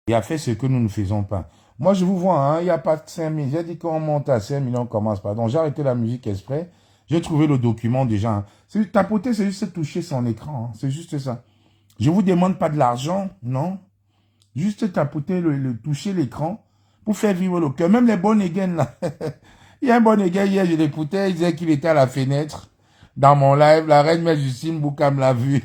et a fait ce que nous ne faisons pas. Moi, je vous vois, hein, il n'y a pas de 5 000. J'ai dit qu'on monte à 5 000, on commence pas. Donc, j'ai arrêté la musique exprès. J'ai trouvé le document déjà. Hein. Tapoter, c'est juste toucher son écran. Hein. C'est juste ça. Je vous demande pas de l'argent, non. Juste tapoter, toucher l'écran pour faire vivre le cœur. Même les bonnes again, là. Il y a un bon gars, hier, je l'écoutais, il disait qu'il était à la fenêtre. Dans mon live, la reine mère Justine Boukam l'a vu.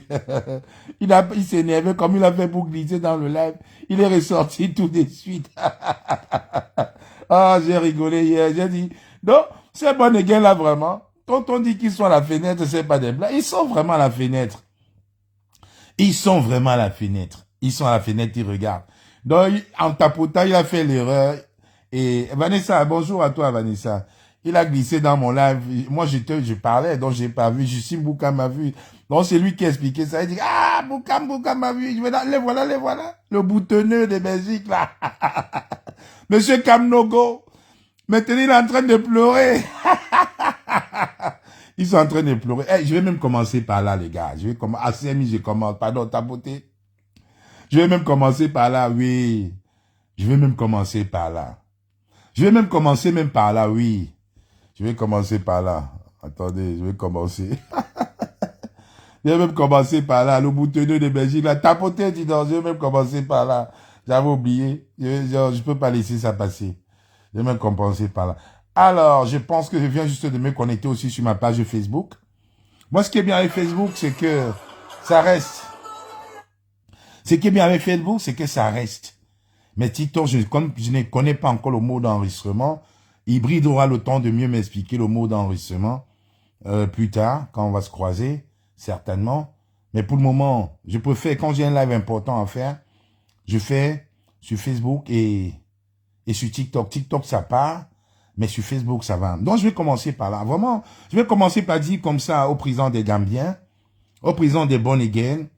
Il s'énervait comme il a fait pour glisser dans le live. Il est ressorti tout de suite. Ah, j'ai rigolé hier. J'ai dit, non, ces bonnes gars là, vraiment, quand on dit qu'ils sont à la fenêtre, c'est pas des blagues. Ils sont vraiment à la fenêtre. Ils sont vraiment à la fenêtre. Ils sont à la fenêtre, ils regardent. Donc, en tapotant, il a fait l'erreur. Et Vanessa, bonjour à toi, Vanessa. Il a glissé dans mon live. Moi, je parlais, donc j'ai pas vu. Justine Boukam m'a vu. Donc, c'est lui qui a expliqué ça. Il dit, ah, Boukam m'a vu. Je vais les voilà, les voilà. Le boutonneux de Belgique, là. Monsieur Kamnogo. Maintenant, il est en train de pleurer. Ils sont en train de pleurer. Hey, je vais même commencer par là, les gars. Je vais commencer. À CMI, je commence. Pardon, tapoter. Je vais même commencer par là, oui. Je vais même commencer par là. Je vais même commencer même par là, oui. Je vais commencer par là. Attendez, je vais commencer. Je vais même commencer par là. Le boutonneux de Belgique, là, tapoter, dis donc. Je vais même commencer par là. J'avais oublié. Je peux pas laisser ça passer. Je vais même commencer par là. Alors, je pense que je viens juste de me connecter aussi sur ma page Facebook. Moi, ce qui est bien avec Facebook, c'est que ça reste. Ce qui est bien avec Facebook, c'est que ça reste. Mais TikTok, comme je ne connais pas encore le mot d'enregistrement, Hybride aura le temps de mieux m'expliquer le mot d'enregistrement plus tard, quand on va se croiser, certainement. Mais pour le moment, je préfère, quand j'ai un live important à faire, je fais sur Facebook et sur TikTok. TikTok, ça part, mais sur Facebook, ça va. Donc, je vais commencer par là. Vraiment, je vais commencer par dire comme ça au président des Gambiens, au président des Bonnégaines,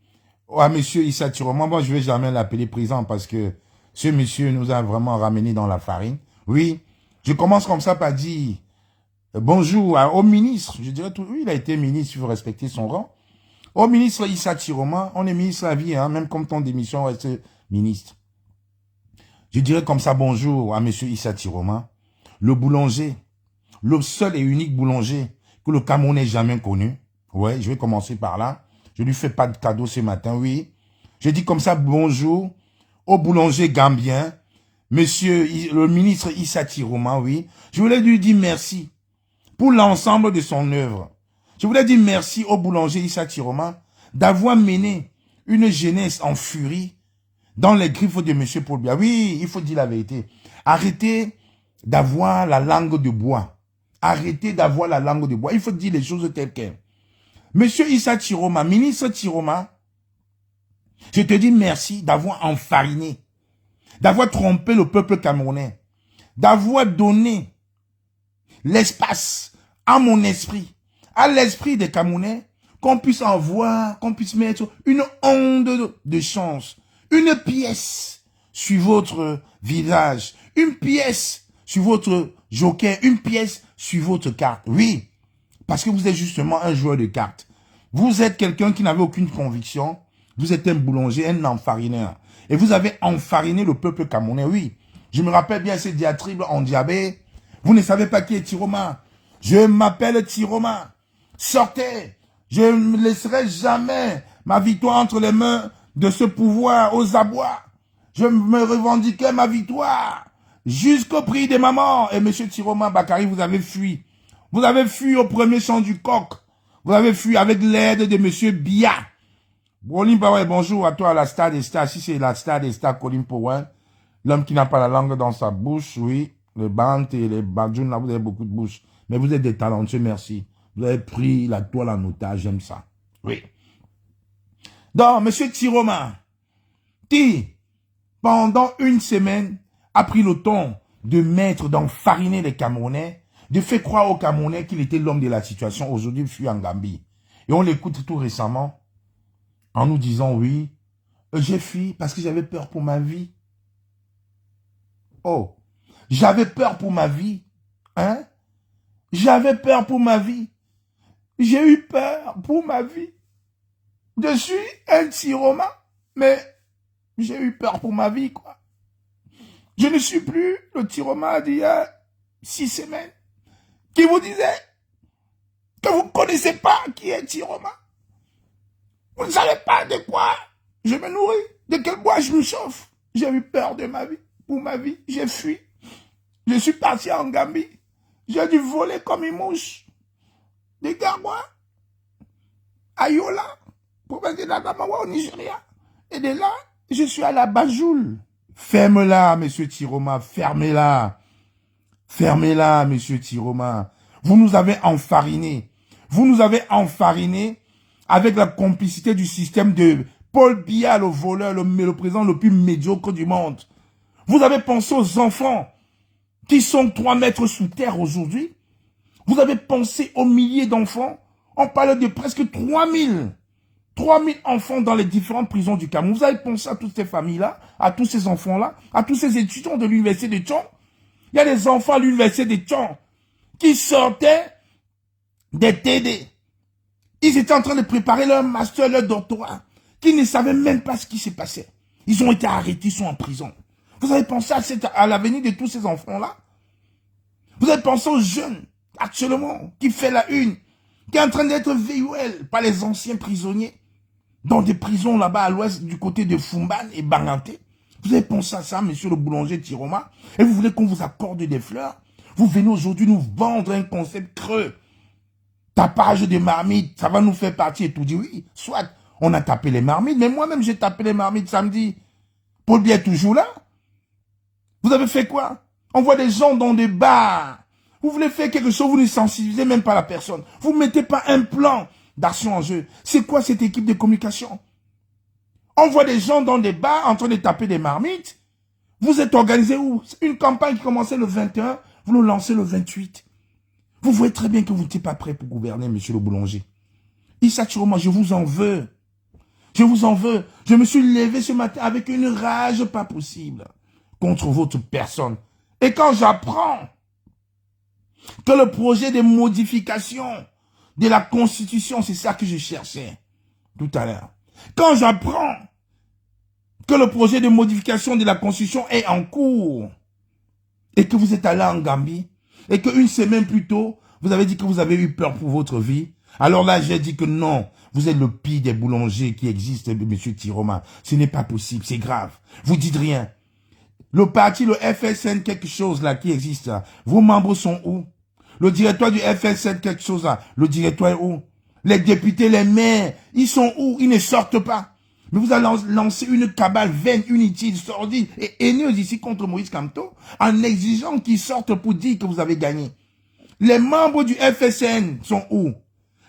à monsieur Issa Tiroma. Moi, je vais jamais l'appeler président parce que ce monsieur nous a vraiment ramené dans la farine. Oui, je commence comme ça par dire bonjour au ministre. Je dirais tout, oui, il a été ministre, il faut respecter son rang. Au ministre Issa Tiroma, on est ministre à vie, hein, même comme ton démission reste ministre. Je dirais comme ça bonjour à monsieur Issa Tiroma, le boulanger, le seul et unique boulanger que le Cameroun n'ait jamais connu. Ouais, je vais commencer par là. Je lui fais pas de cadeau ce matin, oui. Je dis comme ça bonjour au boulanger gambien, monsieur le ministre Issa Tiroma, oui. Je voulais lui dire merci pour l'ensemble de son œuvre. Je voulais dire merci au boulanger Issa Tiroma d'avoir mené une jeunesse en furie dans les griffes de monsieur Paul Biya. Oui, il faut dire la vérité. Arrêtez d'avoir la langue de bois. Arrêtez d'avoir la langue de bois. Il faut dire les choses telles quelles. Monsieur Issa Tiroma, ministre Tiroma, je te dis merci d'avoir enfariné, d'avoir trompé le peuple camerounais, d'avoir donné l'espace à mon esprit, à l'esprit des Camerounais, qu'on puisse en voir, qu'on puisse mettre une onde de chance, une pièce sur votre visage, une pièce sur votre joker, une pièce sur votre carte. Oui, parce que vous êtes justement un joueur de cartes. Vous êtes quelqu'un qui n'avait aucune conviction. Vous êtes un boulanger, un enfarineur. Et vous avez enfariné le peuple camerounais, oui. Je me rappelle bien ces diatribes en diabé. Vous ne savez pas qui est Tiroma. Je m'appelle Tiroma. Sortez. Je ne laisserai jamais ma victoire entre les mains de ce pouvoir aux abois. Je me revendiquais ma victoire jusqu'au prix de ma mort. Et monsieur Tiroma Bakari, vous avez fui. Vous avez fui au premier chant du coq. Vous avez fui avec l'aide de monsieur Biya. Colin Powell, bonjour à toi, la star des stars. Si c'est la star des stars, Colin Powell, l'homme qui n'a pas la langue dans sa bouche, oui. Les bantes et les badjounes, là, vous avez beaucoup de bouche. Mais vous êtes des talentueux, merci. Vous avez pris la toile en otage, j'aime ça. Oui. Donc, monsieur Tiroma, qui, pendant une semaine, a pris le temps de mettre, d'enfariner les Camerounais, de faire croire aux Camerounais qu'il était l'homme de la situation. Aujourd'hui, il fuit en Gambie. Et on l'écoute tout récemment en nous disant, oui, j'ai fui parce que j'avais peur pour ma vie. Oh, j'avais peur pour ma vie. Hein? J'avais peur pour ma vie. J'ai eu peur pour ma vie. Je suis un Tiroma, mais j'ai eu peur pour ma vie, quoi. Je ne suis plus le Tiroma d'il y a 6 semaines qui vous disait que vous ne connaissez pas qui est Tiroma. Vous ne savez pas de quoi je me nourris, de quel bois je me chauffe. J'ai eu peur de ma vie, pour ma vie, j'ai fui. Je suis parti en Gambie. J'ai dû voler comme une mouche. Des Garbois, à Yola, province de l'Adamawa au Nigeria. Et de là, je suis à la Bajoule. Ferme-la, monsieur Tiroma, fermez-la. Fermez-la, monsieur Tiroma. Vous nous avez enfarinés. Vous nous avez enfarinés avec la complicité du système de Paul Biya, le voleur, le président le plus médiocre du monde. Vous avez pensé aux enfants qui sont 3 mètres sous terre aujourd'hui. Vous avez pensé aux milliers d'enfants. On parlait de presque 3000 enfants dans les différentes prisons du Cameroun. Vous avez pensé à toutes ces familles-là, à tous ces enfants-là, à tous ces étudiants de l'université de Tchon. Il y a des enfants à l'université de Tchon qui sortaient des TD. Ils étaient en train de préparer leur master, leur doctorat, qui ne savaient même pas ce qui s'est passé. Ils ont été arrêtés, ils sont en prison. Vous avez pensé à l'avenir de tous ces enfants-là? Vous avez pensé aux jeunes, actuellement, qui fait la une, qui est en train d'être VUL par les anciens prisonniers, dans des prisons là-bas à l'ouest, du côté de Fumban et Banganté. Vous avez pensé à ça, monsieur le boulanger Tiroma, et vous voulez qu'on vous accorde des fleurs? Vous venez aujourd'hui nous vendre un concept creux. Tapage de marmites, ça va nous faire partie et tout dit. Oui, soit on a tapé les marmites, mais moi-même j'ai tapé les marmites samedi. Paul Biya est toujours là. Vous avez fait quoi? On voit des gens dans des bars. Vous voulez faire quelque chose, vous ne sensibilisez même pas la personne. Vous ne mettez pas un plan d'action en jeu. C'est quoi cette équipe de communication? On voit des gens dans des bars en train de taper des marmites. Vous êtes organisé où? Une campagne qui commençait le 21, vous le lancez le 28. Vous voyez très bien que vous n'êtes pas prêt pour gouverner, monsieur le boulanger. Issa Tiroma, je vous en veux. Je vous en veux. Je me suis levé ce matin avec une rage pas possible contre votre personne. Et quand j'apprends que le projet de modification de la Constitution, c'est ça que je cherchais tout à l'heure. Quand j'apprends que le projet de modification de la Constitution est en cours et que vous êtes allé en Gambie et qu'une semaine plus tôt, vous avez dit que vous avez eu peur pour votre vie, alors là, j'ai dit que non, vous êtes le pire des boulangers qui existent, monsieur Tiroma. Ce n'est pas possible, c'est grave. Vous dites rien. Le parti, le FSN, quelque chose là qui existe là, vos membres sont où? Le directoire du FSN, quelque chose là, le directoire est où? Les députés, les maires, ils sont où? Ils ne sortent pas. Mais vous allez lancer une cabale vaine, inutile, sordide et haineuse ici contre Moïse Kamto en exigeant qu'ils sortent pour dire que vous avez gagné. Les membres du FSN sont où?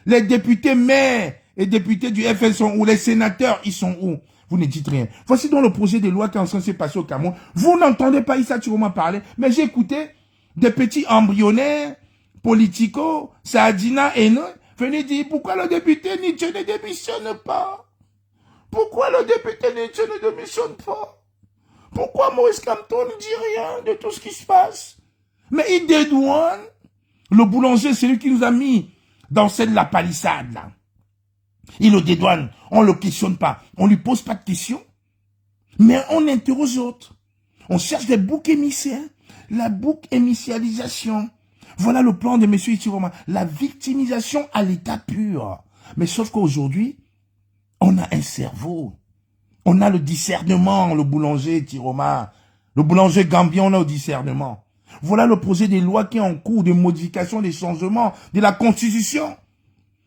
Les députés maires et députés du FSN sont où? Les sénateurs, ils sont où? Vous ne dites rien. Voici donc le projet de loi qui est en train de se passer au Cameroun. Vous n'entendez pas Issa Tiroma parler, mais j'ai écouté des petits embryonnaires, politico, Sadina et nous, venez dire pourquoi le député Nietzsche ne démissionne pas? Pourquoi le député Nietzsche ne démissionne pas? Pourquoi Maurice Kamto ne dit rien de tout ce qui se passe? Mais il dédouane le boulanger, c'est lui qui nous a mis dans celle de la palissade là. Il le dédouane, on ne le questionne pas, on ne lui pose pas de questions, mais on interroge l'autre. On cherche des boucs émissaires, la bouc émissialisation. Voilà le plan de M. Tiroma, la victimisation à l'état pur. Mais sauf qu'aujourd'hui, on a un cerveau, on a le discernement, le boulanger Tiroma, le boulanger gambien, on a le discernement. Voilà le projet de loi qui est en cours de modification, des changements de la Constitution.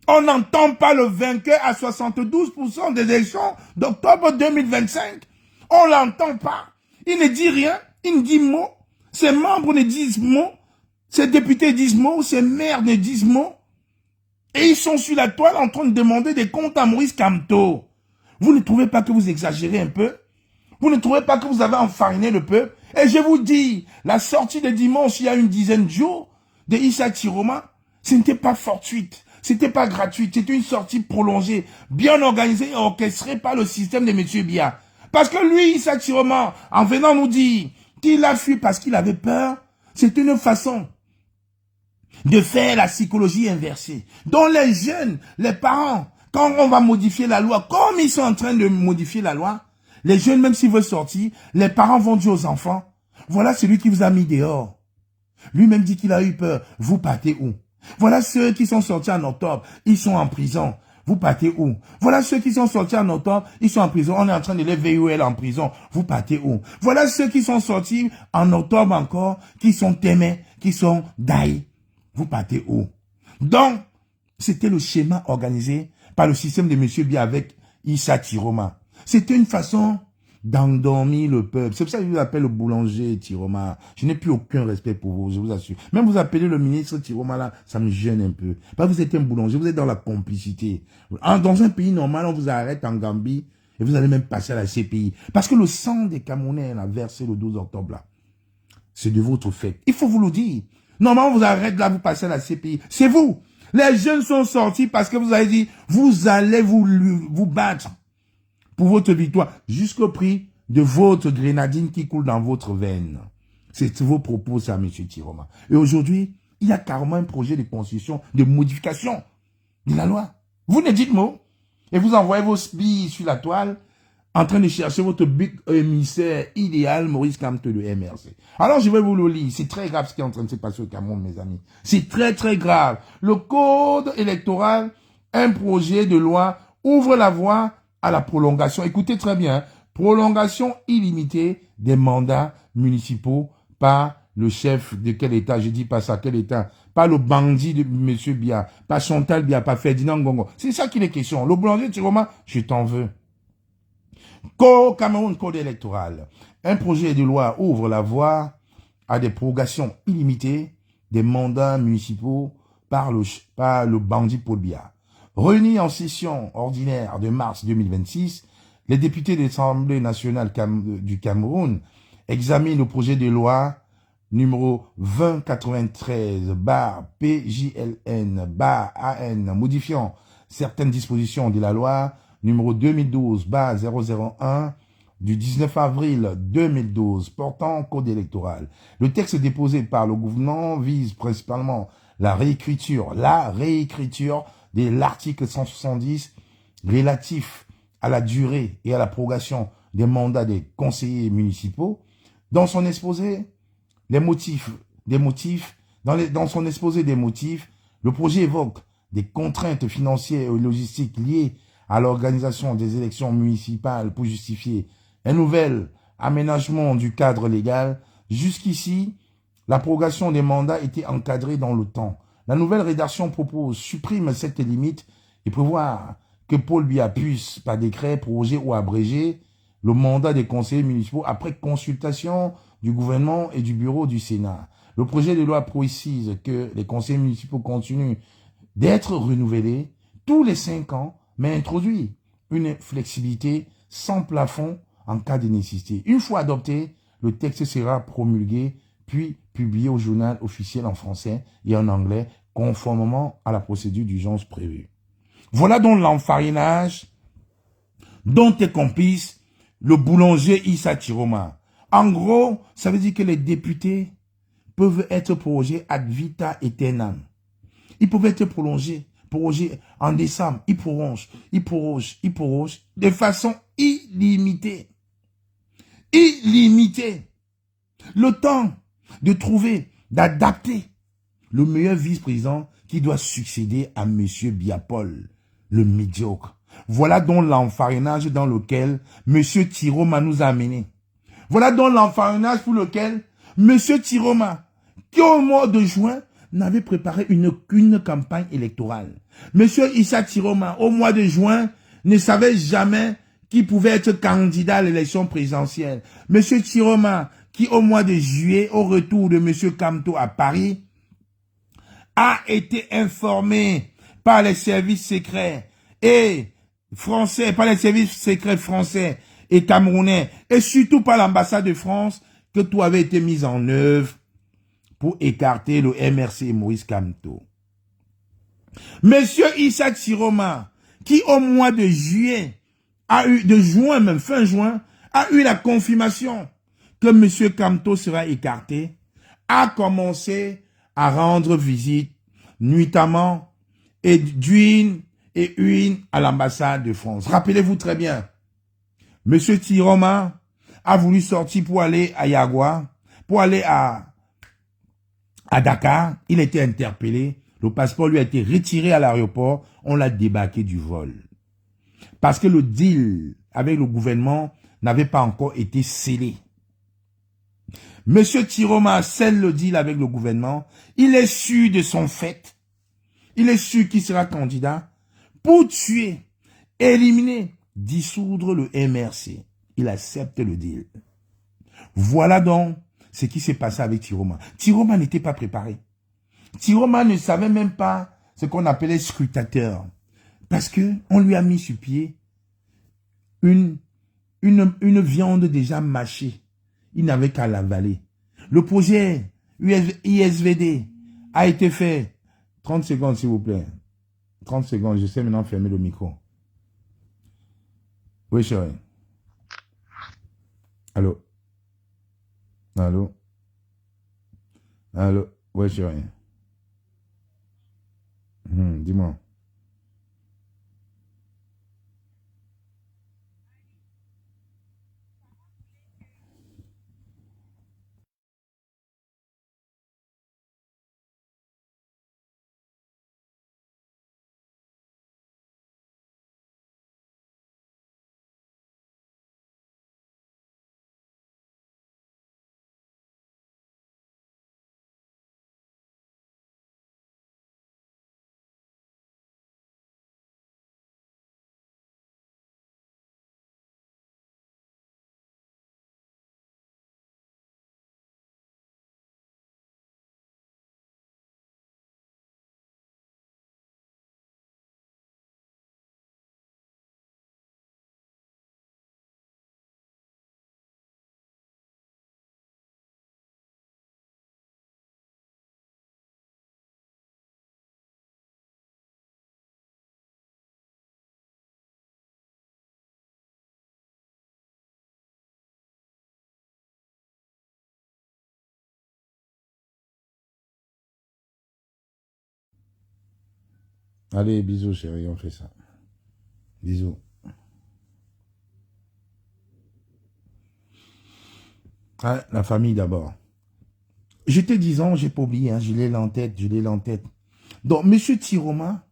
On n'entend pas le vainqueur à 72% des élections d'octobre 2025. On l'entend pas. Il ne dit rien, il ne dit mot. Ses membres ne disent mot. Ses députés disent mot. Ses maires ne disent mot. Et ils sont sur la toile en train de demander des comptes à Maurice Kamto. Vous ne trouvez pas que vous exagérez un peu? Vous ne trouvez pas que vous avez enfariné le peuple? Et je vous dis, la sortie de dimanche, il y a une dizaine de jours, de Issa Tiroma, ce n'était pas fortuite. C'était pas gratuit, c'était une sortie prolongée, bien organisée et orchestrée par le système de M. Biya. Parce que lui, Issa Tiroma, en venant nous dire qu'il a fui parce qu'il avait peur, c'est une façon de faire la psychologie inversée. Donc les jeunes, les parents, quand on va modifier la loi, comme ils sont en train de modifier la loi, les jeunes, même s'ils veulent sortir, les parents vont dire aux enfants, Voilà celui qui vous a mis dehors. Lui-même dit qu'il a eu peur. Vous partez où? Voilà ceux qui sont sortis en octobre. Ils sont en prison. Vous partez où? Voilà ceux qui sont sortis en octobre. Ils sont en prison. On est en train de les VUL en prison. Vous partez où? Voilà ceux qui sont sortis en octobre encore, qui sont témés, qui sont daïs. Vous partez où? Donc, c'était le schéma organisé par le système de M. Biya avec Issa Tiroma. C'était une façon d'endormir le peuple. C'est pour ça que je vous appelle le boulanger Tiroma. Je n'ai plus aucun respect pour vous, je vous assure. Même vous appelez le ministre Tiroma là, ça me gêne un peu. Parce que vous êtes un boulanger, vous êtes dans la complicité. Dans un pays normal, on vous arrête en Gambie et vous allez même passer à la CPI. Parce que le sang des Camerounais a versé le 12 octobre là. C'est de votre fait. Il faut vous le dire. Normalement, on vous arrête là, vous passez à la CPI. C'est vous. Les jeunes sont sortis parce que vous avez dit, vous allez vous battre pour votre victoire, jusqu'au prix de votre grénadine qui coule dans votre veine. C'est vos propos, ça, M. Tiroma. Et aujourd'hui, il y a carrément un projet de constitution, de modification de la loi. Vous ne dites mot. Et vous envoyez vos spies sur la toile, en train de chercher votre big émissaire idéal, Maurice Kamto de MRC. Alors, je vais vous le lire. C'est très grave ce qui est en train de se passer au Cameroun, mes amis. C'est très, très grave. Le code électoral, un projet de loi, ouvre la voie à la prolongation. Écoutez très bien. Hein, prolongation illimitée des mandats municipaux par le chef de quel État? Je dis pas ça, quel État? Pas le bandit de M. Biya, pas Chantal Biya, pas Ferdinand Ngongo. C'est ça qu'il est question. Le boulanger Tiroma, je t'en veux. Cameroun, code électoral. Un projet de loi ouvre la voie à des prolongations illimitées des mandats municipaux par le bandit Paul Biya. Réunis en session ordinaire de mars 2026, les députés de l'Assemblée nationale du Cameroun examinent le projet de loi numéro 2093-PJLN-AN modifiant certaines dispositions de la loi numéro 2012-001 du 19 avril 2012 portant code électoral. Le texte déposé par le gouvernement vise principalement la réécriture de l'article 170 relatif à la durée et à la prorogation des mandats des conseillers municipaux. Dans son exposé dans son exposé des motifs, le projet évoque des contraintes financières et logistiques liées à l'organisation des élections municipales pour justifier un nouvel aménagement du cadre légal. Jusqu'ici, la prorogation des mandats était encadrée dans le temps. La nouvelle rédaction supprime cette limite et prévoit que Paul Biya puisse, par décret, proroger ou abréger le mandat des conseillers municipaux après consultation du gouvernement et du bureau du Sénat. Le projet de loi précise que les conseillers municipaux continuent d'être renouvelés tous les 5 ans, mais introduit une flexibilité sans plafond en cas de nécessité. Une fois adopté, le texte sera promulgué puis publié au journal officiel en français et en anglais, conformément à la procédure d'urgence prévue. Voilà donc l'enfarinage dont est complice le boulanger Issa Tiroma. En gros, ça veut dire que les députés peuvent être prorogés ad vita aeternam. Ils peuvent être prolongés en décembre. Ils prorogent de façon illimitée. Illimitée. Le temps de trouver, d'adapter le meilleur vice-président qui doit succéder à M. Biya Paul, le médiocre. Voilà donc l'enfarinage dans lequel M. Tiroma nous a amenés. Voilà donc l'enfarinage pour lequel M. Tiroma, qui au mois de juin, n'avait préparé qu'une campagne électorale. M. Issa Tiroma, au mois de juin, ne savait jamais qu'il pouvait être candidat à l'élection présidentielle. M. Tiroma, qui au mois de juillet, au retour de M. Kamto à Paris, a été informé par les services secrets français et camerounais, et surtout par l'ambassade de France, que tout avait été mis en œuvre pour écarter le MRC et Maurice Kamto. Monsieur Issa Tiroma, qui au mois de juillet, fin juin, a eu la confirmation que Monsieur Kamto sera écarté, a commencé à rendre visite nuitamment et d'une à l'ambassade de France. Rappelez-vous très bien, Monsieur Tiroma a voulu sortir pour aller à Yagua pour aller à Dakar. Il a été interpellé. Le passeport lui a été retiré à l'aéroport. On l'a débarqué du vol. Parce que le deal avec le gouvernement n'avait pas encore été scellé. Monsieur Tiroma scelle le deal avec le gouvernement. Il est sûr de son fait. Il est sûr qu'il sera candidat pour tuer, éliminer, dissoudre le MRC. Il accepte le deal. Voilà donc ce qui s'est passé avec Tiroma. Tiroma n'était pas préparé. Tiroma ne savait même pas ce qu'on appelait scrutateur. Parce que on lui a mis sur pied une viande déjà mâchée. Il n'avait qu'à l'avaler. Le projet ISVD a été fait. 30 secondes, s'il vous plaît. 30 secondes, je sais maintenant fermer le micro. Oui, chérie. Allô? Allô? Allô? Oui, chérie. Dis-moi. Allez, bisous, chérie, on fait ça. Bisous. Ah, la famille d'abord. J'étais disant, j'ai pas oublié, hein, je l'ai là en tête, je l'ai là en tête. Donc, monsieur Tiroma,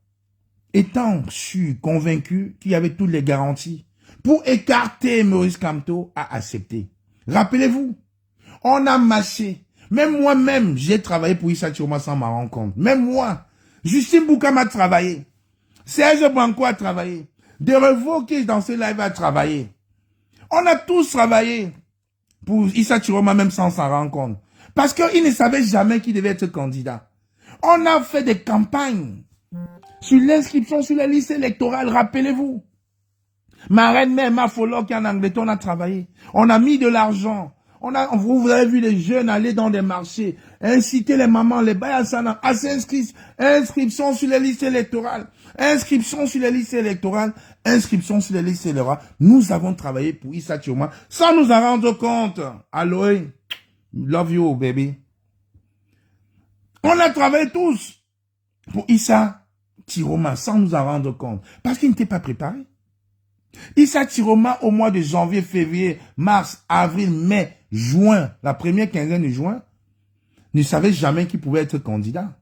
étant sûr, convaincu qu'il y avait toutes les garanties pour écarter Maurice Kamto, a accepté. Rappelez-vous, on a mâché. Même moi-même, j'ai travaillé pour Issa Tiroma sans m'en rendre compte. Même moi, Justine Boukam a travaillé. Serge Branco a travaillé. De Revaux qui est dans ce live a travaillé. On a tous travaillé pour Issa Tiroma même sans s'en rendre compte. Parce qu'il ne savait jamais qu'il devait être candidat. On a fait des campagnes sur l'inscription sur la liste électorale, rappelez-vous. Ma reine-mère, ma Follow qui est en Angleterre, on a travaillé. On a mis de l'argent. Vous avez vu les jeunes aller dans des marchés, inciter les mamans, les bayasana à s'inscrire. Inscription sur les listes électorales. Inscription sur les listes électorales. Inscription sur les listes électorales. Nous avons travaillé pour Issa Tiroma sans nous en rendre compte. Aloe, love you, baby. On a travaillé tous pour Issa Tiroma sans nous en rendre compte. Parce qu'il n'était pas préparé. Issa Tiroma, au mois de janvier, février, mars, avril, mai, juin, la première quinzaine de juin, ne savait jamais qu'il pouvait être candidat.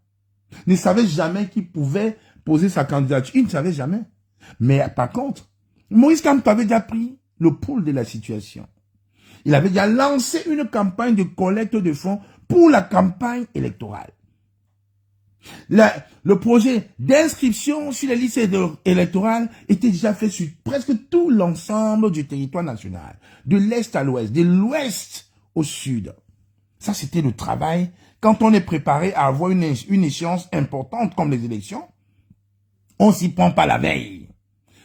Ne savait jamais qu'il pouvait poser sa candidature. Il ne savait jamais. Mais par contre, Maurice Kamto avait déjà pris le pouls de la situation. Il avait déjà lancé une campagne de collecte de fonds pour la campagne électorale. Le projet d'inscription sur les listes électorales était déjà fait sur presque tout l'ensemble du territoire national, de l'est à l'ouest, de l'ouest au sud. Ça, c'était le travail. Quand on est préparé à avoir une échéance importante comme les élections, on s'y prend pas la veille.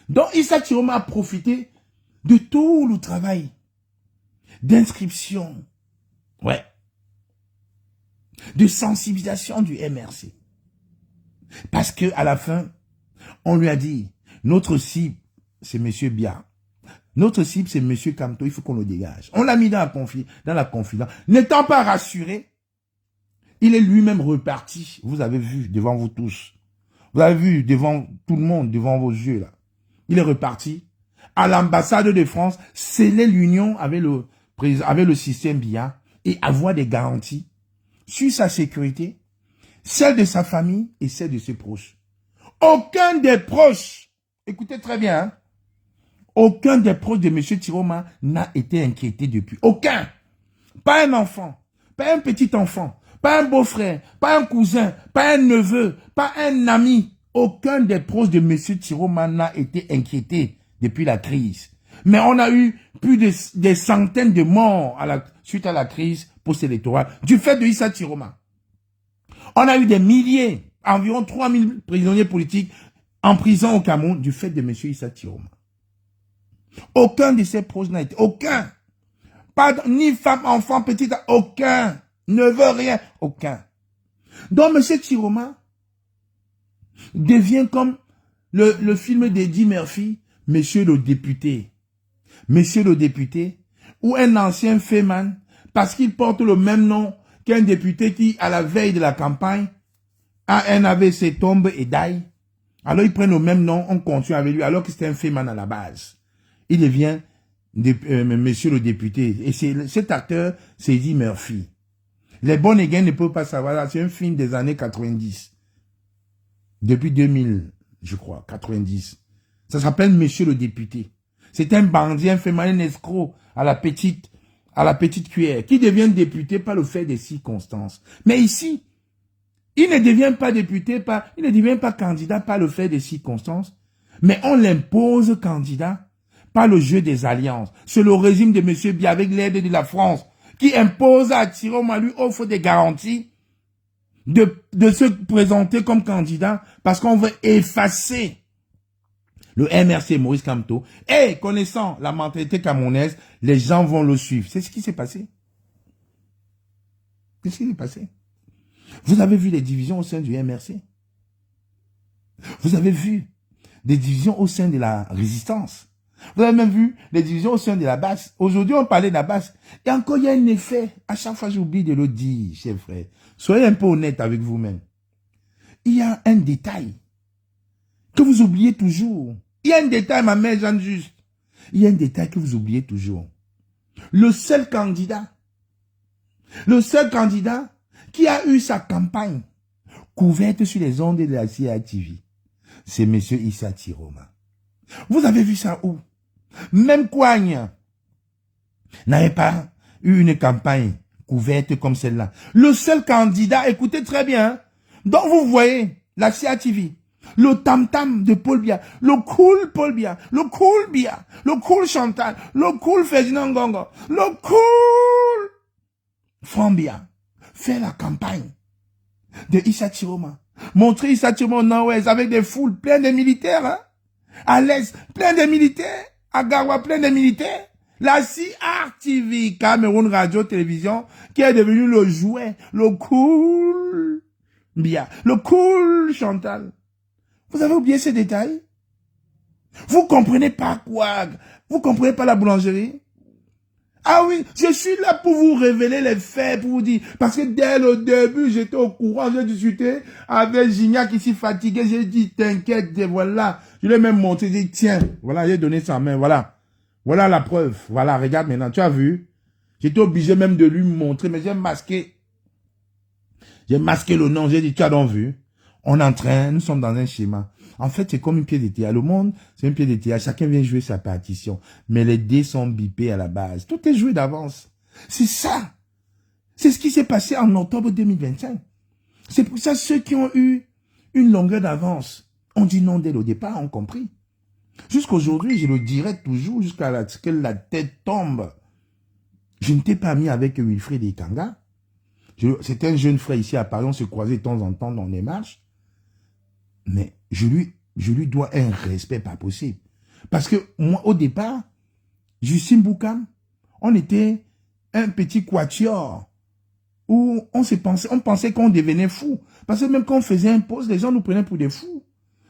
Donc, Issa Tiroma a profité de tout le travail d'inscription, ouais, de sensibilisation du MRC. Parce que à la fin, on lui a dit, notre cible, c'est M. Bia. Notre cible, c'est M. Kamto, il faut qu'on le dégage. On l'a mis dans la confidence. N'étant pas rassuré, il est lui-même reparti. Vous avez vu devant vous tous. Vous avez vu devant tout le monde, devant vos yeux là. Il est reparti à l'ambassade de France, sceller l'union avec le système Bia et avoir des garanties sur sa sécurité, celle de sa famille et celle de ses proches. Aucun des proches, écoutez très bien, hein, aucun des proches de M. Tiroma n'a été inquiété depuis. Aucun. Pas un enfant, pas un petit enfant, pas un beau-frère, pas un cousin, pas un neveu, pas un ami. Aucun des proches de M. Tiroma n'a été inquiété depuis la crise. Mais on a eu plus de des centaines de morts suite à la crise post-électorale du fait de Issa Tiroma. On a eu des milliers, environ 3000 prisonniers politiques en prison au Cameroun du fait de M. Issa Tiroma. Aucun de ses proches n'a été, aucun. Pas ni femme, enfant, petite, aucun. Ne veut rien, aucun. Donc M. Tiroma devient comme le film d'Eddie Murphy, Monsieur le député. Monsieur le député, ou un ancien féman, parce qu'il porte le même nom qu'un député qui, à la veille de la campagne, a un AVC, tombe et die. Alors ils prennent le même nom, on continue avec lui, alors que c'était un féman à la base. Il devient Monsieur le député. Et cet acteur, c'est Eddie Murphy. Les bons et gains ne peuvent pas savoir. C'est un film des années 90. Depuis 2000, je crois, 90. Ça s'appelle Monsieur le député. C'est un bandit, un féminin, un escroc à la petite cuillère, qui devient député par le fait des circonstances. Mais ici, il ne devient pas député il ne devient pas candidat par le fait des circonstances, mais on l'impose candidat par le jeu des alliances. C'est le régime de M. Biya avec l'aide de la France qui impose à Tiroma, lui offre des garanties de se présenter comme candidat parce qu'on veut effacer le MRC Maurice Kamto. Et connaissant la mentalité camerounaise, les gens vont le suivre. C'est ce qui s'est passé. C'est ce qui s'est passé. Vous avez vu les divisions au sein du MRC. Vous avez vu des divisions au sein de la résistance. Vous avez même vu les divisions au sein de la basse. Aujourd'hui, on parlait de la basse. Et encore, il y a un effet. À chaque fois, j'oublie de le dire, chers frères. Soyez un peu honnête avec vous-même. Il y a un détail que vous oubliez toujours. Il y a un détail, ma mère Jeanne Juste. Il y a un détail que vous oubliez toujours. Le seul candidat qui a eu sa campagne couverte sur les ondes de la CATV, c'est M. Issa Tiroma. Vous avez vu ça où? Même Kouagne n'avait pas eu une campagne couverte comme celle-là. Le seul candidat, écoutez très bien, hein, donc vous voyez la CATV, le tam-tam de Paul Biya, le cool Paul Biya, le cool Biya, le cool Chantal, le cool Ferdinand Ngongo, le cool Franck Biya, fait la campagne de Issa Tiroma. Montrer Issa Tiroma au nord-ouest avec des foules pleines de militaires, hein? À l'est, plein de militaires. À Garoua, plein de militaires. La CRTV, Cameroun Radio Télévision, qui est devenu le jouet, le cool Biya, le cool Chantal. Vous avez oublié ces détails? Vous comprenez pas quoi? Vous comprenez pas la boulangerie? Ah oui, je suis là pour vous révéler les faits, pour vous dire, parce que dès le début, j'étais au courant, j'ai discuté avec Gignac ici fatigué, j'ai dit, t'inquiète, voilà, je l'ai même montré, j'ai dit, tiens, voilà, j'ai donné sa main, voilà, voilà la preuve, voilà, regarde maintenant, tu as vu, j'étais obligé même de lui montrer, mais j'ai masqué le nom, j'ai dit, tu as donc vu, on est en train, nous sommes dans un schéma. En fait, c'est comme une pièce de théâtre. Le monde, c'est une pièce de théâtre. Chacun vient jouer sa partition. Mais les dés sont bipés à la base. Tout est joué d'avance. C'est ça. C'est ce qui s'est passé en octobre 2025. C'est pour ça ceux qui ont eu une longueur d'avance ont dit non dès le départ, ont compris. Jusqu'aujourd'hui, je le dirai toujours, jusqu'à ce que la tête tombe. Je ne t'ai pas mis avec Wilfried Ekanga. C'était un jeune frère ici à Paris. On se croisait de temps en temps dans les marches. Mais je lui dois un respect pas possible. Parce que moi, au départ, Justine Boukam, on était un petit quatuor où on pensait qu'on devenait fou. Parce que même quand on faisait un poste, les gens nous prenaient pour des fous.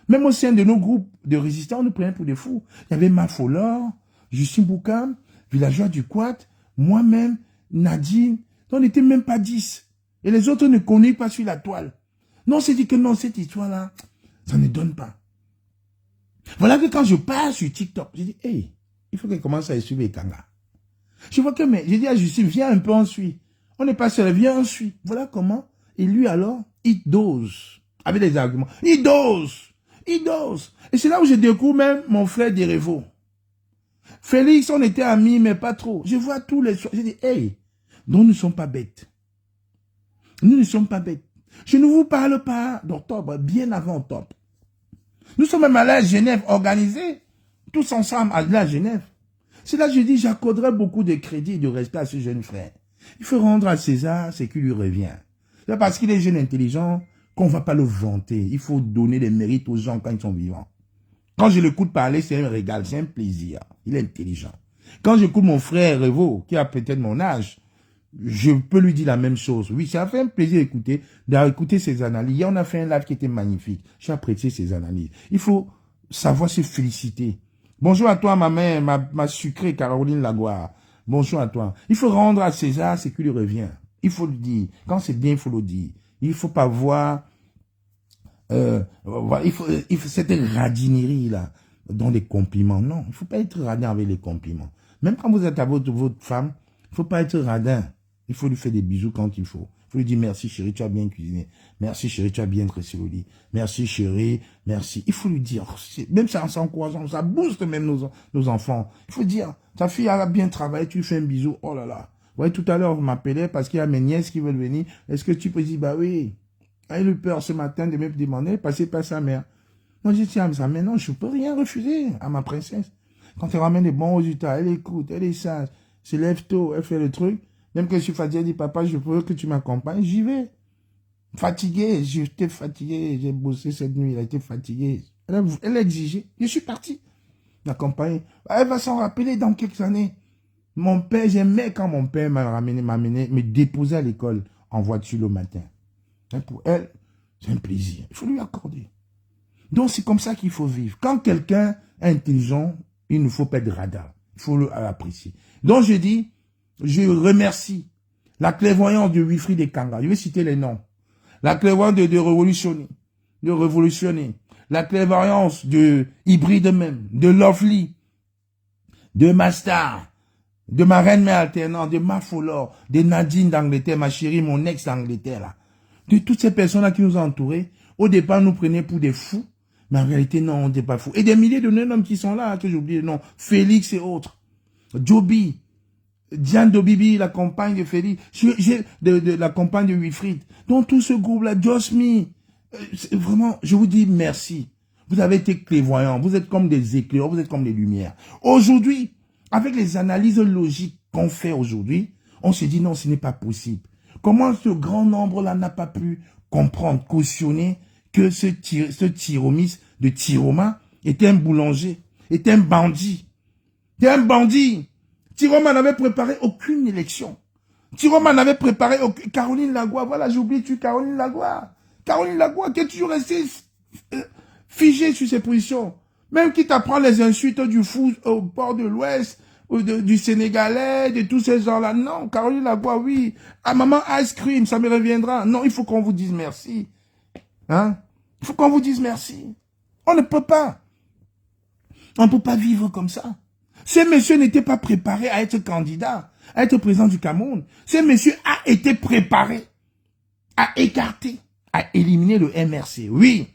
Même au sein de nos groupes de résistants, on nous prenait pour des fous. Il y avait Mafolor, Justine Boukam, Villageois du Quat, moi-même, Nadine. On n'était même pas 10. Et les autres ne connaissaient pas sur la toile. Non, on s'est dit que non, cette histoire-là, ça ne donne pas. Voilà que quand je passe sur TikTok, j'ai dit, hey, il faut qu'elle commence à suivre Ekanga. Je vois que, mais j'ai dit à Justine, viens un peu, on suit. On n'est pas seul, viens, on suit. Voilà comment. Et lui alors, il dose. Avec des arguments. Il dose. Il dose. Et c'est là où je découvre même mon frère Derevo. Félix, on était amis, mais pas trop. Je vois tous les soirs. Je dis, hey, nous ne sommes pas bêtes. Nous ne sommes pas bêtes. Je ne vous parle pas d'octobre, bien avant octobre. Nous sommes même allés à Genève, organisés, tous ensemble, allés à Genève. C'est là que je dis, j'accorderai beaucoup de crédit et de respect à ce jeune frère. Il faut rendre à César ce qui lui revient. C'est parce qu'il est jeune intelligent qu'on ne va pas le vanter. Il faut donner des mérites aux gens quand ils sont vivants. Quand je l'écoute parler, c'est un régal, c'est un plaisir. Il est intelligent. Quand j'écoute mon frère Revo, qui a peut-être mon âge, je peux lui dire la même chose. Oui, ça a fait un plaisir d'écouter ses analyses. Hier, on a fait un live qui était magnifique. J'ai apprécié ses analyses. Il faut savoir se féliciter. Bonjour à toi, ma mère, ma sucrée Caroline Lagoire. Bonjour à toi. Il faut rendre à César ce qui lui revient. Il faut le dire. Quand c'est bien, il faut le dire. Il faut pas voir il faut cette radinerie là dans les compliments. Non, il faut pas être radin avec les compliments. Même quand vous êtes à votre femme, il faut pas être radin. Il faut lui faire des bisous quand il faut. Il faut lui dire merci chérie, tu as bien cuisiné. Merci chérie, tu as bien dressé le lit. Merci chérie, merci. Il faut lui dire, même ça en s'encourageant, ça booste même nos enfants. Il faut dire, ta fille a bien travaillé, tu lui fais un bisou. Oh là là. Ouais, tout à l'heure, vous m'appelez parce qu'il y a mes nièces qui veulent venir. Est-ce que tu peux dire, bah oui. Elle a eu peur ce matin de me demander, passer par sa mère. Moi, j'ai dit à sa mère, non, je ne peux rien refuser à ma princesse. Quand elle ramène des bons résultats, elle écoute, elle est sage, se lève tôt, elle fait le truc. Même que je suis fatigué, elle dit, papa, je veux que tu m'accompagnes, j'y vais. Fatigué, j'étais fatigué, j'ai bossé cette nuit, elle a été fatiguée. Elle a exigé, je suis parti. L'accompagner. Elle va s'en rappeler dans quelques années. Mon père, j'aimais quand mon père m'amenait, me déposait à l'école en voiture le matin. Pour elle, c'est un plaisir. Il faut lui accorder. Donc, c'est comme ça qu'il faut vivre. Quand quelqu'un est intelligent, il ne faut pas être radar. Il faut l'apprécier. Donc, je dis, je remercie la clairvoyance de Wilfried Ekanga. Je vais citer les noms. La clairvoyance de révolutionner. La clairvoyance de Hybride même, de Lovely, de Mastar, de ma reine mère alternante, de ma Folor, de Nadine d'Angleterre, ma chérie, mon ex d'Angleterre, là. De toutes ces personnes-là qui nous ont entourés, au départ, nous prenaient pour des fous, mais en réalité, non, on n'était pas fous. Et des milliers de jeunes hommes qui sont là, que j'ai oublié le nom, Félix et autres, Joby, Diane Dobibi, la compagne de Félix, la compagne de Wilfried. Donc, tout ce groupe-là, Josmi, vraiment, je vous dis merci. Vous avez été clairvoyants, vous êtes comme des éclaireurs, vous êtes comme des lumières. Aujourd'hui, avec les analyses logiques qu'on fait aujourd'hui, on se dit non, ce n'est pas possible. Comment ce grand nombre-là n'a pas pu comprendre, cautionner que ce Tiromis de Tiroma était un boulanger, était un bandit. C'était un bandit. Tiroma n'avait préparé aucune élection. Tiroma n'avait préparé aucune... Caroline Lagoire, voilà, j'ai oublié Caroline Lagoire. Caroline Lagoire qui est toujours restée figée sur ses positions. Même qui t'apprend les insultes du fou au bord de l'Ouest, du Sénégalais, de tous ces gens-là. Non, Caroline Lagoire, oui. Ah, maman, ice cream, ça me reviendra. Non, il faut qu'on vous dise merci. Hein? Il faut qu'on vous dise merci. On ne peut pas. On ne peut pas vivre comme ça. Ce monsieur n'était pas préparé à être candidat, à être président du Cameroun. Ce monsieur a été préparé à écarter, à éliminer le MRC. Oui.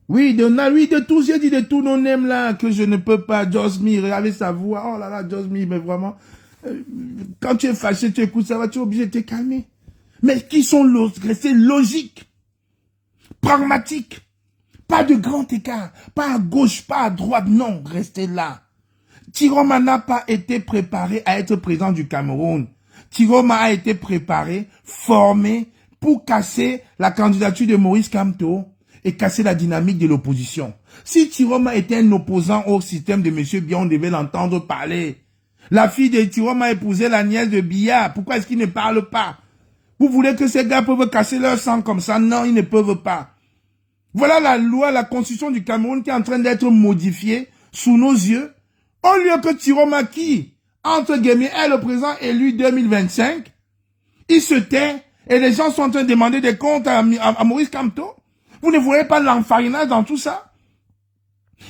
Oui, de tous, j'ai dit de tous nos nems là, que je ne peux pas. Josmi, regardez sa voix. Oh là là, Josmi, mais vraiment, quand tu es fâché, tu écoutes ça, va, tu es obligé de te calmer. Mais qui sont restés logiques, pragmatiques, pas de grand écart, pas à gauche, pas à droite, non, restez là. Tiroma n'a pas été préparé à être président du Cameroun. Tiroma a été préparé, formé pour casser la candidature de Maurice Kamto et casser la dynamique de l'opposition. Si Tiroma était un opposant au système de M. Biya, on devait l'entendre parler. La fille de Tiroma a épousé la nièce de Biya. Pourquoi est-ce qu'il ne parle pas? Vous voulez que ces gars peuvent casser leur sang comme ça? Non, ils ne peuvent pas. Voilà la loi, la constitution du Cameroun qui est en train d'être modifiée sous nos yeux. Au lieu que Tiroma qui, entre guillemets, est le président élu 2025, il se tait et les gens sont en train de demander des comptes à Maurice Kamto. Vous ne voyez pas l'enfarinage dans tout ça?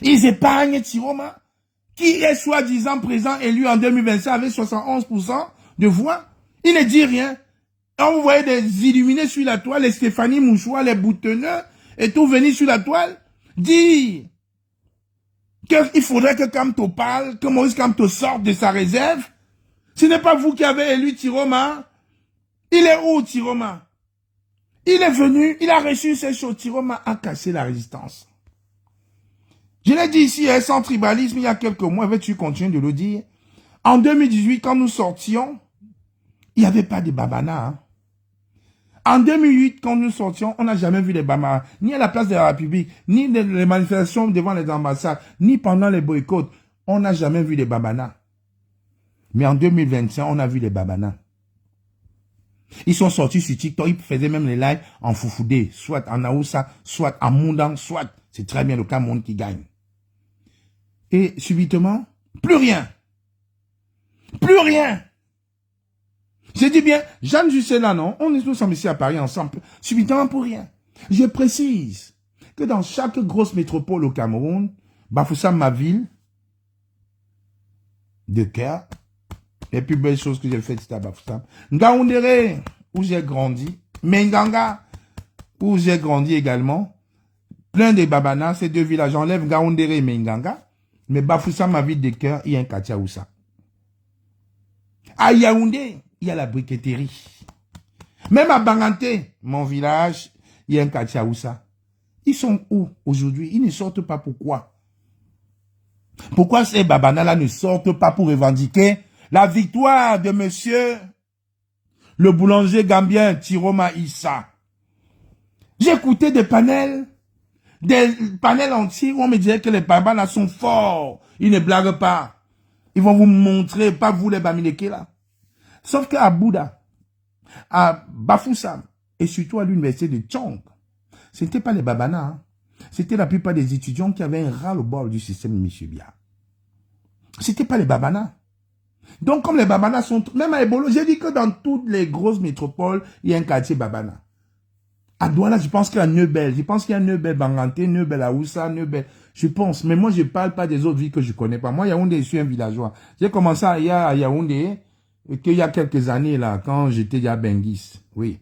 Ils épargnent Tiroma. qui est soi-disant président élu en 2025 avec 71% de voix. Il ne dit rien. Quand vous voyez des illuminés sur la toile, les Stéphanie Mouchoua, les boutonneux, et tout venir sur la toile, dire qu'il faudrait que Kamto parle, que Maurice Kamto sorte de sa réserve. Ce n'est pas vous qui avez élu Tiroma. Il est où, Tiroma? Il est venu, il a reçu ces choses. Tiroma a cassé la résistance. Je l'ai dit ici, sans tribalisme, il y a quelques mois, vais-tu continuer de le dire? En 2018, quand nous sortions, il n'y avait pas de babana. Hein? En 2008, quand nous sortions, on n'a jamais vu les babana, ni à la place de la République, ni les manifestations devant les ambassades, ni pendant les boycotts. On n'a jamais vu les babana. Mais en 2025, on a vu les babana. Ils sont sortis sur TikTok, ils faisaient même les lives en Foufoudé, soit en Aoussa, soit en Moundang, soit. C'est très bien le Cameroun qui gagne. Et subitement, plus rien. Plus rien. J'ai dit bien, Jeanne Jussé là, non? On est tous ici à Paris ensemble. Subitement, pour rien. Je précise que dans chaque grosse métropole au Cameroun, Bafoussam, ma ville, de cœur, les plus belles choses que j'ai faites, c'était à Bafoussam. Ngaoundéré, où j'ai grandi. Menganga, où j'ai grandi également. Plein de Babana, ces deux villages. J'enlève Ngaoundéré et Menganga. Mais Bafoussam, ma ville de cœur, il y a un quartier à Oussa. À Yaoundé, il y a la briqueterie. Même à Banganté, mon village, il y a un quartier à Oussa. Ils sont où aujourd'hui? Ils ne sortent pas. Pourquoi? Pourquoi ces Babana-là ne sortent pas pour revendiquer la victoire de monsieur le boulanger gambien Tiroma Issa? J'ai écouté des panels entiers où on me disait que les Babana sont forts. Ils ne blaguent pas. Ils vont vous montrer, pas vous les Bamileke là. Sauf qu'à Bouddha, à Bafoussam, et surtout à l'université de Tchong, ce n'était pas les Babana. Hein. C'était la plupart des étudiants qui avaient un ras-le-bol du système de M. Bia. Ce n'était pas les Babana. Donc comme les Babana sont... Même à Ebolo, j'ai dit que dans toutes les grosses métropoles, il y a un quartier Babana. À Douala, je pense qu'il y a Neubel. Je pense qu'il y a Neubel Banganté, Neubel Aoussa, Neubel... Je pense. Mais moi, je ne parle pas des autres villes que je ne connais pas. Moi, Yaoundé, je suis un villageois. J'ai commencé à Yaoundé qu'il y a quelques années, là, quand j'étais à Benguis. Oui.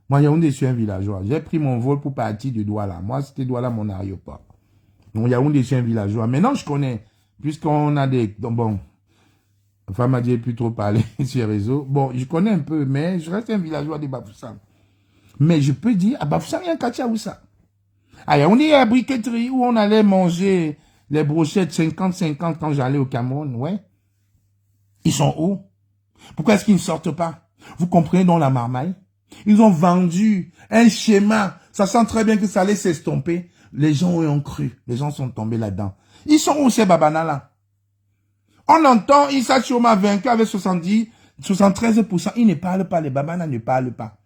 Moi, Yaoundé, je suis un villageois. J'ai pris mon vol pour partir de Douala. Moi, c'était Douala, mon aéroport. Donc, Yaoundé, je suis un villageois. Maintenant, je connais. Puisqu'on a des... Donc, bon. Enfin, m'a dit plus trop parler sur les réseaux. Bon, je connais un peu, mais je reste un villageois de Bafoussam. Mais je peux dire, à Bafoussam, il y a un quartier à Oussa. Ah, on est à la briqueterie où on allait manger les brochettes 50-50 quand j'allais au Cameroun, ouais. Ils sont où? Pourquoi est-ce qu'ils ne sortent pas? Vous comprenez dans la marmaille? Ils ont vendu un schéma. Ça sent très bien que ça allait s'estomper. Les gens y ont cru. Les gens sont tombés là-dedans. Ils sont où ces babana-là? On entend Issa Chioma vaincu avec 73%. Ils ne parlent pas. Les babana ne parlent pas.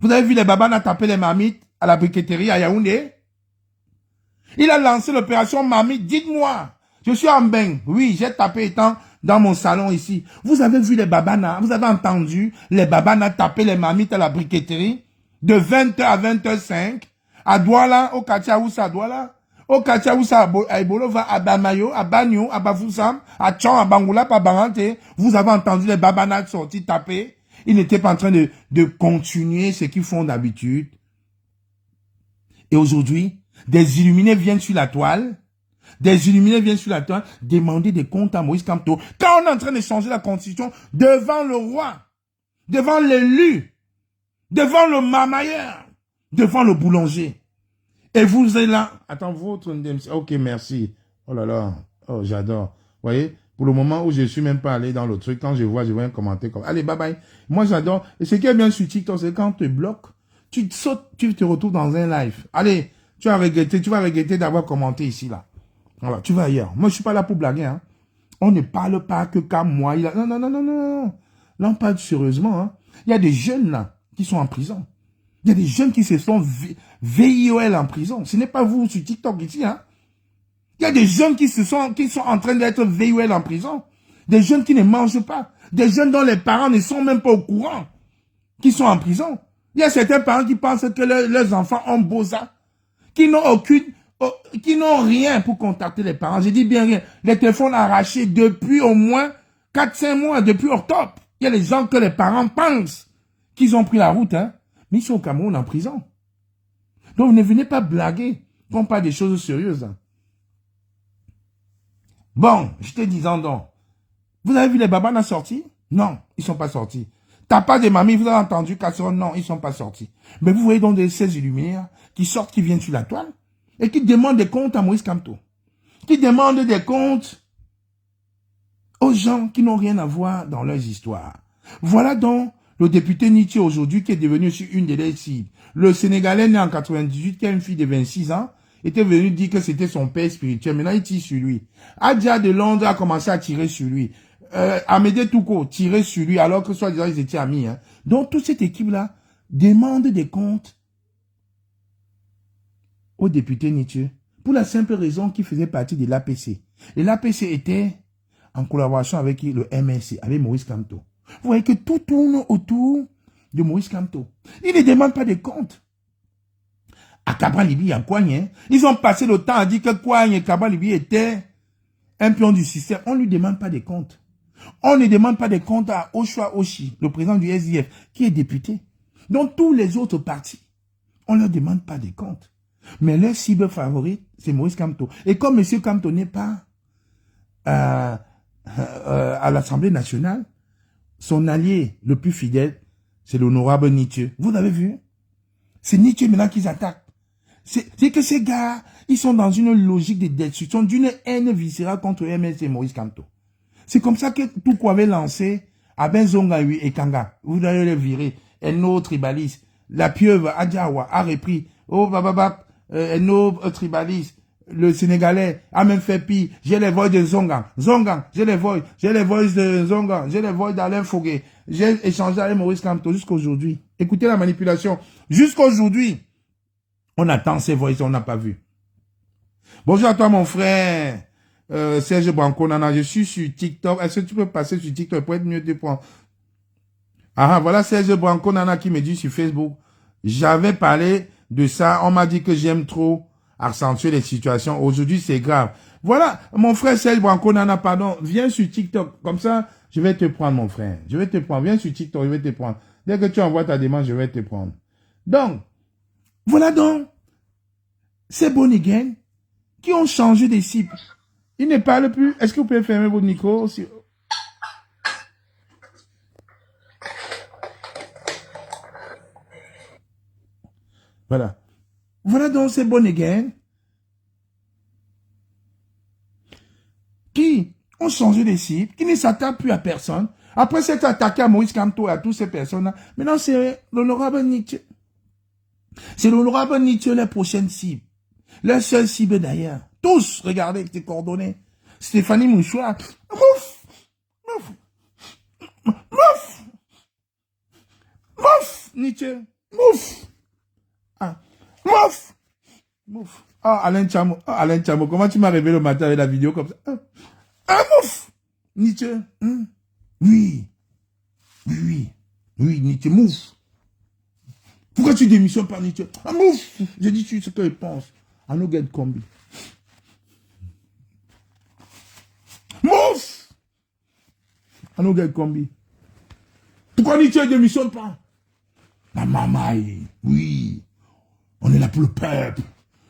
Vous avez vu les babana taper les marmites à la briqueterie à Yaoundé? Il a lancé l'opération Mamite. Dites-moi, je suis en bain. Oui, j'ai tapé étant dans mon salon ici. Vous avez vu les babana, vous avez entendu les babana taper les mamites à la briqueterie de 20h à 20h05 à Douala, au Kachaoussa à Douala, au Kachaoussa à Ebolova, à Bamayo, à Bagno, à Bafoussam, à Tchon, à Bangoula, à Barante. Vous avez entendu les babana sortir taper. Ils n'étaient pas en train de continuer ce qu'ils font d'habitude. Et aujourd'hui, des illuminés viennent sur la toile. Des illuminés viennent sur la toile demander des comptes à Moïse Kamto. Quand on est en train de changer la constitution devant le roi, devant l'élu, devant le mamailleur, devant le boulanger. Et vous êtes là. Attends, votre... Ok, merci. Oh là là. Oh, j'adore. Vous voyez, pour le moment où je ne suis même pas allé dans le truc, quand je vois un commentaire comme... Allez, bye bye. Moi, j'adore. Et ce qui est bien sur TikTok, c'est quand on te bloque, tu te sautes, tu te retrouves dans un live. Allez, tu vas regretter d'avoir commenté ici, là. Voilà, tu vas ailleurs. Moi, je suis pas là pour blaguer, hein. On ne parle pas que comme moi. Non, non, non, non, non. Là, on parle sérieusement, hein. Il y a des jeunes, là, qui sont en prison. Il y a des jeunes qui se sont VIOL en prison. Ce n'est pas vous sur TikTok ici, hein. Il y a des jeunes qui sont en train d'être VIOL en prison. Des jeunes qui ne mangent pas. Des jeunes dont les parents ne sont même pas au courant. Qui sont en prison. Il y a certains parents qui pensent que leurs enfants ont beau ça. Qui n'ont qui n'ont rien pour contacter les parents. Je dis bien rien. Les téléphones arrachés depuis au moins 4-5 mois, depuis octobre. Il y a les gens que les parents pensent qu'ils ont pris la route, hein. Mais ils sont au Cameroun en prison. Donc ne venez pas blaguer. On parle des choses sérieuses. Hein. Bon, je te disant donc. Vous avez vu les babas sortis? Non, ils sont pas sortis. T'as pas de mamie, vous avez entendu casserole? Non, ils sont pas sortis. Mais vous voyez donc ces illuminés qui sortent, qui viennent sur la toile et qui demandent des comptes à Moïse Kamto. Qui demandent des comptes aux gens qui n'ont rien à voir dans leurs histoires. Voilà donc le député Nietzsche aujourd'hui qui est devenu une de leurs cibles. Le Sénégalais né en 98 qui a une fille de 26 ans était venu dire que c'était son père spirituel. Maintenant, il tire sur lui. Adja de Londres a commencé à tirer sur lui. Amédée Touko tirait sur lui alors que soi-disant ils étaient amis. Hein. Donc toute cette équipe-là demande des comptes au député Nietzsche pour la simple raison qu'il faisait partie de l'APC. Et l'APC était en collaboration avec le MSC, avec Maurice Kamto. Vous voyez que tout tourne autour de Maurice Kamto. Il ne demande pas de comptes. À Cabral-Libi, à Kouagne, ils ont passé le temps à dire que Kouagne et Cabral-Libi étaient un pion du système. On ne lui demande pas de comptes. On ne demande pas de comptes à Oshua Oshi, le président du SDF, qui est député. Donc tous les autres partis, on ne leur demande pas de comptes. Mais leur cible favorite, c'est Maurice Kamto. Et comme M. Kamto n'est pas à l'Assemblée nationale, son allié le plus fidèle, c'est l'honorable Nietzsche. Vous avez vu? C'est Nietzsche maintenant qu'ils attaquent. C'est que ces gars, ils sont dans une logique de destruction, d'une haine viscérale contre MS et Maurice Kamto. C'est comme ça que tout quoi avait lancé à Benzonga et Kanga. Vous allez le virer. Eno tribaliste. La pieuvre Adjawa a repris. Oh, bababap. Eno tribaliste. Le Sénégalais a même fait pire. J'ai les voix de Zongan. Zongan, j'ai les voix de Zongan. J'ai les voix d'Alain Foguet. J'ai échangé avec Maurice Kamto jusqu'à aujourd'hui. Écoutez la manipulation. Jusqu'à aujourd'hui, on attend ces voix, on n'a pas vu. Bonjour à toi, mon frère. Serge Branco Nana, je suis sur TikTok. Est-ce que tu peux passer sur TikTok pour être mieux de prendre? Ah, voilà Serge Branco Nana qui me dit sur Facebook. J'avais parlé de ça. On m'a dit que j'aime trop accentuer les situations. Aujourd'hui, c'est grave. Voilà, mon frère Serge Branco Nana, pardon. Viens sur TikTok. Comme ça, je vais te prendre, mon frère. Je vais te prendre. Viens sur TikTok, je vais te prendre. Dès que tu envoies ta demande, je vais te prendre. Donc, voilà donc ces Bonigen qui ont changé des cibles. Ils ne parlent plus. Est-ce que vous pouvez fermer votre micro aussi? Voilà. Voilà donc ces Bonigen qui ont changé des cibles, qui ne s'attaquent plus à personne. Après s'être attaqué à Maurice Kamto et à toutes ces personnes-là, maintenant c'est l'honorable Nietzsche. C'est l'honorable Nietzsche la prochaine cible. La seule cible d'ailleurs. Tous, regardez tes coordonnées. Stéphanie Mouchoua. Mouf! Mouf! Mouf! Mouf! Nietzsche. Mouf! Ah. Mouf! Mouf! Ah, Alain Chamo. Ah, Alain Chamo. Comment tu m'as réveillé le matin avec la vidéo comme ça? Ah, mouf! Nietzsche. Oui. Oui, oui. Oui, Nietzsche. Mouf! Pourquoi tu démissionnes par Nietzsche? Ah, mouf! J'ai dit ce qu'il pense. I no get combi. Mouf! I no get combi. Pourquoi Nietzsche ne démissionne pas? La mamaille, oui. On est là pour le peuple.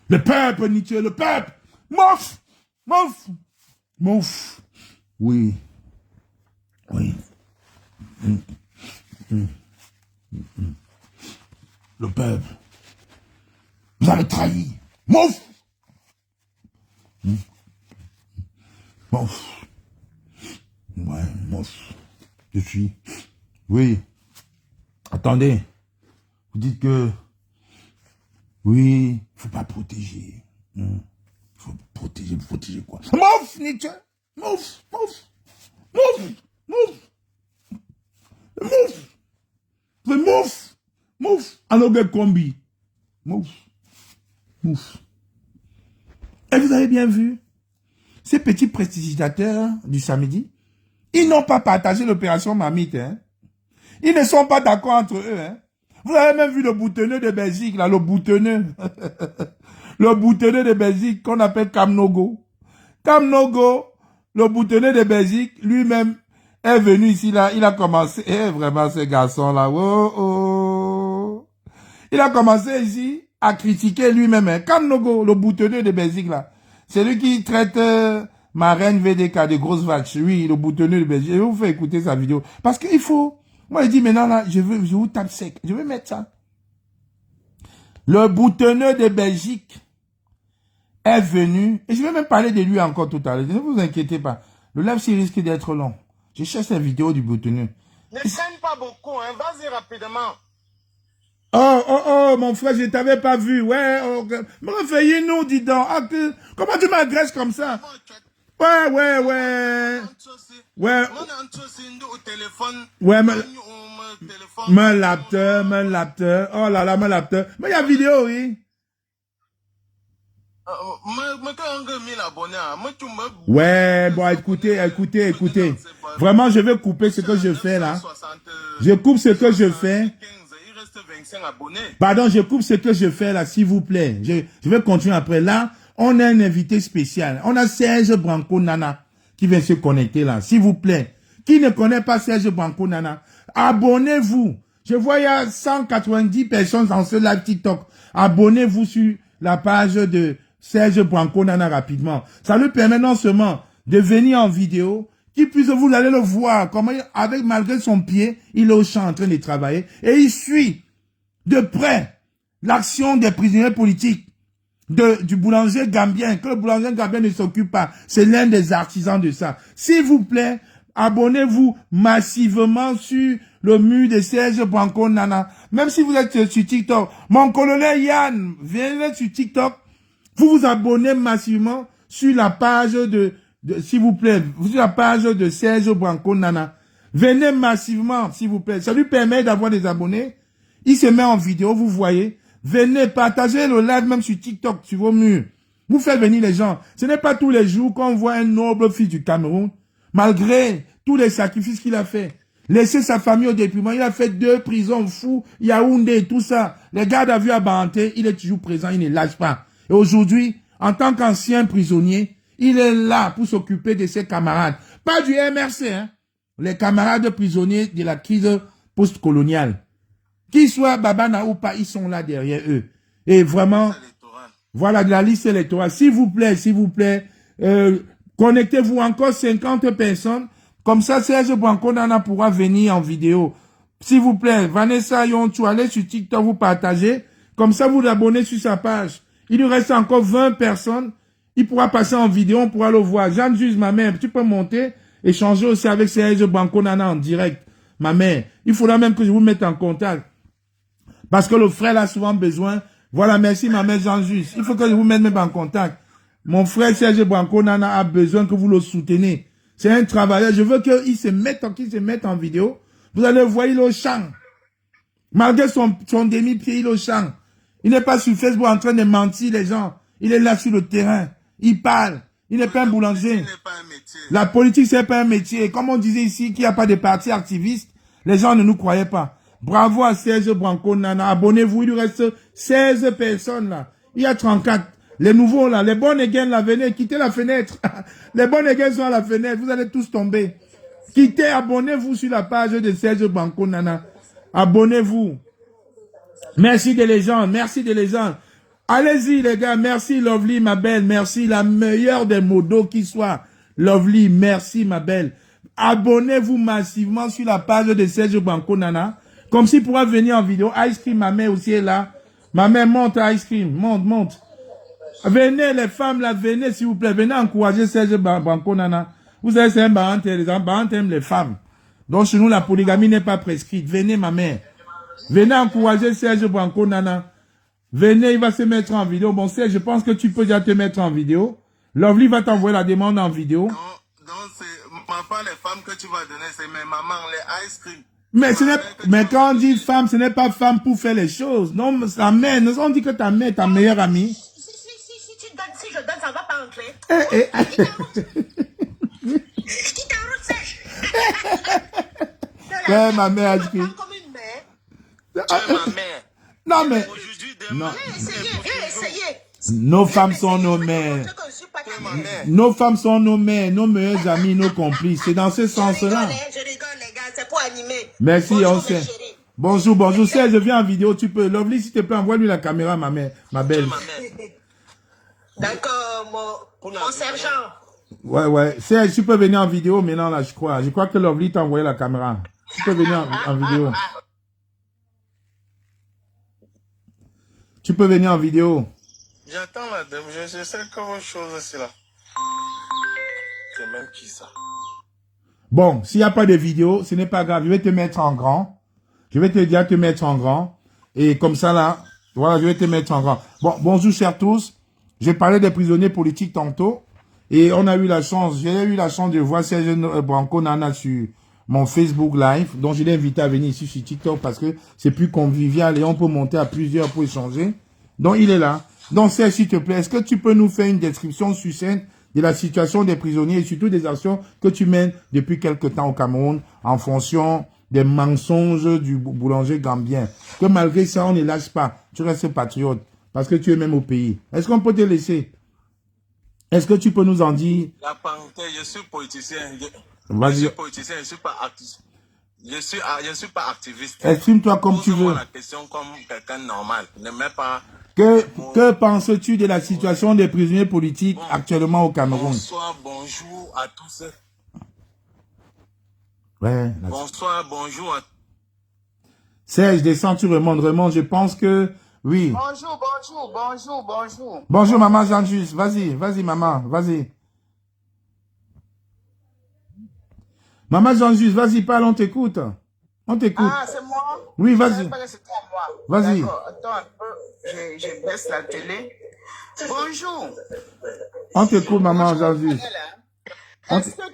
Le peuple, Nietzsche, le peuple. Mouf! Mouf! Mouf! Oui. Oui. Le peuple. Vous avez trahi. Mouf! Mouf. Ouais, mouf. Je suis. Oui. Attendez. Vous dites que. Oui, faut pas protéger. Faut protéger quoi? Mouf, Nietzsche! Mouf, mouf! Mouf! Mouf! Mouf! C'est mouf! Mouf! Alors, combi. Mouf! Mouf! Et vous avez bien vu, ces petits prestigitateurs du samedi, ils n'ont pas partagé l'opération Mamite. Hein? Ils ne sont pas d'accord entre eux. Hein? Vous avez même vu le boutonneux de Belgique, là, le boutonneux. le boutonneux de Belgique qu'on appelle Kamnogo. Kamnogo, le boutonneux de Belgique, lui-même est venu ici, là, il a commencé, vraiment ce garçon-là, oh, oh. Il a commencé ici à critiquer lui-même, hein. Kamnogo, le boutonneux de Belgique, là. C'est lui qui traite ma reine VDK de grosses vaches. Oui, le boutonneux de Belgique. Je vais vous faire écouter sa vidéo. Parce qu'il faut... Moi, je dis maintenant, là, je vous tape sec. Je vais mettre ça. Le boutonneux de Belgique est venu. Et je vais même parler de lui encore tout à l'heure. Ne vous inquiétez pas. Le live risque d'être long. Je cherche la vidéo du boutonneux. Ne traîne pas beaucoup, hein. Vas-y rapidement. Oh, mon frère, je t'avais pas vu. Ouais, oh, me réveillez-nous, dis donc. Ah, comment tu m'adresses comme ça? Ouais. Ouais. Ouais, mon lapteur. Oh là là, mon lapteur. Mais il y a vidéo, oui. Ouais, bon, écoutez. Vraiment, je vais couper ce que je fais là. Je coupe ce que je fais. Pardon, je coupe ce que je fais là, s'il vous plaît. Je vais continuer après. Là, on a un invité spécial. On a Serge Branco Nana qui vient se connecter là, s'il vous plaît. Qui ne connaît pas Serge Branco Nana, abonnez-vous. Je vois il y a 190 personnes dans ce live TikTok. Abonnez-vous sur la page de Serge Branco Nana rapidement. Ça lui permet non seulement de venir en vidéo, qu'il puisse, vous allez le voir, comment, avec, malgré son pied, il est au champ en train de travailler, et il suit de près l'action des prisonniers politiques, du boulanger gambien, que le boulanger gambien ne s'occupe pas. C'est l'un des artisans de ça. S'il vous plaît, abonnez-vous massivement sur le mur de Serge Branco Nana. Même si vous êtes sur TikTok, mon colonel Yann, venez sur TikTok, vous vous abonnez massivement sur la page s'il vous plaît, sur la page de Serge Branco Nana. Venez massivement, s'il vous plaît. Ça lui permet d'avoir des abonnés. Il se met en vidéo, vous voyez. Venez, partagez le live même sur TikTok, sur vos murs. Vous faites venir les gens. Ce n'est pas tous les jours qu'on voit un noble fils du Cameroun, malgré tous les sacrifices qu'il a fait. Laisser sa famille au déprimant. Il a fait 2 prisons fous, Yaoundé, tout ça. Les gardes à vue à Banté, il est toujours présent, il ne lâche pas. Et aujourd'hui, en tant qu'ancien prisonnier, il est là pour s'occuper de ses camarades. Pas du MRC, hein. Les camarades prisonniers de la crise post-coloniale. Qu'ils soient Babana ou pas, ils sont là derrière eux. Et vraiment, voilà de la liste électorale. S'il vous plaît, connectez-vous encore 50 personnes. Comme ça, Serge Branco Nana pourra venir en vidéo. S'il vous plaît, Vanessa Yontou, allez sur TikTok, vous partagez. Comme ça, vous vous abonnez sur sa page. Il lui reste encore 20 personnes. Il pourra passer en vidéo, on pourra le voir. Jeanne Juste, ma mère, tu peux monter, échanger aussi avec Serge Branco Nana en direct. Ma mère, il faudra même que je vous mette en contact. Parce que le frère a souvent besoin. Voilà, merci ma mère Jean Juste. Il faut que je vous mette même en contact. Mon frère Serge Branco Nana a besoin que vous le soutenez. C'est un travailleur. Je veux qu'il se mette en vidéo. Vous allez voir, il est au champ. Malgré son demi-pied, il est au champ. Il n'est pas sur Facebook en train de mentir les gens. Il est là sur le terrain. Il parle. Il n'est pas un boulanger. La politique, c'est pas un métier. Comme on disait ici qu'il n'y a pas de parti activiste, les gens ne nous croyaient pas. Bravo à Serge Branco Nana. Abonnez-vous. Il lui reste 16 personnes là. Il y a 34. Les nouveaux là, les bonnes gains là, venez, quittez la fenêtre. Les bonnes gains sont à la fenêtre. Vous allez tous tomber. Quittez, abonnez-vous sur la page de Serge Branco Nana. Abonnez-vous. Merci des légendes. Merci des légendes. Allez-y les gars. Merci Lovely, ma belle. Merci la meilleure des modos qui soit. Lovely, merci ma belle. Abonnez-vous massivement sur la page de Serge Branco Nana. Comme s'il pourra venir en vidéo. Ice Cream, ma mère aussi est là. Ma mère, monte Ice Cream. Monte. Venez les femmes là, venez s'il vous plaît. Venez encourager Serge Branco Nana. Vous savez, c'est un baranté. Les barantés aiment les femmes. Donc chez nous, la polygamie n'est pas prescrite. Venez ma mère. Venez encourager Serge Branco Nana. Venez, il va se mettre en vidéo. Bon, Serge, je pense que tu peux déjà te mettre en vidéo. Lovely va t'envoyer la demande en vidéo. Non, c'est pas les femmes que tu vas donner, c'est mes mamans, les ice cream. Mais quand on dit femme, ce n'est pas femme pour faire les choses. Non, ta mère, on dit que ta mère est ta meilleure amie. Si je donne, ça va pas entrer. Qui t'enroute, Serge? Ouais, ma mère a dit. Comme une mère. Tu es ma mère. Non, mais. Non. Essayez. Nos femmes sont nos mères. Nos femmes sont nos mères, nos meilleurs amis, nos complices. C'est dans ce sens-là. Je rigole, les gars, c'est pour animer. Merci, Bonjour, on mes sait. chéris. Bonjour, bonjour. Serge, je viens en vidéo, tu peux. Lovely, s'il te plaît, envoie-lui la caméra, ma mère, ma belle. D'accord, mon sergent. Ouais. Serge, tu peux venir en vidéo maintenant, là, je crois. Je crois que Lovely t'a envoyé la caméra. Tu peux venir en vidéo. Tu peux venir en vidéo. J'attends la dame, je sais comment chose c'est là. C'est même qui ça? Bon, s'il n'y a pas de vidéo, ce n'est pas grave. Je vais te mettre en grand. Je vais te dire te mettre en grand. Et comme ça, là, voilà, je vais te mettre en grand. Bon, bonjour, chers tous. J'ai parlé des prisonniers politiques tantôt. Et on a eu la chance, j'ai eu la chance de voir Serge Branco Nana sur mon Facebook Live. Donc, je l'ai invité à venir ici sur TikTok parce que c'est plus convivial et on peut monter à plusieurs pour échanger. Donc, il est là. Donc, Serge, s'il te plaît, est-ce que tu peux nous faire une description succincte de la situation des prisonniers et surtout des actions que tu mènes depuis quelque temps au Cameroun en fonction des mensonges du boulanger gambien? Que malgré ça, on ne lâche pas. Tu restes patriote parce que tu es même au pays. Est-ce qu'on peut te laisser? Est-ce que tu peux nous en dire? La parenthèse, je suis politicien. Vas-y. Je suis politicien, je suis pas activiste. Je suis pas activiste. Exprime-toi comme tu veux. Pose-moi la question comme quelqu'un de normal. Ne mets pas... Que penses-tu de la situation des prisonniers politiques actuellement au Cameroun? Bonsoir, bonjour à tous. Ouais. Bonsoir, bonjour à... Serge, descends, tu remontes. Je pense que... Oui. Bonjour. Bonjour, maman Jean-Just. Vas-y, maman. Vas-y. Maman Jean-Just, vas-y, parle, on t'écoute. On t'écoute. Ah, c'est moi? Oui, Je vas-y. savais pas que c'était à moi. Vas-y. D'accord, attends un peu. Je baisse la télé. Bonjour. On t'écoute, maman Jean-Just. Est-ce que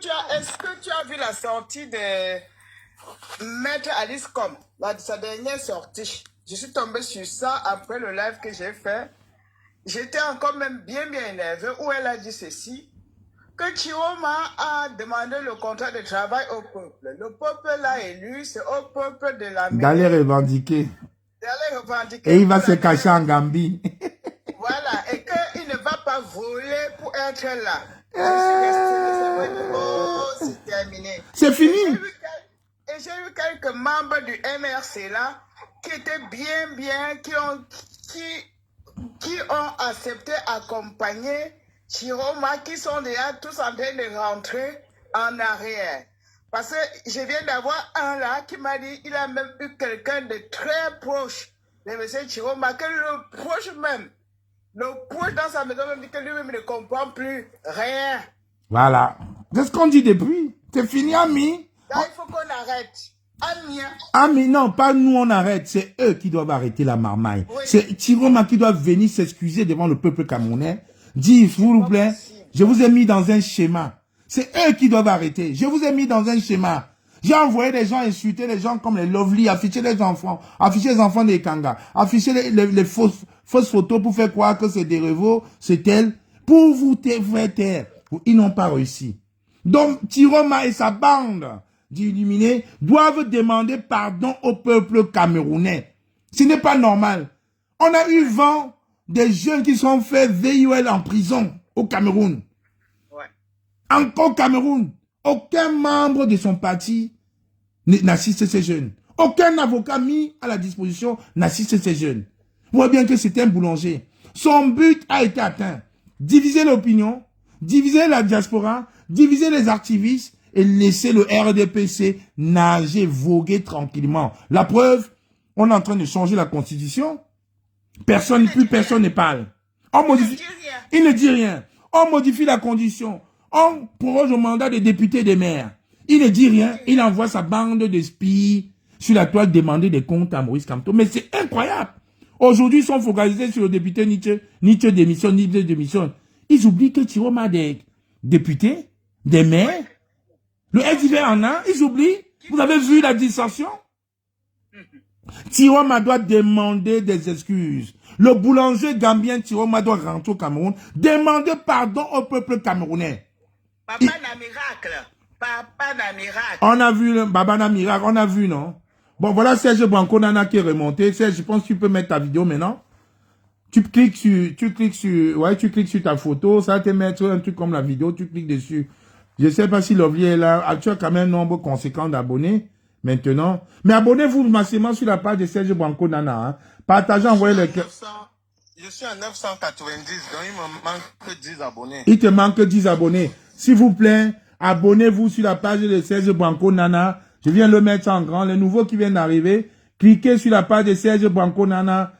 tu as vu la sortie de Maître Alice Com, sa dernière sortie? Je suis tombé sur ça après le live que j'ai fait. J'étais encore même bien énervé où elle a dit ceci, que Chiroma a demandé le contrat de travail au peuple. Le peuple l'a élu, c'est au peuple de la D'aller revendiquer. revendiquer. Et il va se cacher en Gambie. Voilà, et qu'il ne va pas voler pour être là. Je suis resté, c'est terminé. C'est fini. Et j'ai eu quelques membres du MRC là, qui étaient bien, qui ont accepté accompagner Chiroma, qui sont déjà tous en train de rentrer en arrière. Parce que je viens d'avoir un là qui m'a dit, il a même eu quelqu'un de très proche de M. Chiroma, que le proche même, le proche dans sa maison me dit que lui-même ne comprend plus rien. Voilà. C'est ce qu'on dit depuis. C'est fini, ami. Là, il faut qu'on arrête. Ami, Ami, non, pas nous on arrête. C'est eux qui doivent arrêter la marmaille. Oui. C'est Chiroma qui doit venir s'excuser devant le peuple camerounais. Dire, s'il vous plaît, je vous ai mis dans un schéma. C'est eux qui doivent arrêter. Je vous ai mis dans un schéma. J'ai envoyé des gens insulter les gens comme les Lovely, afficher les enfants des Kanga, afficher les fausses photos pour faire croire que c'est des revaux, c'est tel, pour vous faire taire. Ils n'ont pas réussi. Donc, Chiroma et sa bande d'illuminés doivent demander pardon au peuple camerounais. Ce n'est pas normal. On a eu vent des jeunes qui sont faits VUL en prison au Cameroun. ouais. Encore au Cameroun, aucun membre de son parti n'assiste ces jeunes. Aucun avocat mis à la disposition n'assiste ces jeunes. Vous voyez bien que c'est un boulanger. Son but a été atteint. Diviser l'opinion, diviser la diaspora, diviser les activistes et laisser le RDPC nager, voguer tranquillement. La preuve, on est en train de changer la constitution. Plus personne ne parle. On modifie, il ne dit rien. On modifie la condition. On proroge le mandat des députés et des maires. Il ne dit rien. Il envoie sa bande de spies sur la toile demander des comptes à Maurice Kamto. Mais c'est incroyable. Aujourd'hui, ils sont focalisés sur le député Nietzsche. Nietzsche démissionne. Ils oublient que Chiroma a des députés, des maires. Le SIV en a. Ils oublient. Vous avez vu la dissension? Chiroma doit demander des excuses. Le boulanger gambien Chiroma doit rentrer au Cameroun, demander pardon au peuple camerounais. Papa n'a miracle. On a vu le Baba n'a miracle, on a vu, non? Bon, voilà Serge Branco Nana qui est remonté. Serge, je pense que tu peux mettre ta vidéo maintenant. tu cliques sur ta photo, ça va te mettre un truc comme la vidéo, tu cliques dessus. Je ne sais pas si Lovely est là. Tu as quand même un nombre conséquent d'abonnés maintenant. Mais abonnez-vous massivement sur la page de Serge Branco Nana. Hein. Partagez, envoyez les cœurs. Je suis à 990, donc il me manque 10 abonnés. Il te manque 10 abonnés. S'il vous plaît, abonnez-vous sur la page de Serge Branco Nana. Je viens le mettre en grand. Les nouveaux qui viennent d'arriver, cliquez sur la page de Serge Branco Nana.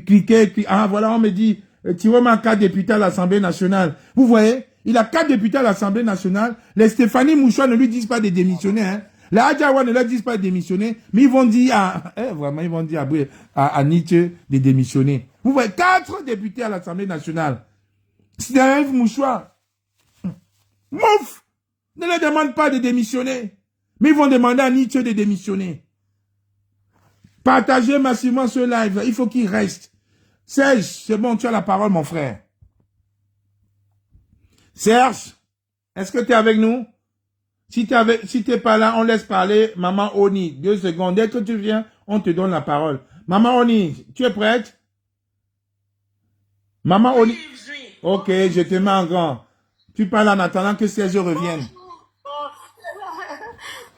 Cliquez. Ah, voilà, on me dit, Tiroma a 4 députés à l'Assemblée nationale. Vous voyez, il a 4 députés à l'Assemblée nationale. Les Stéphanie Mouchoua ne lui disent pas de démissionner. Hein. Les Adjawa ne leur disent pas de démissionner. Mais ils vont dire vraiment, ils vont dire à Nietzsche de démissionner. Vous voyez, 4 députés à l'Assemblée nationale. Stéphanie Mouchoua. Mouf! Ne leur demande pas de démissionner. Mais ils vont demander à Nietzsche de démissionner. Partagez massivement ce live. Il faut qu'il reste. Serge, c'est bon, tu as la parole, mon frère. Serge, est-ce que tu es avec nous? Si tu n'es pas là, on laisse parler Maman Oni. 2 secondes. Dès que tu viens, on te donne la parole. Maman Oni, tu es prête? Maman Oni. Ok, je te mets en grand. Tu parles en attendant que Serge revienne.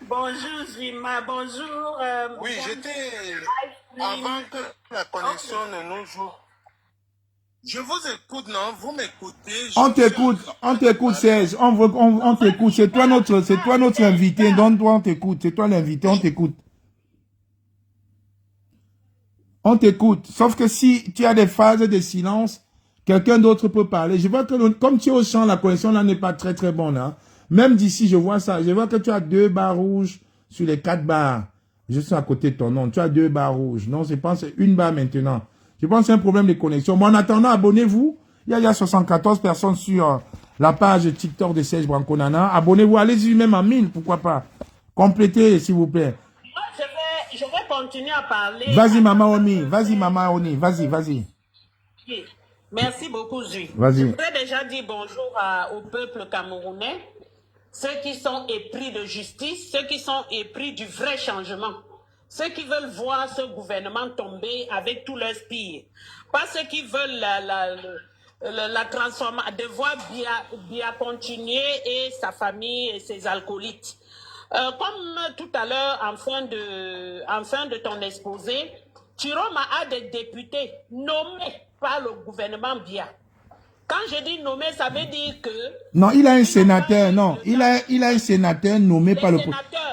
Bonjour Zima, bonjour. Oui, j'étais avant que la connexion ne nous joue. Je vous écoute, non? Vous m'écoutez? On t'écoute, Serge. On t'écoute. C'est toi notre invité. Donc toi, on t'écoute. C'est toi l'invité, on t'écoute. On t'écoute. Sauf que si tu as des phases de silence, quelqu'un d'autre peut parler. Je vois que comme tu es au champ, la connexion là n'est pas très très bonne. Hein. Même d'ici, je vois ça. Je vois que tu as 2 barres rouges sur les 4 barres. Je suis à côté de ton nom. Tu as 2 barres rouges. Non, je pense que c'est 1 barre maintenant. Je pense que c'est un problème de connexion. Mais en attendant, abonnez-vous. Il y a 74 personnes sur la page TikTok de Serge Branco Nana. Abonnez-vous. Allez-y même en 1000, pourquoi pas. Complétez, s'il vous plaît. Moi, je vais continuer à parler. Vas-y, Maman Oni. Vas-y, Maman Oni. Vas-y. Merci beaucoup, Zui. Vas-y. Je voudrais déjà dire bonjour au peuple camerounais. Ceux qui sont épris de justice, ceux qui sont épris du vrai changement. Ceux qui veulent voir ce gouvernement tomber avec tous leurs spires. Pas ceux qui veulent la transformation, de voir bien continuer et sa famille et ses alcoolites. Comme tout à l'heure, en fin de ton exposé, Tiroma a des députés nommés par le gouvernement Bia. Quand je dis nommé, ça veut dire que... Non, il a un sénateur, non. Il a un sénateur nommé par le...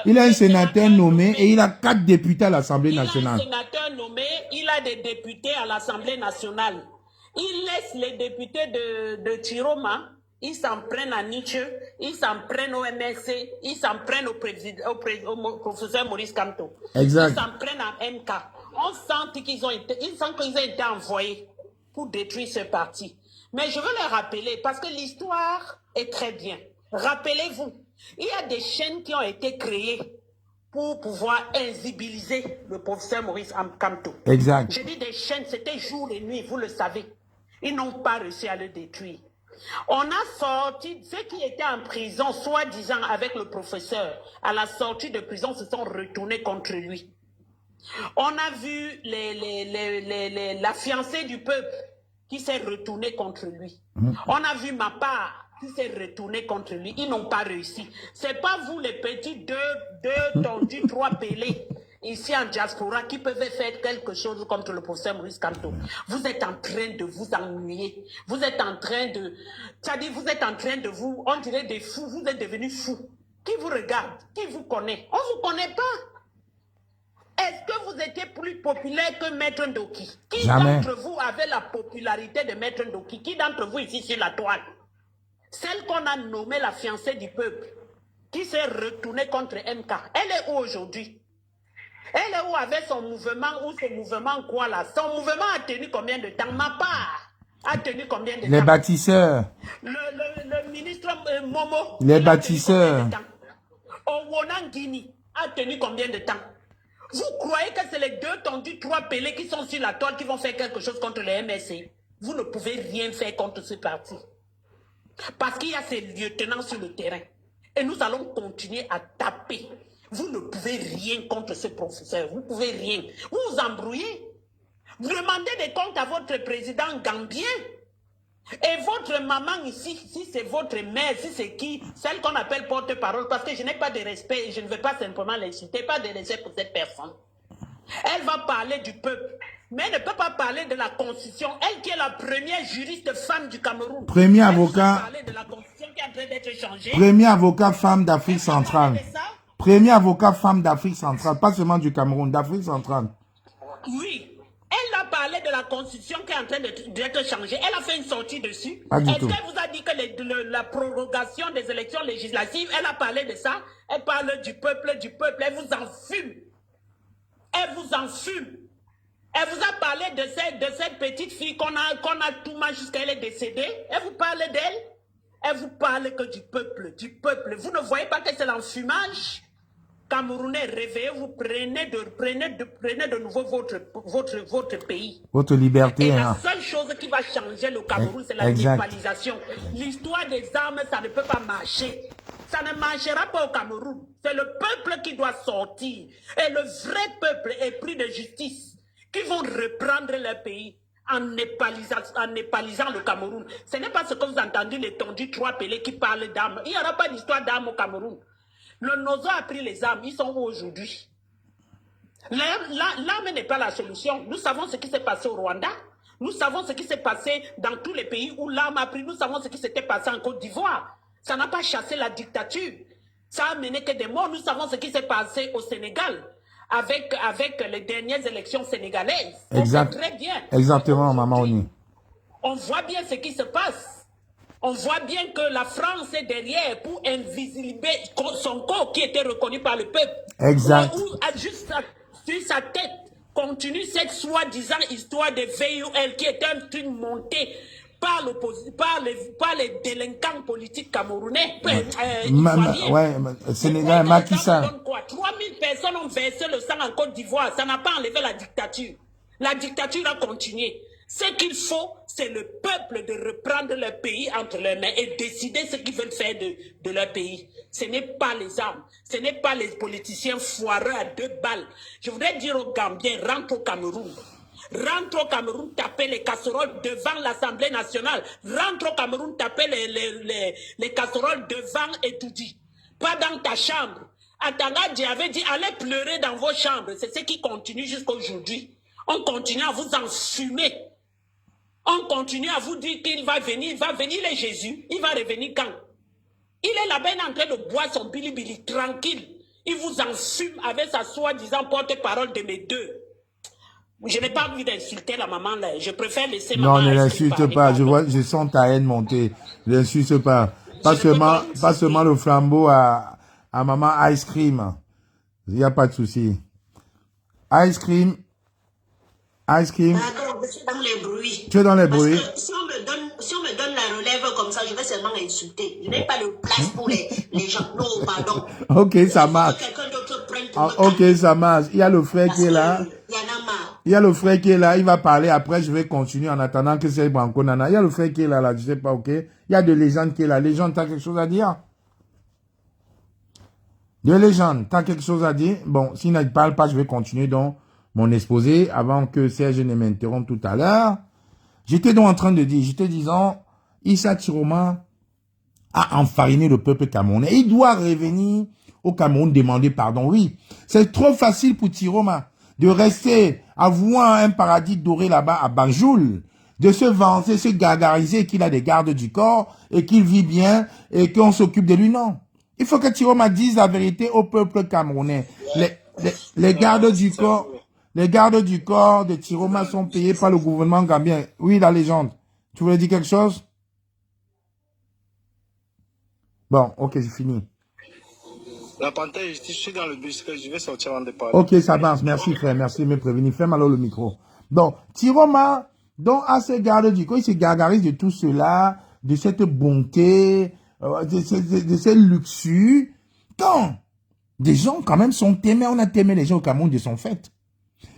Il a un sénateur nommé et il a 4 députés à l'Assemblée nationale. Il a un sénateur nommé, il a des députés à l'Assemblée nationale. Il laisse les députés de Tiroma, ils s'en prennent à Nietzsche, ils s'en prennent au MSC, ils s'en prennent au professeur Maurice Kamto. Exact. Ils s'en prennent à MK. On sent qu'ils ont été envoyés pour détruire ce parti. Mais je veux les rappeler, parce que l'histoire est très bien. Rappelez-vous, il y a des chaînes qui ont été créées pour pouvoir invisibiliser le professeur Maurice Kamto. Exact. Je dis des chaînes, c'était jour et nuit, vous le savez. Ils n'ont pas réussi à le détruire. On a sorti, ceux qui étaient en prison, soi-disant avec le professeur, à la sortie de prison, se sont retournés contre lui. On a vu la fiancée du peuple qui s'est retournée contre lui. On a vu ma part qui s'est retournée contre lui. Ils n'ont pas réussi. C'est pas vous les petits deux tondus, 3 pélés ici en diaspora qui peuvent faire quelque chose contre le professeur Maurice Kamto. Vous êtes en train de vous ennuyer. Vous êtes en train de... C'est-à-dire, vous êtes en train de vous... On dirait des fous. Vous êtes devenus fous. Qui vous regarde? Qui vous connaît? On ne vous connaît pas. Est-ce que vous étiez plus populaire que Maître Ndoki? Qui d'entre vous avait la popularité de Maître Ndoki? Qui d'entre vous ici sur la toile? Celle qu'on a nommée la fiancée du peuple, qui s'est retournée contre MK. Elle est où aujourd'hui? Elle est où avec son mouvement, ou ce mouvement quoi là? Son mouvement a tenu combien de temps? Ma part a tenu combien de temps? Les bâtisseurs. Le ministre Momo. Les bâtisseurs. Owonangini a tenu combien de temps? Vous croyez que c'est les 2 tondus, 3 pélés qui sont sur la toile qui vont faire quelque chose contre les MSC? Vous ne pouvez rien faire contre ce parti. Parce qu'il y a ces lieutenants sur le terrain. Et nous allons continuer à taper. Vous ne pouvez rien contre ce professeur. Vous ne pouvez rien. Vous vous embrouillez. Vous demandez des comptes à votre président gambien. Et votre maman ici, si c'est votre mère, si c'est qui, celle qu'on appelle porte-parole, parce que je n'ai pas de respect et je ne veux pas simplement l'insulter, pas de respect pour cette personne. Elle va parler du peuple, mais elle ne peut pas parler de la Constitution. Elle qui est la première juriste femme du Cameroun. Premier Elle avocat. va parler de la Constitution qui est en train d'être changée. Premier avocat femme d'Afrique centrale. Premier avocat femme d'Afrique centrale, pas seulement du Cameroun, d'Afrique centrale. Oui. Elle a parlé de la Constitution qui est en train d'être changée. Elle a fait une sortie dessus. Est-ce qu'elle vous a dit que la prorogation des élections législatives, elle a parlé de ça? Elle parle du peuple, elle vous enfume. Elle vous enfume. Elle vous a parlé de cette petite fille qu'on a tout mal jusqu'à elle est décédée. Elle vous parle d'elle. Elle vous parle que du peuple, du peuple. Vous ne voyez pas que c'est l'enfumage? Camerounais, réveillez-vous, prenez de nouveau votre pays. Votre liberté. Et la seule chose qui va changer le Cameroun, c'est la népalisation. L'histoire des armes, ça ne peut pas marcher. Ça ne marchera pas au Cameroun. C'est le peuple qui doit sortir. Et le vrai peuple est pris de justice, qui vont reprendre leur pays en népalisant le Cameroun. Ce n'est pas ce que vous entendez, les tondus trois pelés qui parlent d'armes. Il n'y aura pas d'histoire d'armes au Cameroun. Le Nozo a pris les armes, ils sont où aujourd'hui? L'arme n'est pas la solution. Nous savons ce qui s'est passé au Rwanda. Nous savons ce qui s'est passé dans tous les pays où l'arme a pris. Nous savons ce qui s'était passé en Côte d'Ivoire. Ça n'a pas chassé la dictature. Ça a mené que des morts. Nous savons ce qui s'est passé au Sénégal avec les dernières élections sénégalaises. Exact. On sait très bien. Exactement, Maman Oni. On voit bien ce qui se passe. On voit bien que la France est derrière pour invisibiliser son corps qui était reconnu par le peuple. Exact. Ou juste sur sa tête continue cette soi-disant histoire de VUL qui est un truc monté par les délinquants politiques camerounais. Sénégal, Macky Sall. 3000 personnes ont versé le sang en Côte d'Ivoire. Ça n'a pas enlevé la dictature. La dictature a continué. Ce qu'il faut, c'est le peuple de reprendre leur pays entre leurs mains et décider ce qu'ils veulent faire de leur pays. Ce n'est pas les armes, ce n'est pas les politiciens foireux à 2 balles. Je voudrais dire aux Gambiens, rentre au Cameroun. Rentre au Cameroun, tapez les casseroles devant l'Assemblée nationale. Rentre au Cameroun, tapez les casseroles devant Etoudi. Pas dans ta chambre. Atanga avait dit, allez pleurer dans vos chambres. C'est ce qui continue jusqu'à aujourd'hui. On continue à vous enfumer. On continue à vous dire qu'il va venir, les Jésus. Il va revenir quand? Il est là-bas en train de boire son bilibili, tranquille. Il vous enfume avec sa soi-disant porte-parole de mes deux. Je n'ai pas envie d'insulter la maman là. Je préfère laisser maman. Non, ne l'insulte pas. Je sens ta haine monter. Ne l'insulte pas. Pas seulement le flambeau à maman Ice Cream. Il n'y a pas de souci. Ice Cream. Ice Cream. Pardon, je suis dans les bruits. Tu es dans les bruits. Parce que si on me donne la relève comme ça, je vais seulement insulter. Je n'ai pas de place pour les gens. Non, pardon. Ok, ça marche. Quelqu'un d'autre prenne ok, ça marche. Il y a le frère qui est là. Il y en a marre. Il y a le frère qui est là. Il va parler. Après, je vais continuer en attendant que c'est Branco Nana. Il y a le frère qui est là, je sais pas, ok. Il y a de légende qui est là. Légende, t'as quelque chose à dire? De légende, t'as quelque chose à dire? Bon, s'il ne parle pas, je vais continuer donc mon exposé avant que Serge ne m'interrompe tout à l'heure. J'étais donc en train de dire, j'étais disant, Issa Chiroma a enfariné le peuple camerounais. Il doit revenir au Cameroun demander pardon. Oui, c'est trop facile pour Chiroma de rester à voir un paradis doré là-bas à Banjul, de se vanter, se gargariser qu'il a des gardes du corps et qu'il vit bien et qu'on s'occupe de lui. Non. Il faut que Chiroma dise la vérité au peuple camerounais. Les gardes du corps... Les gardes du corps de Chiroma sont payés par le gouvernement gambien. Oui, la légende. Tu voulais dire quelque chose? Bon, ok, j'ai fini. La panthère, je suis dans le bus, je vais sortir en départ. Ok, ça marche. Merci, frère. Merci de me prévenir. Ferme alors le micro. Donc, Chiroma, donc, à ces gardes du corps, il se gargarise de tout cela, de cette bonté, de cette luxure. Quand des gens, quand même, sont aimés, on a aimé les gens au Cameroun de son fait.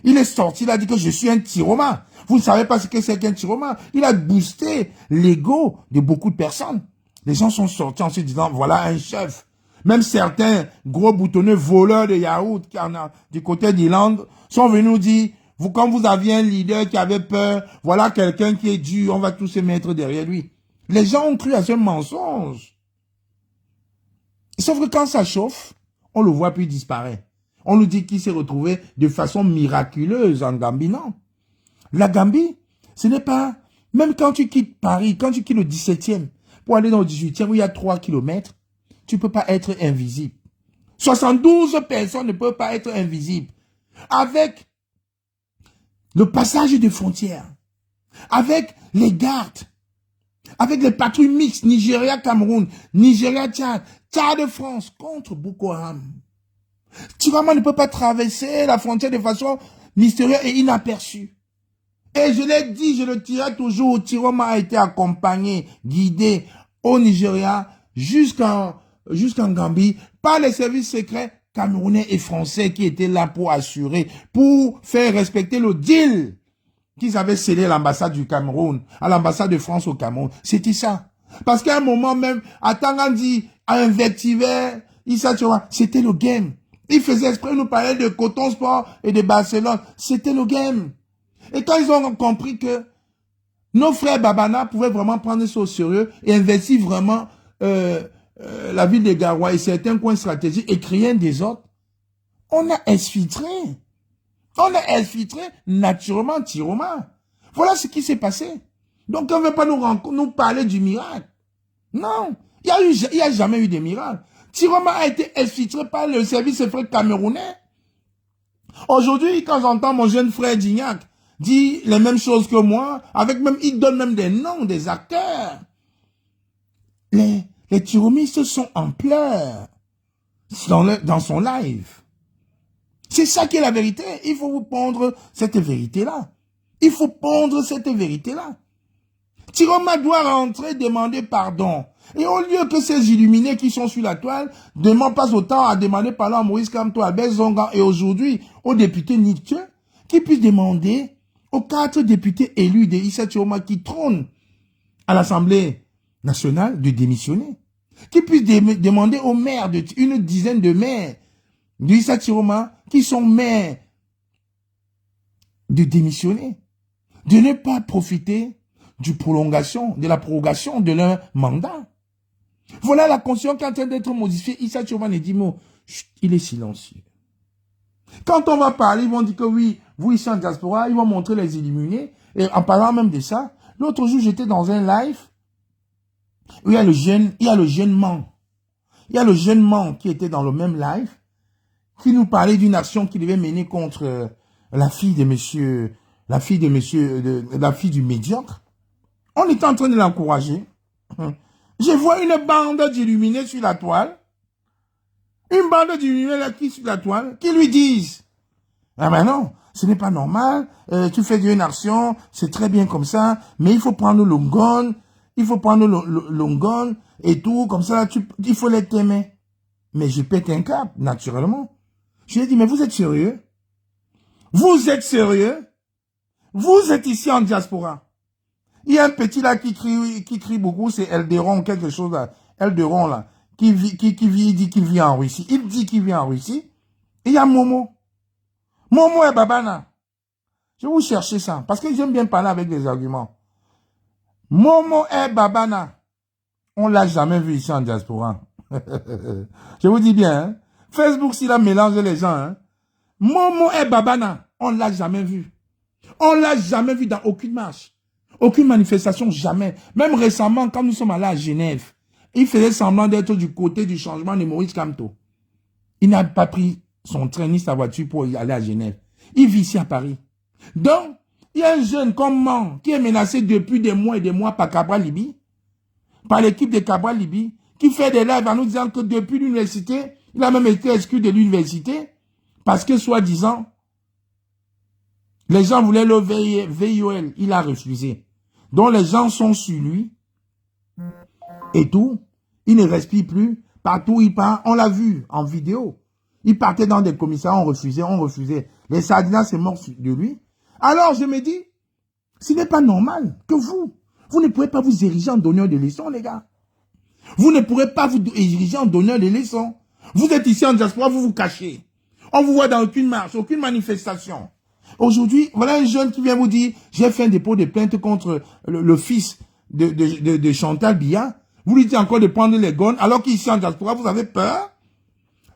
Il est sorti, il a dit que je suis un Chiroma. Vous ne savez pas ce que c'est qu'un Chiroma. Il a boosté l'ego de beaucoup de personnes. Les gens sont sortis en se disant, voilà un chef. Même certains gros boutonneux voleurs de yaourt du côté d'Irlande sont venus nous dire, Quand vous aviez un leader qui avait peur, voilà quelqu'un qui est dur, on va tous se mettre derrière lui. Les gens ont cru à ce mensonge. Sauf que quand ça chauffe, on le voit puis il disparaît. On nous dit qu'il s'est retrouvé de façon miraculeuse en Gambie. Non. La Gambie, ce n'est pas... Même quand tu quittes Paris, quand tu quittes le 17e, pour aller dans le 18e où il y a 3 kilomètres, tu ne peux pas être invisible. 72 personnes ne peuvent pas être invisibles. Avec le passage des frontières, avec les gardes, avec les patrouilles mixtes, Nigeria-Cameroun, Nigeria-Tchad, Tchad-France contre Boko Haram. Tiroma ne peut pas traverser la frontière de façon mystérieuse et inaperçue. Et je l'ai dit, je le dirai toujours, Tiroma a été accompagné, guidé au Nigeria jusqu'en Gambie par les services secrets camerounais et français qui étaient là pour assurer, pour faire respecter le deal qu'ils avaient scellé à l'ambassade du Cameroun, à l'ambassade de France au Cameroun. C'était ça. Parce qu'à un moment même, à Tangandi, à invectiver, c'était le game. Ils faisaient exprès, nous parlaient de Coton Sport et de Barcelone. C'était le game. Et quand ils ont compris que nos frères Babana pouvaient vraiment prendre ça au sérieux et investir vraiment la ville de Garoua et certains coins stratégiques et créer un désordre, on a infiltré. On a infiltré naturellement Tiroma. Voilà ce qui s'est passé. Donc on ne veut pas nous parler du miracle. Non, il n'y a jamais eu de miracle. Tiroma a été infiltré par le service secret camerounais. Aujourd'hui, quand j'entends mon jeune frère Dignac dit les mêmes choses que moi, il donne même des noms des acteurs. Les tiromistes sont en pleurs dans son live. C'est ça qui est la vérité. Il faut vous pondre cette vérité-là. Il faut pondre cette vérité-là. Tiroma doit rentrer, demander pardon. Et au lieu que ces illuminés qui sont sur la toile demandent pas autant à demander pardon à Moïse Kamto, Albert Zonga et aujourd'hui au député Nietzsche, qui puisse demander aux 4 députés élus de Issa Tiroma qui trônent à l'Assemblée nationale de démissionner. Qui puisse demander aux maires, une dizaine de maires de Issa Tiroma qui sont maires de démissionner. De ne pas profiter de la prolongation de leur mandat. Voilà la conscience qui est en train d'être modifiée. Issa Tiroma ne dit mot. Il est silencieux. Quand on va parler, ils vont dire que oui, vous ici en diaspora, ils vont montrer les illuminés. Et en parlant même de ça, l'autre jour, j'étais dans un live où il y a le jeune man. Il y a le jeune man qui était dans le même live, qui nous parlait d'une action qu'il devait mener contre la fille du médiocre. On était en train de l'encourager. Je vois une bande d'illuminés sur la toile. Une bande d'illuminés là qui sur la toile, qui lui disent, ah ben non, ce n'est pas normal, tu fais une action, c'est très bien comme ça, mais il faut prendre le longon, et tout, comme ça, il faut les t'aimer. Mais je pète un câble, naturellement. Je lui ai dit, mais vous êtes sérieux? Vous êtes sérieux? Vous êtes ici en diaspora. Il y a un petit là qui crie beaucoup, c'est Elderon, quelque chose là. Elderon là, qui dit qu'il vit en Russie. Il dit qu'il vit en Russie. Et il y a Momo. Momo et Babana. Je vais vous chercher ça, parce que j'aime bien parler avec des arguments. Momo et Babana. On l'a jamais vu ici en diaspora. Je vous dis bien, hein. Facebook, s'il a mélangé les gens, hein. Momo et Babana, on l'a jamais vu. On l'a jamais vu dans aucune marche. Aucune manifestation, jamais. Même récemment, quand nous sommes allés à Genève, il faisait semblant d'être du côté du changement de Moïse Kamto. Il n'a pas pris son train ni sa voiture pour aller à Genève. Il vit ici à Paris. Donc, il y a un jeune comme moi qui est menacé depuis des mois et des mois par Cabral Libye, par l'équipe de Cabral Libye, qui fait des lives en nous disant que depuis l'université, il a même été exclu de l'université, parce que soi-disant, les gens voulaient le VIOL, il a refusé. Donc les gens sont sur lui, et tout, il ne respire plus, partout où il part, on l'a vu en vidéo. Il partait dans des commissariats, on refusait. Les Sardinats, c'est mort de lui. Alors je me dis, ce n'est pas normal que vous ne pourrez pas vous ériger en donneur de leçons, les gars. Vous ne pourrez pas vous ériger en donneur de leçons. Vous êtes ici en diaspora, vous vous cachez. On vous voit dans aucune marche, aucune manifestation. Aujourd'hui, voilà un jeune qui vient vous dire, j'ai fait un dépôt de plainte contre le fils de Chantal Biya. Vous lui dites encore de prendre les guns, alors qu'ici en diaspora, vous avez peur.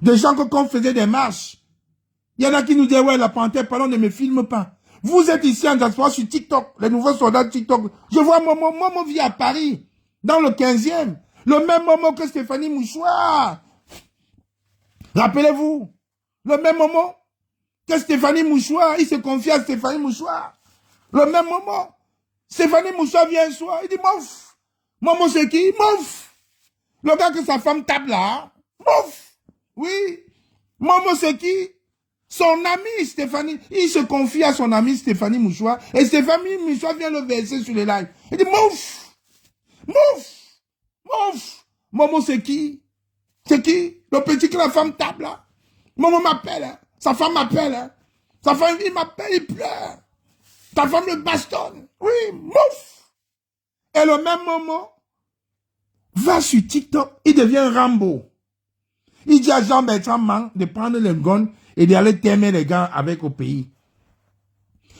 Des gens que quand on faisait des marches, il y en a qui nous disaient, ouais, la panthère, pardon, ne me filme pas. Vous êtes ici en diaspora sur TikTok, les nouveaux soldats de TikTok. Je vois Momo vit à Paris, dans le 15e. Le même Momo que Stéphanie Mouchoir. Rappelez-vous, le même Momo que Stéphanie Mouchoir, il se confie à Stéphanie Mouchoir. Le même Momo. Stéphanie Mouchoir vient un soir, il dit, mouf. Momo c'est qui? Mouf. Le gars que sa femme tape là, mouf. Oui. Momo c'est qui? Son ami Stéphanie, il se confie à son ami Stéphanie Mouchoir, et Stéphanie Mouchoir vient le verser sur les lives. Il dit, mouf. Mouf. Mouf. Momo c'est qui? C'est qui? Le petit que la femme tape là. Momo m'appelle, hein. Sa femme m'appelle, hein. Sa femme, il m'appelle, il pleure. Ta femme le bastonne. Oui, mouf. Et le même Momo va sur TikTok, il devient Rambo. Il dit à Jean-Bertrand Mang de prendre le gun et d'aller terminer les gars avec au pays.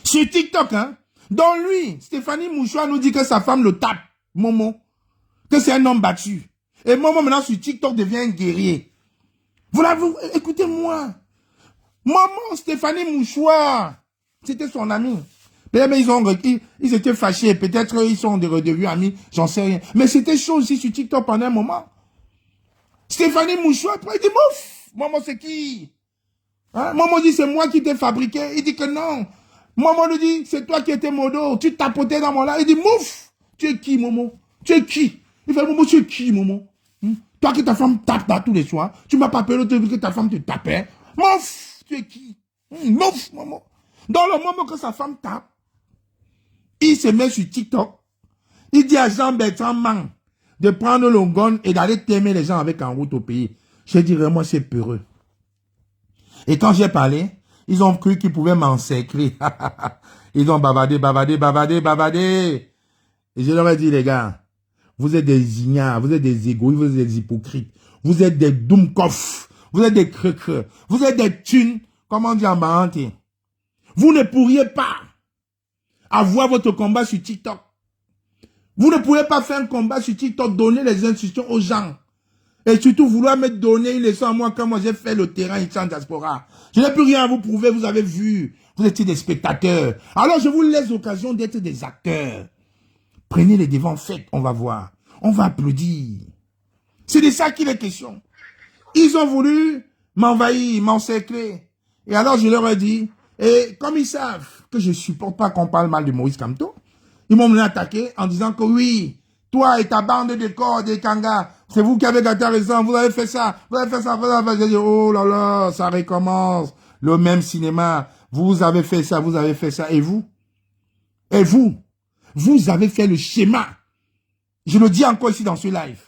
Sur TikTok, hein. Donc lui, Stéphanie Mouchoir nous dit que sa femme le tape, Momo. Que c'est un homme battu. Et Momo maintenant sur TikTok devient un guerrier. Voilà, écoutez-moi. Momo, Stéphanie Mouchoir, c'était son ami. Peut-être ils étaient fâchés, peut-être ils sont redevenus amis, j'en sais rien. Mais c'était chaud aussi sur TikTok pendant un moment. Stéphanie Mouchoir, après il dit, mouf, Momo c'est qui? Hein? Momo dit, c'est moi qui t'ai fabriqué. Il dit que non. Momo lui dit, c'est toi qui étais modo, tu tapotais dans mon live. Il dit, mouf, tu es qui, Momo? Tu es qui? Il fait, Momo, tu es qui, Momo? Toi que ta femme tape là tous les soirs, tu m'as pas appelé que ta femme te tapait. Mouf, tu es qui? Mouf, Momo. Dans le moment que sa femme tape, il se met sur TikTok, il dit à Jean-Bertrand Mang de prendre le gun et d'aller t'aimer les gens avec en route au pays. Je dis vraiment, c'est peureux. Et quand j'ai parlé, ils ont cru qu'ils pouvaient m'encercler. Ils ont bavardé. Et je leur ai dit, les gars, vous êtes des ignares, vous êtes des égoïstes, vous êtes des hypocrites, vous êtes des doumkoff, vous êtes des creux, vous êtes des thunes, comment on dit en baranté. Vous ne pourriez pas avoir votre combat sur TikTok. Vous ne pouvez pas faire un combat sur TikTok, donner les instructions aux gens. Et surtout vouloir me donner une leçon à moi quand moi j'ai fait le terrain ici en diaspora. Je n'ai plus rien à vous prouver, vous avez vu. Vous étiez des spectateurs. Alors je vous laisse l'occasion d'être des acteurs. Prenez les devants, faites, on va voir. On va applaudir. C'est de ça qu'il est question. Ils ont voulu m'envahir, m'encercler. Et alors je leur ai dit, et comme ils savent que je ne supporte pas qu'on parle mal de Maurice Kamto, ils m'ont attaqué en disant que oui, toi et ta bande de corps, des kangas, c'est vous qui avez gâté raison, vous avez fait ça, vous avez fait ça, vous avez fait ça. J'ai dit, oh là là, ça recommence. Le même cinéma, vous avez fait ça, vous avez fait ça. Et vous? Et vous? Vous avez fait le schéma. Je le dis encore ici dans ce live.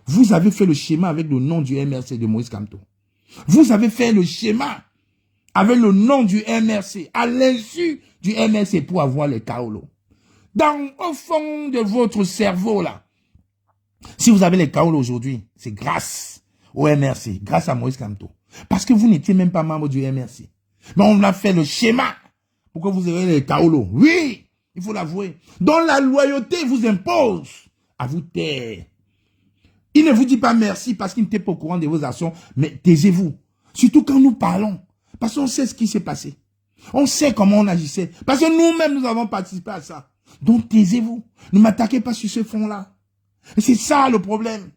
Vous avez fait le schéma avec le nom du MRC de Maurice Kamto. Vous avez fait le schéma avec le nom du MRC, à l'insu du MRC pour avoir les Kaolo. Au fond de votre cerveau, là, si vous avez les Kaolo aujourd'hui, c'est grâce au MRC, grâce à Maurice Kamto. Parce que vous n'étiez même pas membre du MRC. Mais on a fait le schéma pour que vous ayez les Kaolo. Oui, il faut l'avouer. Donc la loyauté vous impose à vous taire. Il ne vous dit pas merci parce qu'il n'était pas au courant de vos actions, mais taisez-vous. Surtout quand nous parlons. Parce qu'on sait ce qui s'est passé. On sait comment on agissait. Parce que nous-mêmes, nous avons participé à ça. Donc taisez-vous. Ne m'attaquez pas sur ce fond-là. Et c'est ça le problème.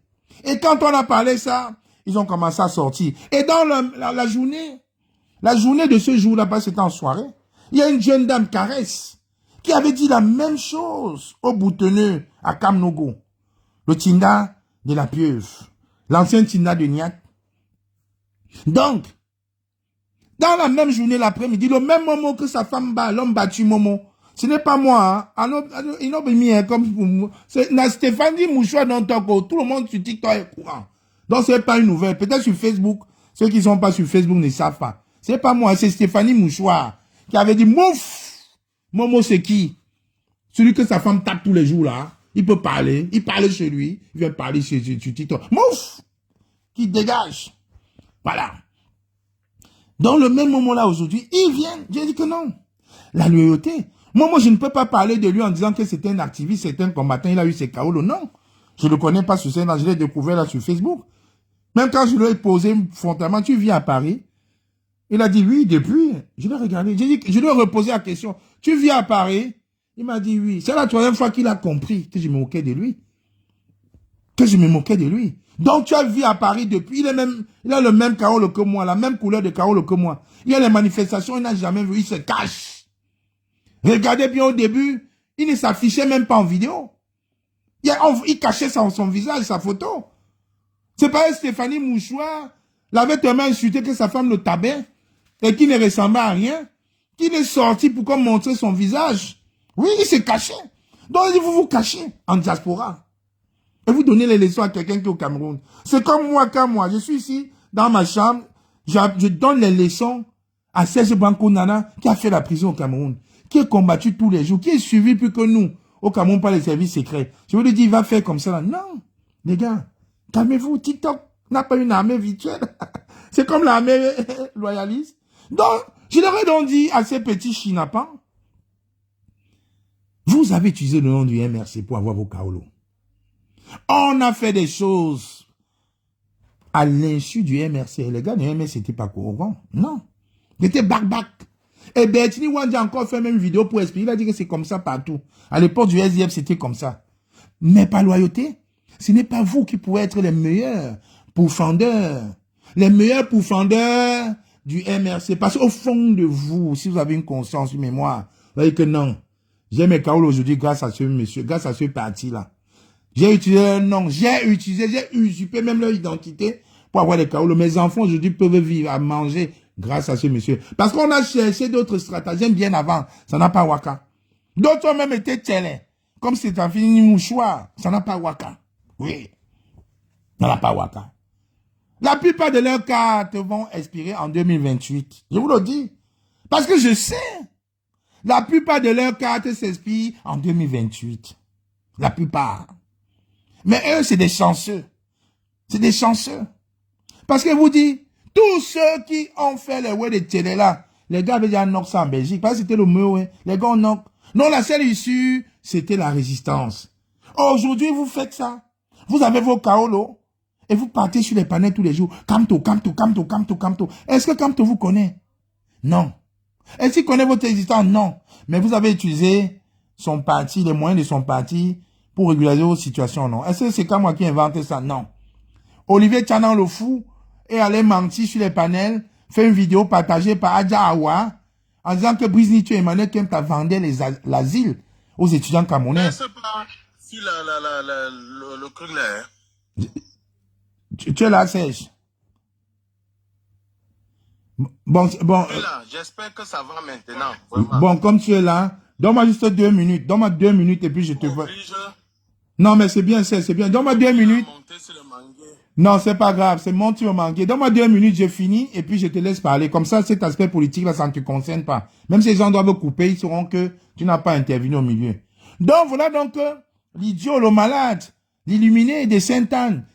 Et quand on a parlé ça, ils ont commencé à sortir. Et dans la journée de ce jour-là, parce que c'était en soirée, il y a une jeune dame, Caresse, qui avait dit la même chose au boutonneux à Kamnogo. Le Tinda de la pieuvre. L'ancien Tinda de Niak. Donc, dans la même journée, l'après-midi, le même moment que sa femme bat, l'homme battu Momo, ce n'est pas moi, hein. Ils n'ont pas mis comme c'est Stéphanie Mouchoir dans Toko. Tout le monde sur TikTok est courant. Donc, ce n'est pas une nouvelle. Peut-être sur Facebook, ceux qui ne sont pas sur Facebook ne savent pas. Ce n'est pas moi, c'est Stéphanie Mouchoir qui avait dit, mouf! Momo, c'est qui? Celui que sa femme tape tous les jours, là. Il peut parler. Il parle chez lui. Il vient parler sur TikTok. Mouf! Qui dégage. Voilà. Dans le même moment là aujourd'hui, ils viennent. J'ai dit que non. La loyauté. Moi, je ne peux pas parler de lui en disant que c'était un activiste, c'est un combattant, il a eu ses Kaolo. Non. Je ne le connais pas sur scène, je l'ai découvert là sur Facebook. Même quand je lui ai posé frontalement, tu vis à Paris? Il a dit oui, depuis. Je l'ai regardé. Je lui ai reposé la question. Tu vis à Paris? Il m'a dit oui. C'est la troisième fois qu'il a compris que je me moquais de lui. Donc tu as vu à Paris depuis. Il a le même Kaolo que moi, la même couleur de Kaolo que moi. Il y a les manifestations, il n'a jamais vu. Il se cache. Regardez bien au début, il ne s'affichait même pas en vidéo. Il cachait son visage, sa photo. C'est pas Stéphanie Mouchoir l'avait tellement insulté que sa femme le tabait et qui ne ressemblait à rien, qu'il est sorti pour montrer son visage. Oui, il s'est caché. Donc vous vous cachez en diaspora. Et vous donnez les leçons à quelqu'un qui est au Cameroun. C'est comme moi, je suis ici dans ma chambre, je donne les leçons à Serge Banco Nana qui a fait la prison au Cameroun, qui est combattu tous les jours, qui est suivi plus que nous au Cameroun par les services secrets. Je vous le dis, il va faire comme ça là. Non, les gars, calmez-vous. TikTok n'a pas une armée virtuelle. C'est comme l'armée loyaliste. Donc, je leur ai donc dit à ces petits chinapans, vous avez utilisé le nom du MRC pour avoir vos Kaolo. On a fait des choses à l'insu du MRC. Les gars du MRC n'étaient pas courants. Non. Ils étaient back. Et Bertini Wandi a encore fait même une vidéo pour expliquer. Il a dit que c'est comme ça partout. À l'époque du SDF, c'était comme ça. Mais par loyauté, ce n'est pas vous qui pouvez être les meilleurs pourfendeurs. Les meilleurs pourfendeurs du MRC. Parce qu'au fond de vous, si vous avez une conscience, une mémoire, vous voyez que non. J'ai mes Kaolo aujourd'hui grâce à ce monsieur, grâce à ce parti-là. J'ai utilisé leur nom, j'ai usurpé même leur identité pour avoir des Kaolo. Mes enfants aujourd'hui peuvent vivre, à manger grâce à ce monsieur. Parce qu'on a cherché d'autres stratagèmes bien avant. Ça n'a pas waka. D'autres ont même été télé. Comme c'est un fini mouchoir. Ça n'a pas waka. Oui. Ça n'a pas waka. La plupart de leurs cartes vont expirer en 2028. Je vous le dis. Parce que je sais. La plupart de leurs cartes s'expirent en 2028. La plupart. Mais eux, c'est des chanceux. C'est des chanceux. Parce que vous dites, tous ceux qui ont fait les ouais de télé là, les gars avaient déjà knock ça en Belgique. Parce que c'était le mieux, ouais. Les gars ont knock. Non, la seule issue, c'était la résistance. Aujourd'hui, vous faites ça. Vous avez vos Kaolo. Et vous partez sur les panels tous les jours. Kamto. Est-ce que Kamto vous connaît? Non. Est-ce qu'il connaît votre existence? Non. Mais vous avez utilisé son parti, les moyens de son parti pour régulariser vos situations, non. Est-ce que c'est quand moi qui ai inventé ça? Non. Olivier Tchanan le fou est allé mentir sur les panels, fait une vidéo partagée par Adja Awa en disant que Brice Nietzsche et Emmanuel Kemta vendaient l'asile aux étudiants camerounais. Je sais pas si le truc là. Tu es là, Serge? Bon, j'espère que ça va maintenant. Vraiment. Bon, comme tu es là, donne-moi juste 2 minutes. Donne-moi 2 minutes et puis je te vois. Non, mais c'est bien, c'est bien. Donne-moi 2 minutes. Non, c'est pas grave, c'est monter au mangué. Donne-moi 2 minutes, j'ai fini et puis je te laisse parler. Comme ça, cet aspect politique là, ça ne te concerne pas. Même si les gens doivent couper, ils sauront que tu n'as pas intervenu au milieu. Donc, voilà donc l'idiot, le malade, l'illuminé de Sainte-Anne,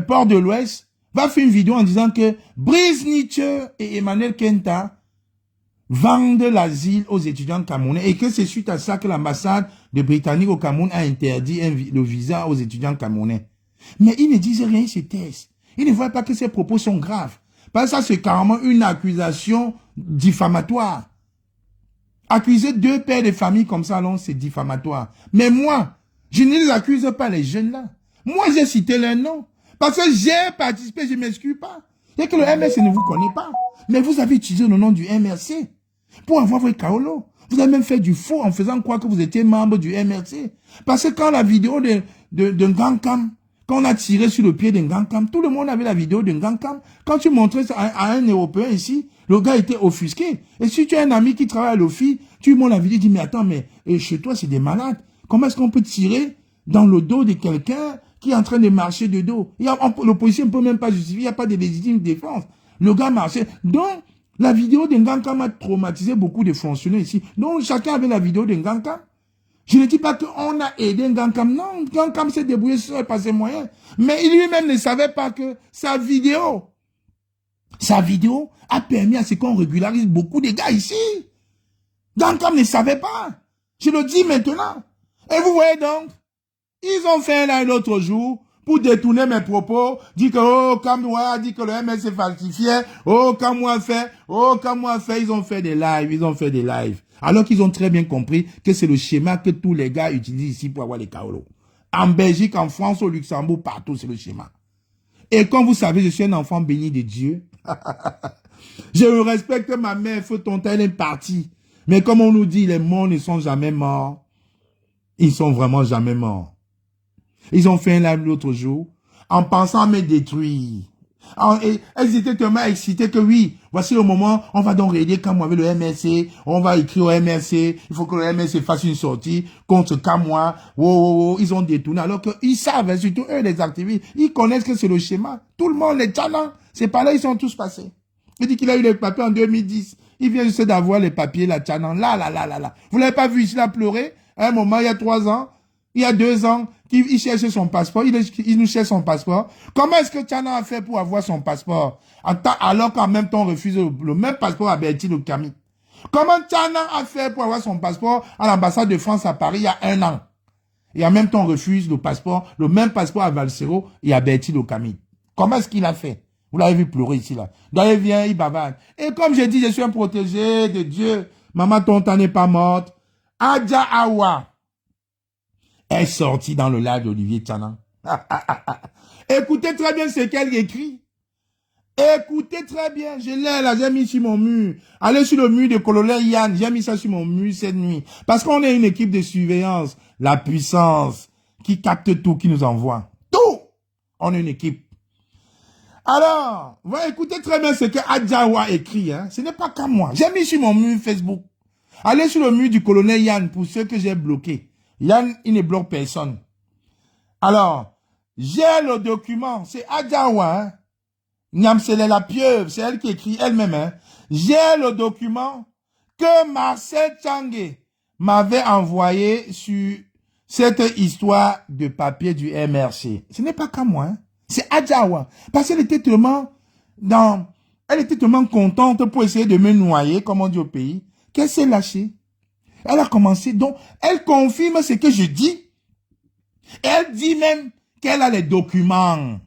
Port de l'Ouest, va faire une vidéo en disant que Brice Nietzsche et Emmanuel Kemta vendent l'asile aux étudiants camerounais et que c'est suite à ça que l'ambassade de Britannique au Cameroun a interdit le visa aux étudiants camerounais. Mais ils ne disent rien, ils se taisent. Ils ne voient pas que ces propos sont graves. Parce que ça, c'est carrément une accusation diffamatoire. Accuser 2 pères de famille comme ça, alors c'est diffamatoire. Mais moi, je ne les accuse pas, les jeunes là. Moi, j'ai cité leur nom. Parce que j'ai participé, je ne m'excuse pas. Et que le MRC ne vous connaît pas. Mais vous avez utilisé le nom du MRC pour avoir votre Kaolo. Vous avez même fait du faux en faisant croire que vous étiez membre du MRC. Parce que quand la vidéo de Ngankam, quand on a tiré sur le pied de Ngankam, tout le monde avait la vidéo de Ngankam. Quand tu montrais ça à un Européen ici, le gars était offusqué. Et si tu as un ami qui travaille à l'OFI, tu lui montres la vidéo, tu dis, mais attends, mais chez toi, c'est des malades. Comment est-ce qu'on peut tirer dans le dos de quelqu'un qui est en train de marcher de dos? L'opposition ne peut même pas justifier, il n'y a pas de légitime défense. Le gars marchait. Donc, la vidéo de Ngankam a traumatisé beaucoup de fonctionnaires ici. Donc, chacun avait la vidéo de Ngankam. Je ne dis pas qu'on a aidé Ngankam. Non, Ngankam s'est débrouillé seul par ses moyens. Mais lui-même ne savait pas que sa vidéo a permis à ce qu'on régularise beaucoup de gars ici. Dancom ne savait pas. Je le dis maintenant. Et vous voyez donc, ils ont fait un live l'autre jour pour détourner mes propos, dire que, oh, comme moi, dit que le MS est falsifié, oh, comme moi fait, ils ont fait des lives, Alors qu'ils ont très bien compris que c'est le schéma que tous les gars utilisent ici pour avoir les kaolos. En Belgique, en France, au Luxembourg, partout, c'est le schéma. Et comme vous savez, je suis un enfant béni de Dieu. Je respecte ma mère, feu tonton, elle est partie. Mais comme on nous dit, les morts ne sont jamais morts. Ils sont vraiment jamais morts. Ils ont fait un live l'autre jour en pensant à me détruire. Elles étaient tellement excitées que oui, voici le moment, on va donc aider Kamwa avec le MRC, on va écrire au MRC, il faut que le MRC fasse une sortie contre Kamwa. Ils ont détourné alors qu'ils savent, surtout eux les activistes, ils connaissent que c'est le schéma. Tout le monde, les tchanans, c'est par là ils sont tous passés. Il dit qu'il a eu les papiers en 2010. Il vient juste d'avoir les papiers, la tchanan, là. Vous l'avez pas vu, il a pleuré à un moment, il y a 3 ans, il y a 2 ans, il cherchait son passeport, il nous cherche son passeport. Comment est-ce que Tchana a fait pour avoir son passeport alors qu'en même temps on refuse le même passeport à Bertil Okami? Comment Tchana a fait pour avoir son passeport à l'ambassade de France à Paris il y a 1 an? Et en même temps on refuse le même passeport à Valsero et à Bertil Okami. Comment est-ce qu'il a fait? Vous l'avez vu pleurer ici, là. Donc, il vient, il bavarde. Et comme j'ai dit, je suis un protégé de Dieu. Maman tonton n'est pas morte. Adja Awa est sortie dans le live d'Olivier Tchana. Écoutez très bien ce qu'elle écrit. Écoutez très bien. Je l'ai là, j'ai mis sur mon mur. Allez sur le mur de colonel Yann. J'ai mis ça sur mon mur cette nuit. Parce qu'on est une équipe de surveillance. La puissance qui capte tout, qui nous envoie. Tout. On est une équipe. Alors, écoutez très bien ce que Adjawa écrit. Hein. Ce n'est pas qu'à moi. J'ai mis sur mon mur Facebook. Allez sur le mur du colonel Yann pour ceux que j'ai bloqués. Yann, il ne bloque personne. Alors, j'ai le document. C'est Adjawa. Hein. Niamsele la pieuvre. C'est elle qui écrit elle-même. Hein. J'ai le document que Marcel Tchangé m'avait envoyé sur cette histoire de papier du MRC. Ce n'est pas qu'à moi. Hein. C'est Adjawa. Parce qu'elle était tellement contente pour essayer de me noyer, comme on dit au pays, qu'elle s'est lâchée. Elle a commencé, donc, elle confirme ce que je dis. Elle dit même qu'elle a les documents.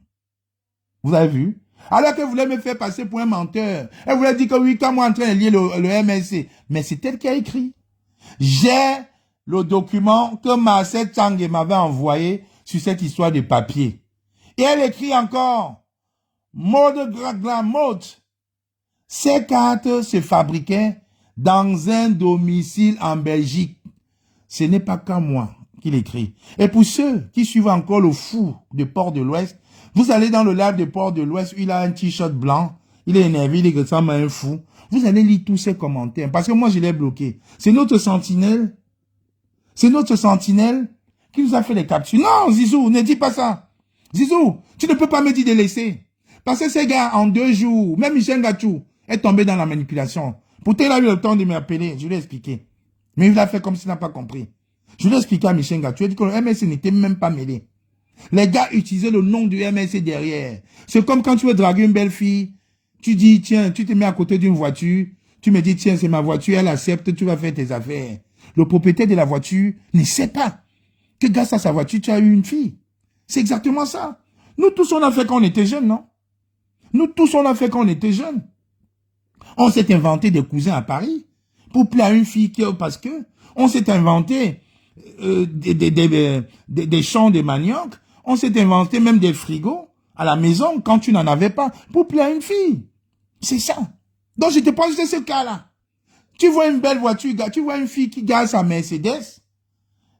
Vous avez vu? Alors qu'elle voulait me faire passer pour un menteur. Elle voulait dire que oui, quand moi en train de lire le MSC. Mais c'est elle qui a écrit. J'ai le document que Marcel Tchangé m'avait envoyé sur cette histoire de papier. Et elle écrit encore, mode mode. Ces cartes se fabriquaient dans un domicile en Belgique. Ce n'est pas qu'à moi qu'il écrit. Et pour ceux qui suivent encore le fou de Port de l'Ouest, vous allez dans le live de Port de l'Ouest, il a un t-shirt blanc, il est énervé, il ressemble à un fou. Vous allez lire tous ses commentaires, parce que moi je l'ai bloqué. C'est notre sentinelle qui nous a fait les captures. Non, Zizou, ne dis pas ça. Zizou, tu ne peux pas me dire de laisser. Parce que ces gars, en 2 jours, même Michel Gachou est tombé dans la manipulation. Pourtant, il a eu le temps de m'appeler. Je lui ai expliqué. Mais il a fait comme s'il n'a pas compris. Je lui ai expliqué à Michel Gachou. Il a dit que le MSC n'était même pas mêlé. Les gars utilisaient le nom du MSC derrière. C'est comme quand tu veux draguer une belle fille. Tu dis, tiens, tu te mets à côté d'une voiture. Tu me dis, tiens, c'est ma voiture. Elle accepte, tu vas faire tes affaires. Le propriétaire de la voiture ne sait pas que grâce à sa voiture, tu as eu une fille. C'est exactement ça. Nous tous, on a fait quand on était jeunes, non? Nous tous, on a fait quand on était jeunes. On s'est inventé des cousins à Paris pour plaire à une fille parce que on s'est inventé des champs de manioc. On s'est inventé même des frigos à la maison quand tu n'en avais pas pour plaire à une fille. C'est ça. Donc, je te pense de ce cas-là. Tu vois une belle voiture, tu vois une fille qui garde sa Mercedes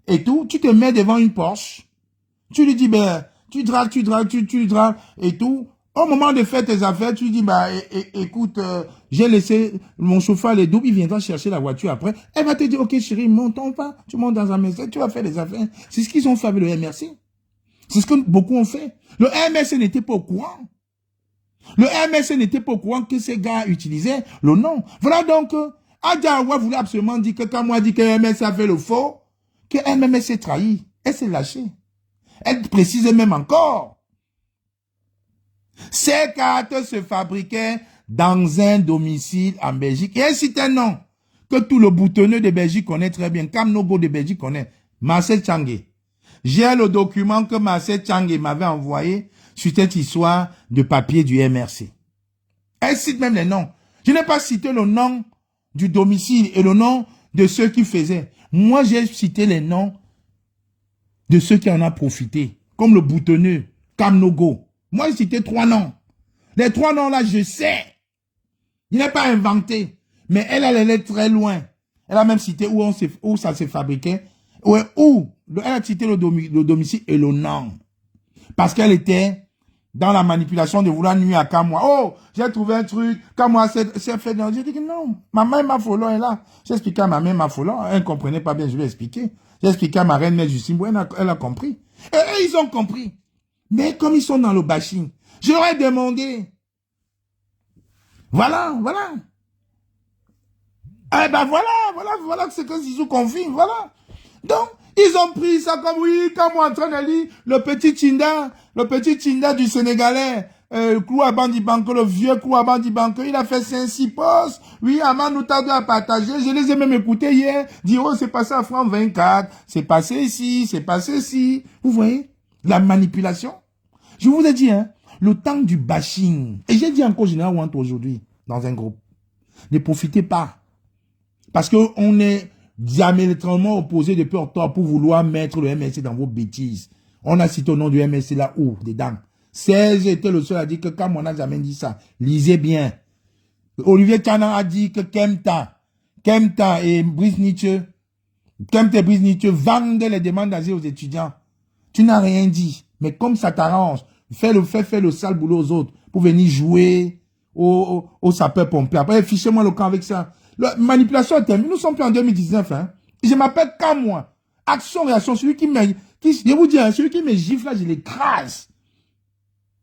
et tout, tu te mets devant une Porsche. Tu lui dis, ben, tu dragues et tout. Au moment de faire tes affaires, tu lui dis, bah, écoute, j'ai laissé mon chauffeur les doubles, il viendra chercher la voiture après. Elle va te dire, ok chérie, montons pas. Tu montes dans un Mercedes, tu vas faire des affaires. C'est ce qu'ils ont fait avec le MRC. C'est ce que beaucoup ont fait. Le MRC n'était pas au courant. Le MRC n'était pas au courant que ces gars utilisaient le nom. Voilà donc, Adjawa voulait absolument dire que quand moi dit que MRC a fait le faux, que MRC s'est trahi. Elle s'est lâchée. Elle précise même encore. Ces cartes se fabriquaient dans un domicile en Belgique. Et elle cite un nom que tout le boutonneux de Belgique connaît très bien, Cam Nogo de Belgique connaît, Marcel Tchangé. J'ai le document que Marcel Tchangé m'avait envoyé sur cette histoire de papier du MRC. Elle cite même les noms. Je n'ai pas cité le nom du domicile et le nom de ceux qui faisaient. Moi, j'ai cité les noms de ceux qui en ont profité, comme le boutonneux, Cam Nogo. Moi, j'ai cité 3 noms. Les 3 noms-là, je sais. Il n'est pas inventé. Mais elle allait très loin. Elle a même cité où ça s'est fabriqué. Elle a cité le domicile et le nom. Parce qu'elle était dans la manipulation de vouloir nuire à Kamwa. Oh, j'ai trouvé un truc. Kamwa s'est fait... J'ai dit que non. Ma mère Mafolo est là. J'ai expliqué à ma mère Mafolo. Elle ne comprenait pas bien, je vais expliquer. J'ai expliqué à ma reine mère Jussimbo. Elle a compris. Et ils ont compris. Mais comme ils sont dans le bashing, je leur ai demandé. Voilà. Eh ben voilà ce que Zizou confirme, voilà. Donc, ils ont pris ça comme, oui, comme moi en train de lire le petit Chinda du Sénégalais, Kouabandi Banco, le vieux Kouabandi Banco, il a fait 5-6 postes. Oui, Aman nous tarde à partager. Je les ai même écoutés hier. Dire, oh, c'est passé à France 24. C'est passé ici, c'est passé ici. Vous voyez? La manipulation. Je vous ai dit, hein, le temps du bashing. Et j'ai dit encore Général Want aujourd'hui, dans un groupe. Ne profitez pas. Parce qu'on est diamétralement opposés depuis octobre pour vouloir mettre le MSC dans vos bêtises. On a cité au nom du MSC là où, dedans. 16 était le seul à dire que comme on n'a jamais dit ça, lisez bien. Olivier Canan a dit que Kemta et Brice Nietzsche vendent les demandes d'asile aux étudiants. Tu n'as rien dit. Mais comme ça t'arrange, fais le sale boulot aux autres pour venir jouer aux sapeurs-pompiers. Après, fichez-moi le camp avec ça. La manipulation est terminée. Nous sommes plus en 2019. Hein. Je m'appelle Kamwa. Action, réaction. Celui qui me... je vous dis, hein, celui qui me gifle là, je l'écrase.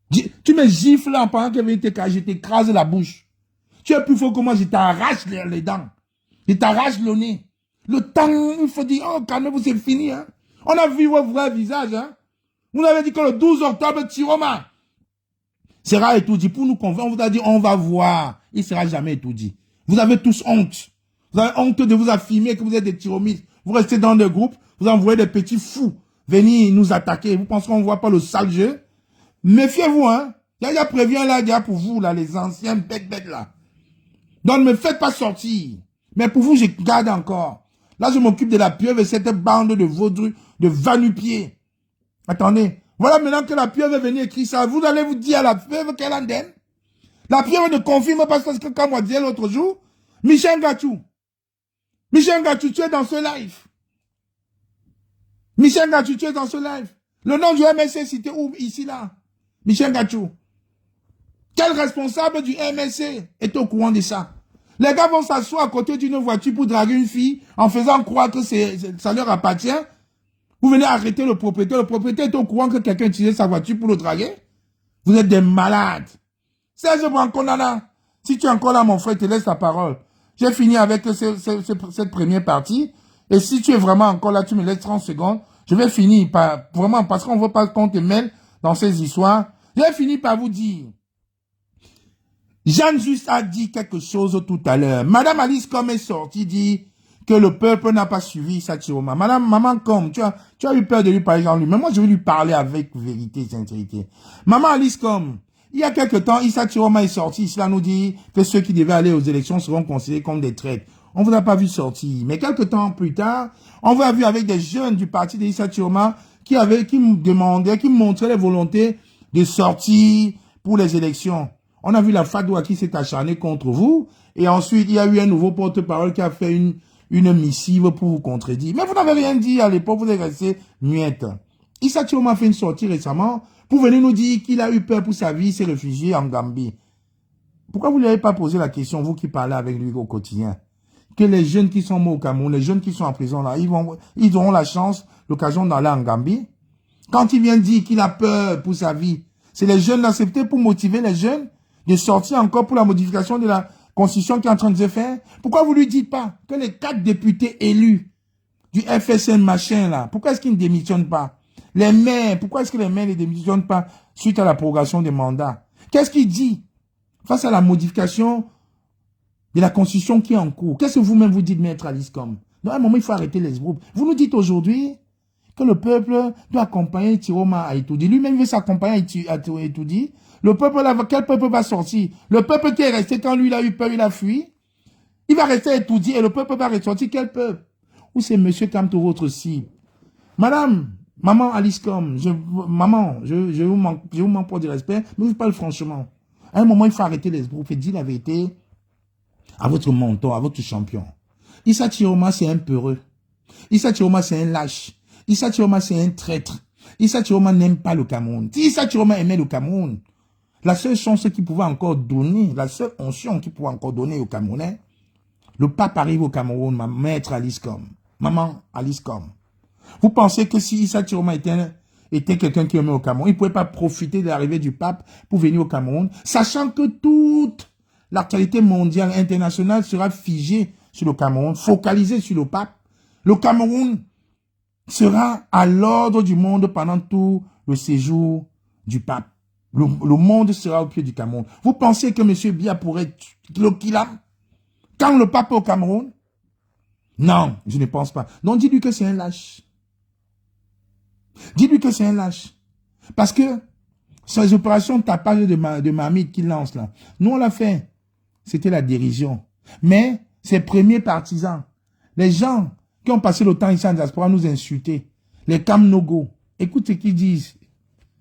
Tu me gifles là pendant qu'il était je t'écrase la bouche. Tu es plus fort que moi, je t'arrache les dents. Je t'arrache le nez. Le temps, il faut dire, oh, calmez-vous, c'est fini. Hein. On a vu vos vrais visages. Hein. Vous avez dit que le 12 octobre, Tiroma sera étourdi. Pour nous convaincre, on vous a dit, on va voir. Il ne sera jamais étourdi. Vous avez tous honte. Vous avez honte de vous affirmer que vous êtes des tyromistes. Vous restez dans des groupes, vous envoyez des petits fous venir nous attaquer. Vous pensez qu'on ne voit pas le sale jeu? Méfiez-vous, hein. Il y a prévient là, il y a pour vous, là, les anciens bêtes là. Donc, ne me faites pas sortir. Mais pour vous, je garde encore. Là, je m'occupe de la pieuvre et cette bande de vaudrus, de vanupiers. Attendez. Voilà maintenant que la pieuvre est venue écrire ça. Vous allez vous dire à la pieuvre qu'elle en donne. La pieuvre ne confirme pas ce que quand moi disais l'autre jour, Michel Gachou, tu es dans ce live. Michel Gachou, tu es dans ce live. Le nom du MSC, c'était où? Ici, là. Michel Gachou. Quel responsable du MSC est au courant de ça? Les gars vont s'asseoir à côté d'une voiture pour draguer une fille en faisant croire que ça leur appartient. Vous venez arrêter le propriétaire. Le propriétaire est au courant que quelqu'un utilisait sa voiture pour le draguer. Vous êtes des malades. Serge Branconana, si tu es encore là, mon frère, te laisse la parole. J'ai fini avec cette première partie. Et si tu es vraiment encore là, tu me laisses 30 secondes. Je vais finir vraiment, parce qu'on ne veut pas qu'on te mêle dans ces histoires. J'ai fini par vous dire. Jeanne Juste a dit quelque chose tout à l'heure. Madame Alice Comme est sortie, dit que le peuple n'a pas suivi Satiroma. Maman Comme, tu as eu peur de lui parler en lui. Mais moi, je vais lui parler avec vérité et sincérité. Maman Alice Comme, il y a quelque temps, Issa Tiroma est sorti, cela nous dit que ceux qui devaient aller aux élections seront considérés comme des traîtres. On vous a pas vu sortir. Mais quelque temps plus tard, on vous a vu avec des jeunes du parti d'Issa Tiroma qui montraient les volontés de sortir pour les élections. On a vu la Fadoua qui s'est acharnée contre vous. Et ensuite, il y a eu un nouveau porte-parole qui a fait une missive pour vous contredire. Mais vous n'avez rien dit à l'époque, vous êtes resté muette. Issa Tiroma a fait une sortie récemment pour venir nous dire qu'il a eu peur pour sa vie, s'est réfugié en Gambie. Pourquoi vous ne lui avez pas posé la question, vous qui parlez avec lui au quotidien? Que les jeunes qui sont morts au Cameroun, les jeunes qui sont en prison là, ils auront la chance, l'occasion d'aller en Gambie. Quand il vient dire qu'il a peur pour sa vie, c'est les jeunes là, c'est peut-être pour motiver les jeunes de sortir encore pour la modification de la constitution qui est en train de se faire. Pourquoi vous lui dites pas que les 4 députés élus du FSN machin là, pourquoi est-ce qu'ils ne démissionnent pas? Les maires, pourquoi est-ce que les maires ne démissionnent pas suite à la prorogation des mandats? Qu'est-ce qu'il dit face à la modification de la constitution qui est en cours. Qu'est-ce que vous-même vous dites, maître Alice Com? Donc, à un moment, il faut arrêter les groupes. Vous nous dites aujourd'hui que le peuple doit accompagner Tiroma à Etoudi. Lui-même veut s'accompagner à Etoudi. Le peuple là, quel peuple va sortir? Le peuple qui est resté quand lui, il a eu peur, il a fui. Il va rester à Etoudi et le peuple va ressortir. Quel peuple? Ou c'est monsieur Kamto, votre cible? Madame, maman Alice Com, maman, je vous manque pour du respect, mais je vous parle franchement. À un moment, il faut arrêter les groupes et dire la vérité à votre mentor, à votre champion. Issa Tiroma, c'est un peureux. Issa Tiroma, c'est un lâche. Issa Tiroma, c'est un traître. Issa Tiroma n'aime pas le Cameroun. Si Issa Tiroma aimait le Cameroun, la seule chance qu'il pouvait encore donner, la seule onction qu'il pouvait encore donner aux Camerounais, le pape arrive au Cameroun, ma maître Alice Com, maman Alice Com. Vous pensez que si Issa Tiroma était quelqu'un qui aimait au Cameroun, il ne pouvait pas profiter de l'arrivée du pape pour venir au Cameroun, sachant que toute l'actualité mondiale, internationale sera figée sur le Cameroun, focalisée sur le pape. Le Cameroun sera à l'ordre du monde pendant tout le séjour du pape. Le monde sera au pied du Cameroun. Vous pensez que M. Biya pourrait le killer quand le pape est au Cameroun? Non, je ne pense pas. Donc dis-lui que c'est un lâche. Dis-lui que c'est un lâche. Parce que ces opérations tapage de marmite qu'il lance là, nous on l'a fait. C'était la dérision. Mais ses premiers partisans, les gens qui ont passé le temps ici en diaspora nous insulter, les Kamnogo, écoute ce qu'ils disent.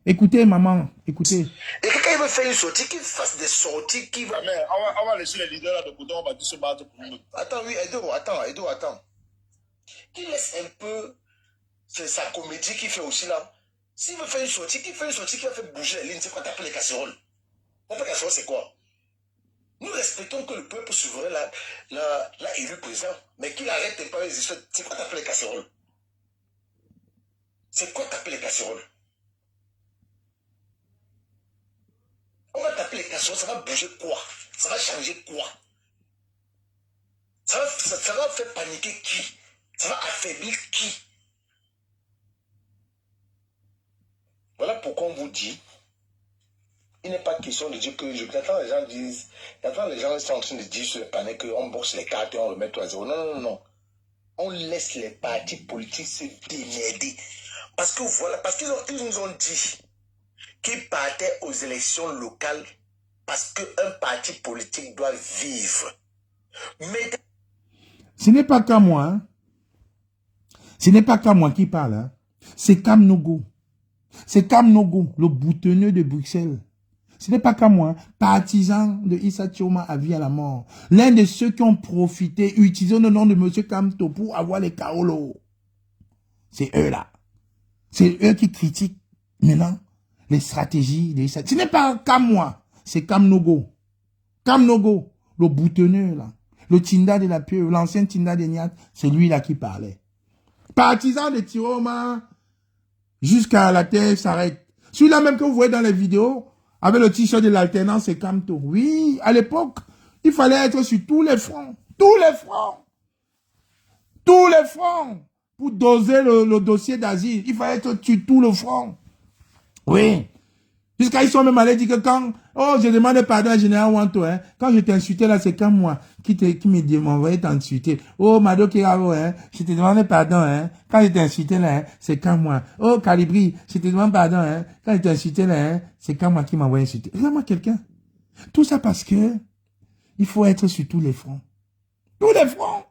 Écoutez maman, écoutez. Et quand il veut faire une sortie, qu'il fasse des sorties qui vont... Mais on va laisser les leaders là de côté, on va tous se battre pour nous. Attends, oui, Edo, attends. Qu'il laisse un peu... C'est sa comédie qu'il fait aussi là. S'il veut faire une sortie, qu'il fait une sortie qui va faire bouger les lignes, c'est quoi t'appelles les casseroles? Les casseroles, c'est quoi? Nous respectons que le peuple souverain l'a élu président, mais qu'il arrête pas les histoires. C'est quoi t'appelles les casseroles? C'est quoi t'appelles les casseroles? On va taper les casseroles, ça va bouger quoi? Ça va changer quoi? Ça va faire paniquer qui? Ça va affaiblir qui? Voilà pourquoi on vous dit, il n'est pas question de dire que j'attends les gens disent, j'attends les gens sont en train de dire sur le panel qu'on boxe les cartes et on remet tout à zéro. Non. On laisse les partis politiques se démerder. Parce que voilà, parce qu'ils nous ont dit qu'ils partaient aux élections locales parce qu'un parti politique doit vivre. Mais... Ce n'est pas qu'à moi. Hein. Ce n'est pas qu'à moi qui parle. Hein. C'est Kamnogo. C'est Kamnogo, le boutonneux de Bruxelles. Ce n'est pas qu'à moi. Hein. Partisan de Issa Tiroma à vie à la mort. L'un de ceux qui ont profité, utilisé le nom de M. Kamto pour avoir les Kaolo. C'est eux là. C'est eux qui critiquent maintenant les stratégies de Issa. Ce n'est pas qu'à moi. C'est Kamnogo. Kamnogo, le boutonneux là. Le Tinda de la Pieuvre, l'ancien Tinda de Niat, c'est lui là qui parlait. Partisan de Tiroma, jusqu'à la terre s'arrête. Celui-là même que vous voyez dans les vidéos, avec le t-shirt de l'alternance, c'est Kamto. Oui, à l'époque, il fallait être sur tous les fronts. Tous les fronts. Tous les fronts. Pour doser le dossier d'asile, il fallait être sur tout le front. Oui. Jusqu'à ils sont même allés dire que quand, oh, je demande pardon à Général Wanto, hein. Quand je t'ai insulté là, c'est quand moi qui m'envoyait t'insulter. Oh, Mado Kiravo, hein. Je te demande pardon, hein. Quand je t'ai insulté là, hein, c'est quand moi. Oh, Calibri, je te demande pardon, hein. Quand je t'ai insulté là, hein, c'est quand moi qui m'envoie insulter. Regarde-moi quelqu'un. Tout ça parce que il faut être sur tous les fronts. Tous les fronts.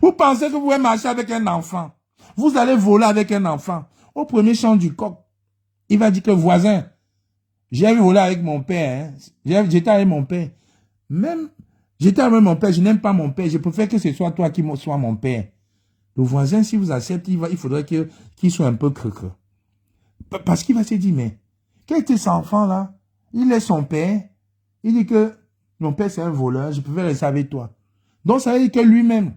Vous pensez que vous pouvez marcher avec un enfant. Vous allez voler avec un enfant. Au premier chant du coq, il va dire que voisin, j'ai volé avec mon père. Hein. J'étais avec mon père. Même, j'étais avec mon père, je n'aime pas mon père. Je préfère que ce soit toi qui sois mon père. Le voisin, si vous acceptez, il faudrait qu'il soit un peu creux. Parce qu'il va se dire, mais, quel était cet enfant-là? Il est son père. Il dit que mon père, c'est un voleur. Je préfère rester avec toi. Donc, ça veut dire que lui-même,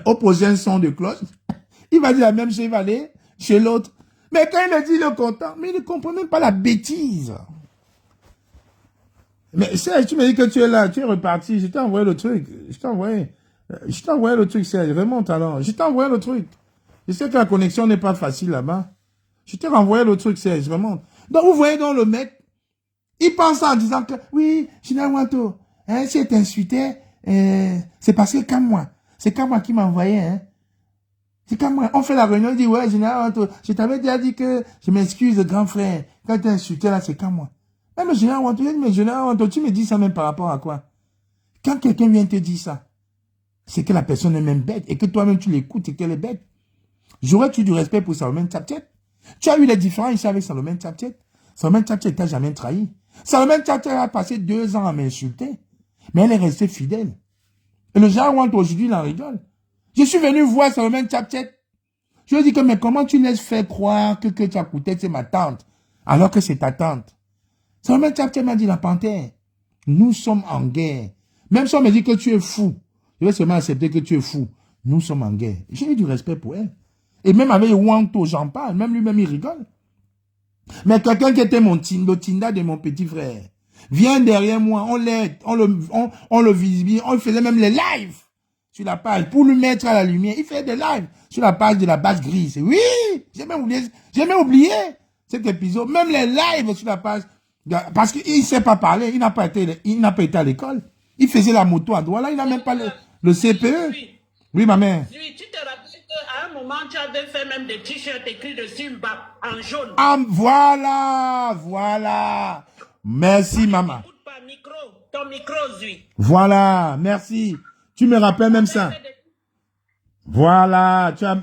opposer un son de cloche, il va dire la même chose, il va aller chez l'autre. Mais quand il me dit, il est content, mais il ne comprend même pas la bêtise. Mais Serge, tu me dis que tu es là, tu es reparti, je t'ai envoyé le truc. Je t'ai envoyé le truc, Serge, remonte alors. Je t'ai envoyé le truc. Je sais que la connexion n'est pas facile là-bas. Je t'ai renvoyé le truc, Serge, remonte. Donc vous voyez donc le mec, il pense en disant que, oui, Général Wanto, hein, si elle t'insultait, c'est parce que comme moi. C'est comme moi qui m'envoyait, hein. C'est comme moi. On fait la réunion, il dit, ouais, général, je t'avais déjà dit que je m'excuse, grand frère. Quand tu insulté là, c'est comme moi. Même le général, mais général, tu me dis ça même par rapport à quoi? Quand quelqu'un vient te dire ça, c'est que la personne est même bête et que toi-même tu l'écoutes et qu'elle est bête. J'aurais-tu du respect pour Salomon Tchapchet? Tu as eu les différends ici avec Salomon Tchapchet? Salomon Tchapchet t'a jamais trahi. Salomon Tchapchet a passé 2 ans à m'insulter, mais elle est restée fidèle. Et le général Wanto aujourd'hui, il en rigole. Je suis venu voir Salomon Tchapchet. Je lui ai dit que, mais comment tu laisses faire croire que Tchapchet, c'est ma tante, alors que c'est ta tante? Salomon Tchapchet m'a dit, la panthère, nous sommes en guerre. Même si on me dit que tu es fou, je vais seulement accepter que tu es fou. Nous sommes en guerre. J'ai eu du respect pour elle. Et même avec Wanto, j'en parle. Même lui-même, il rigole. Mais quelqu'un qui était le Tinda de mon petit frère, vient derrière moi, on l'aide, on le visibilise, on faisait même les lives sur la page pour lui mettre à la lumière. Il fait des lives sur la page de la base grise. Oui, j'ai même oublié cet épisode. Même les lives sur la page, parce qu'il ne sait pas parler, il n'a pas été à l'école. Il faisait la moto à Douala, il n'a même pas le CPE. Oui, ma mère. Oui, tu te rappelles qu'à un moment, tu avais fait même des t-shirts écrits dessus en jaune. Ah, voilà. Merci, maman. Écoute pas, ton micro, Zui. Voilà, merci. Tu me rappelles même ça. Voilà, tu as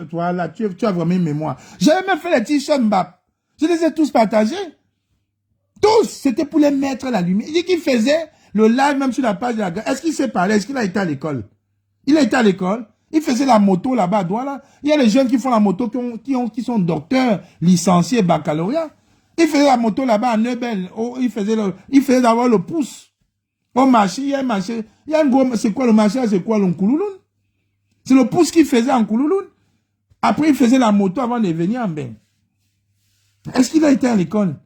vraiment une mémoire. J'ai même fait les t-shirts Mbap. Je les ai tous partagés. Tous, c'était pour les mettre à la lumière. Il dit qu'il faisait le live même sur la page de la gare. Est-ce qu'il sait parler? Est-ce qu'il a été à l'école? Il a été à l'école. Il faisait la moto là-bas à Douala. Il y a les jeunes qui font la moto, qui sont docteurs, licenciés, baccalauréat. Il faisait la moto là-bas à Neubel. Oh, il faisait d'abord le pouce. Au marché, il y a un marché. Il y a un gros, c'est quoi le marché? C'est quoi le Nkoulouloun? C'est le pouce qu'il faisait en Koulouloun. Après, il faisait la moto avant de venir en bain. Est-ce qu'il a été à l'école?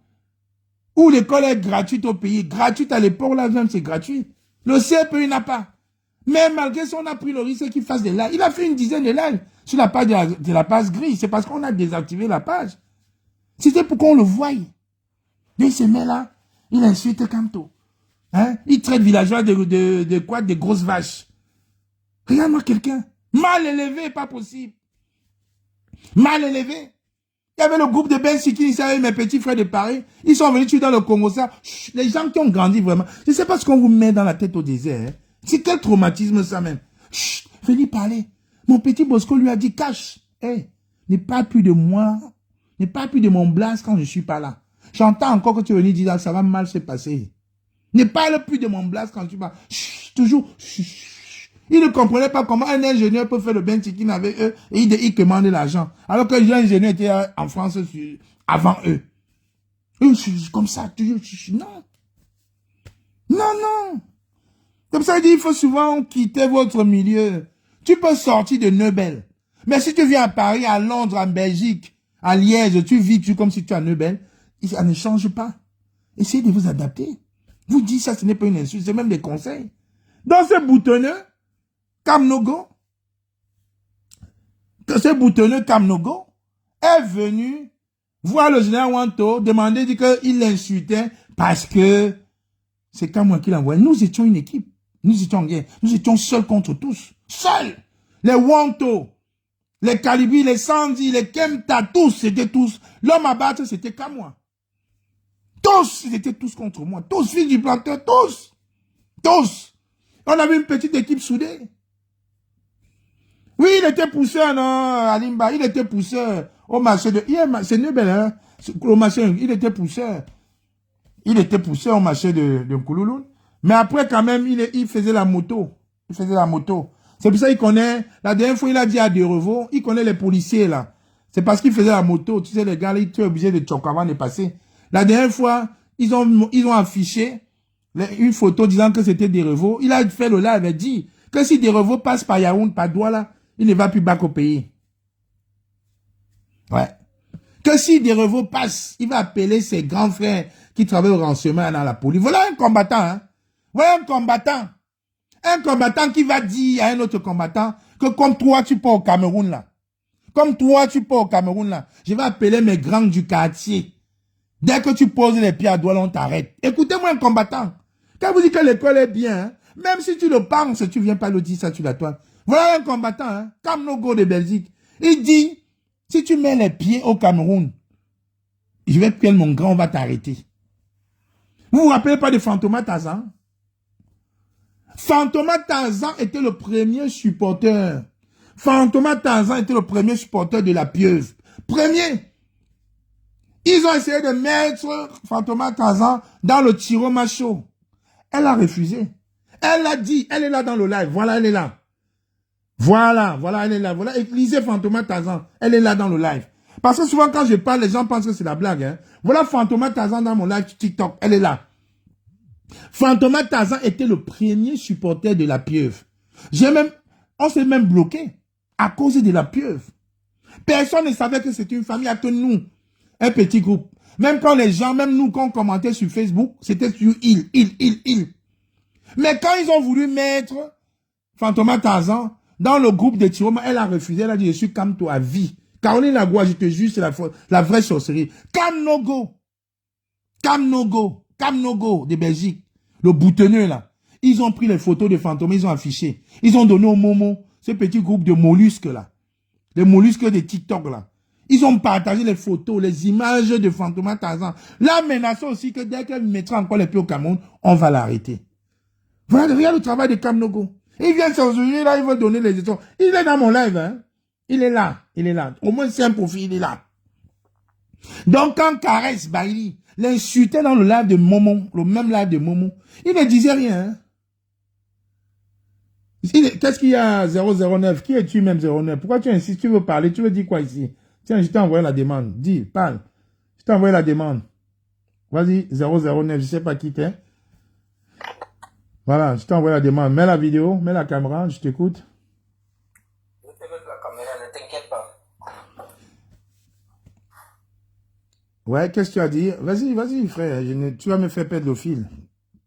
Où l'école est gratuite au pays? Gratuite à l'époque, là, même c'est gratuit. Le CPE, il n'a pas. Mais malgré ça, on a pris le risque qu'il fasse des lives. Il a fait une dizaine de lives sur la page de la page grise. C'est parce qu'on a désactivé la page. C'était pour qu'on le voie. Il se met là, il insulte Kamto. Hein? Il traite villageois de quoi? Des grosses vaches. Regarde-moi quelqu'un. Mal élevé, pas possible. Mal élevé. Il y avait le groupe de Ben Siki, ici avec mes petits frères de Paris. Ils sont venus tuer dans le Congo, ça. Chut, les gens qui ont grandi vraiment. Je ne sais pas ce qu'on vous met dans la tête au désert. Hein. C'est quel traumatisme ça même. Chut, venez parler. Mon petit Bosco lui a dit, cache. Hey, n'aie pas plus de moi. N'aie pas plus de mon blase quand je ne suis pas là. J'entends encore que tu es venu dire, ça va mal se passer. Ne parle plus de mon blase quand tu vas. Chut, toujours. Chut. Il ne comprenait pas comment un ingénieur peut faire le Ben Tikin avec eux et il commande l'argent. Alors que l'ingénieur était en France avant eux. Et je suis comme ça, toujours. Non. Non. Comme ça, il dit, il faut souvent quitter votre milieu. Tu peux sortir de Neubel. Mais si tu viens à Paris, à Londres, en Belgique, à Liège, tu vis comme si tu es à Neubel, ça ne change pas. Essayez de vous adapter. Vous dites ça, ce n'est pas une insulte, c'est même des conseils. Dans ce boutonneux, Kamnogo est venu voir le général Wanto, demander qu'il l'insultait parce que c'est comme moi qui l'envoyait. Nous étions une équipe. Nous étions en guerre. Nous étions seuls contre tous. Seuls. Les Wanto, les Kalibis, les Sandi, les Kemta, tous, c'était tous. L'homme à battre, c'était qu'à moi. Tous, ils étaient tous contre moi. Tous, fils du planteur, tous. Tous. On avait une petite équipe soudée. Oui, il était pousseur, non, Alimba. Il était pousseur au marché de... C'est Neubel, hein. Au marché, il était pousseur. Il était pousseur au marché de Koulouloun. Mais après, quand même, il faisait la moto. Il faisait la moto. C'est pour ça qu'il connaît... La dernière fois, il a dit à Derevo, il connaît les policiers, là. C'est parce qu'il faisait la moto. Tu sais, les gars, là, ils étaient obligés de choquer avant de passer. La dernière fois, ils ont affiché une photo disant que c'était Derevo. Il a fait le live, il a dit que si Derevo passe par Yaoundé, par Douala, il ne va plus back au pays. Ouais. Que si Derevo passe, il va appeler ses grands frères qui travaillent au renseignement dans la police. Voilà un combattant, hein. Voilà un combattant. Un combattant qui va dire à un autre combattant que comme toi, tu pars au Cameroun, là. Comme toi, tu pars au Cameroun, là. Je vais appeler mes grands du quartier. Dès que tu poses les pieds à Douala, on t'arrête. Écoutez-moi un combattant. Quand vous dites que l'école est bien, hein, Même si tu le penses, tu viens pas le dire ça sur la toile. Voilà un combattant, hein, Cam No Go de Belgique. Il dit, si tu mets les pieds au Cameroun, je vais prendre mon grand, on va t'arrêter. Vous vous rappelez pas de Fantômas Tarzan? Fantômas Tarzan était le premier supporter. Fantômas Tarzan était le premier supporter de la pieuvre. Premier. Ils ont essayé de mettre Fantômas Tarzan dans le Tiro Macho. Elle a refusé. Elle a dit, elle est là dans le live. Voilà, elle est là. Voilà, elle est là. Voilà, lisez Fantômas Tarzan. Elle est là dans le live. Parce que souvent, quand je parle, les gens pensent que c'est la blague. Hein. Voilà Fantômas Tarzan dans mon live TikTok. Elle est là. Fantômas Tarzan était le premier supporter de la pieuvre. On s'est même bloqué à cause de la pieuvre. Personne ne savait que c'était une famille, à que nous, un petit groupe. Même quand les gens, même nous, quand on commentait sur Facebook, c'était sur il. Mais quand ils ont voulu mettre Fantômas Tarzan dans le groupe de Tiroma, elle a refusé. Elle a dit, je suis Camto à vie. Caroline Lagoua, je te jure, c'est la vraie sorcellerie. Cam No Go de Belgique. Le boutonneux, là. Ils ont pris les photos de Fantômas, ils ont affiché. Ils ont donné au Momo, ce petit groupe de mollusques, là. Les mollusques de TikTok, là. Ils ont partagé les photos, les images de Fantômas Tarzan. Là, menacé aussi que dès qu'elle mettra encore les pieds au Cameroun, on va l'arrêter. Voilà, regarde le travail de Cam No Go. Il vient de s'aujourd'hui, là, il veut donner les histoires. Il est dans mon live, hein. Il est là. Au moins, c'est un profil, il est là. Donc, quand Caresse Bailly l'insultait dans le live de Momo, le même live de Momo, il ne disait rien, hein. Qu'est-ce qu'il y a 009? Qui es-tu même 09? Pourquoi tu insistes? Tu veux parler? Tu veux dire quoi ici? Tiens, je t'ai envoyé la demande. Dis, parle. Je t'ai envoyé la demande. Vas-y, 009, je sais pas qui t'es. Voilà, je t'ai envoyé la demande. Mets la vidéo, mets la caméra, je t'écoute. Je te mets la caméra, ne t'inquiète pas. Ouais, qu'est-ce que tu as dit? Vas-y, frère. Tu vas me faire perdre le fil.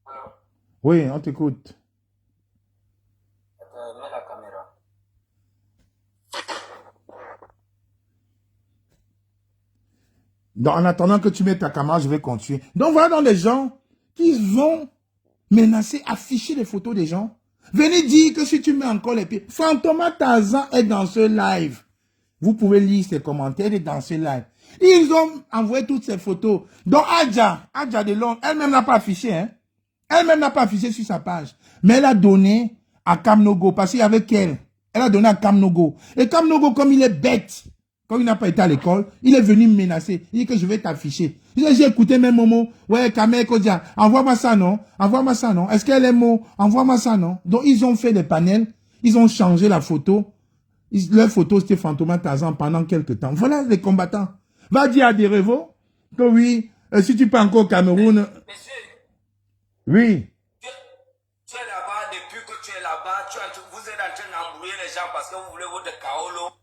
Alors, Oui, on t'écoute. mets la caméra. Donc, en attendant que tu mettes ta caméra, je vais continuer. Donc, voilà dans les gens qui vont menacer, afficher les photos des gens. Venez dire que si tu mets encore les pieds. Fantômas Tarzan est dans ce live. Vous pouvez lire ses commentaires, il est dans ce live. Ils ont envoyé toutes ces photos. Donc, Adja de Londres, elle-même n'a pas affiché, hein. Elle-même n'a pas affiché sur sa page. Mais elle a donné à Cam No Go, parce qu'il y avait qu'elle. Elle a donné à Cam No Go. Et Cam No Go, comme il est bête, comme il n'a pas été à l'école, il est venu me menacer. Il dit que je vais t'afficher. J'ai écouté mes moments. Ouais, Kamel Kodia, envoie-moi ça, non? Envoie-moi ça, non? Est-ce qu'elle est mot? Envoie-moi ça, non? Donc, ils ont fait des panels. Ils ont changé la photo. Leur photo, c'était Fantômas Tarzan pendant quelques temps. Voilà les combattants. Va dire à Derevo que oui, si tu pars encore au Cameroun. Monsieur, Oui. tu es là-bas, depuis que tu es là-bas, vous êtes en train d'embrouiller les gens parce que vous voulez votre Kaolo.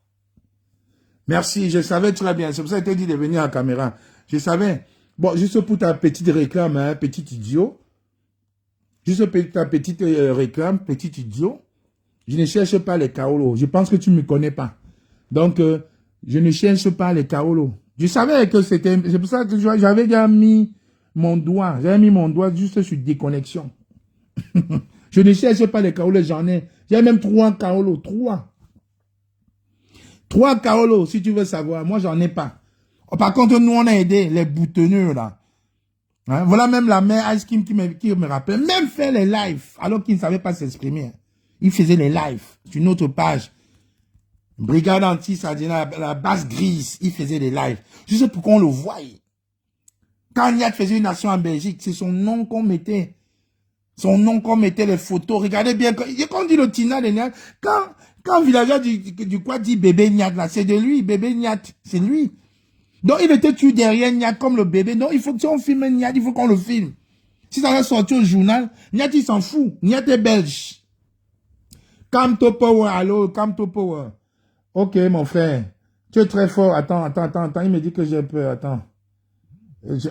Merci, je savais très bien. C'est pour ça que je t'ai dit de venir à la caméra. Je savais. Bon, juste pour ta petite réclame, hein, petit idiot. Juste pour ta petite réclame, petit idiot. Je ne cherche pas les Kaolo. Je pense que tu ne me connais pas. Donc, je ne cherche pas les Kaolo. Je savais que c'était... C'est pour ça que j'avais déjà mis mon doigt. J'avais mis mon doigt juste sur déconnexion. Je ne cherche pas les Kaolo, j'en ai. J'ai même 3 Kaolo. 3 Kaolo, si tu veux savoir. Moi, j'en ai pas. Par contre, nous, on a aidé les boutonneux, là. Hein? Voilà même la mère Ice Kim qui me rappelle. Même faire les lives, alors qu'il ne savait pas s'exprimer. Il faisait les lives sur notre page. Brigade anti-Sardina, la base grise, il faisait des lives. Juste pour qu'on le voie. Quand Niat faisait une action en Belgique, c'est son nom qu'on mettait. Son nom qu'on mettait les photos. Regardez bien, quand on dit le Tina de Niat, quand villageois du quoi dit bébé Niat, là, c'est de lui, bébé Niat, c'est lui. Donc il était tué derrière Niat comme le bébé. Donc il faut que si on filme Niat, il faut qu'on le filme. Si ça va sortir au journal, Niat il s'en fout. Niat est belge. Camto Power, allô, Camto Power. Ok, mon frère. Tu es très fort. Attends. Il me dit que j'ai peur. Attends.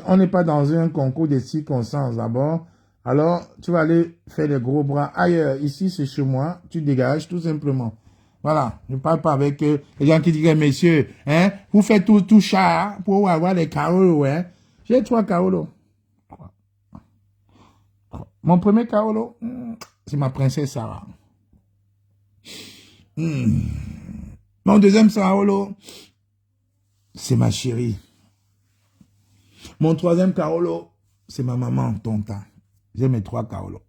On n'est pas dans un concours de circonstances d'abord. Alors, tu vas aller faire les gros bras ailleurs. Ici, c'est chez moi. Tu dégages, tout simplement. Voilà. Je ne parle pas avec les gens qui disent, messieurs, hein, vous faites tout chat pour avoir les Kaolo, hein. J'ai 3 Kaolo. Mon premier Kaolo, c'est ma princesse Sarah. Mon deuxième Carolo, c'est ma chérie. Mon troisième Carolo, c'est ma maman, tonton. J'ai mes 3 Carolo.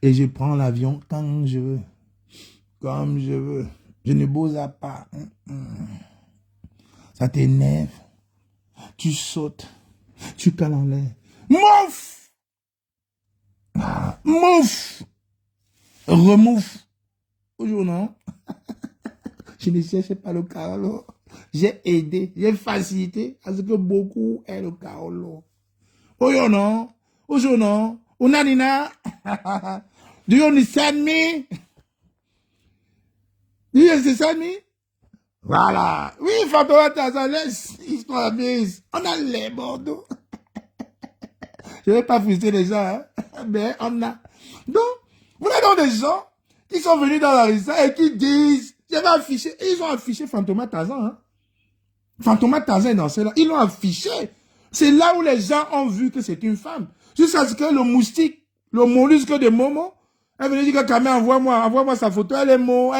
Et je prends l'avion quand je veux. Comme je veux. Je ne bose pas. Ça t'énerve. Tu sautes. Tu cales en l'air. Mouf! Mouf! Remouf! Aujourd'hui, non? Je ne cherche pas le Carolo. J'ai aidé, j'ai facilité à ce que beaucoup aient le Carolo. Aujourd'hui, non? Aujourd'hui, non? Unanina? Do you understand me? Do you understand me? Voilà. Oui, Fatouma Tarzan, laisse histoire bise. On a les Bordeaux. Je ne vais pas frustrer les gens, hein? Mais on a. Donc, vous avez donc des gens qui sont venus dans la rue et qui disent, je vais afficher. Et ils ont affiché Fatouma Tarzan, hein? Fatouma Tarzan est dans celle-là. Ils l'ont affiché. C'est là où les gens ont vu que c'est une femme. Jusqu'à ce que le moustique, le mollusque de Momo, elle venait dire que Kamé, envoie-moi sa photo. Elle est mot.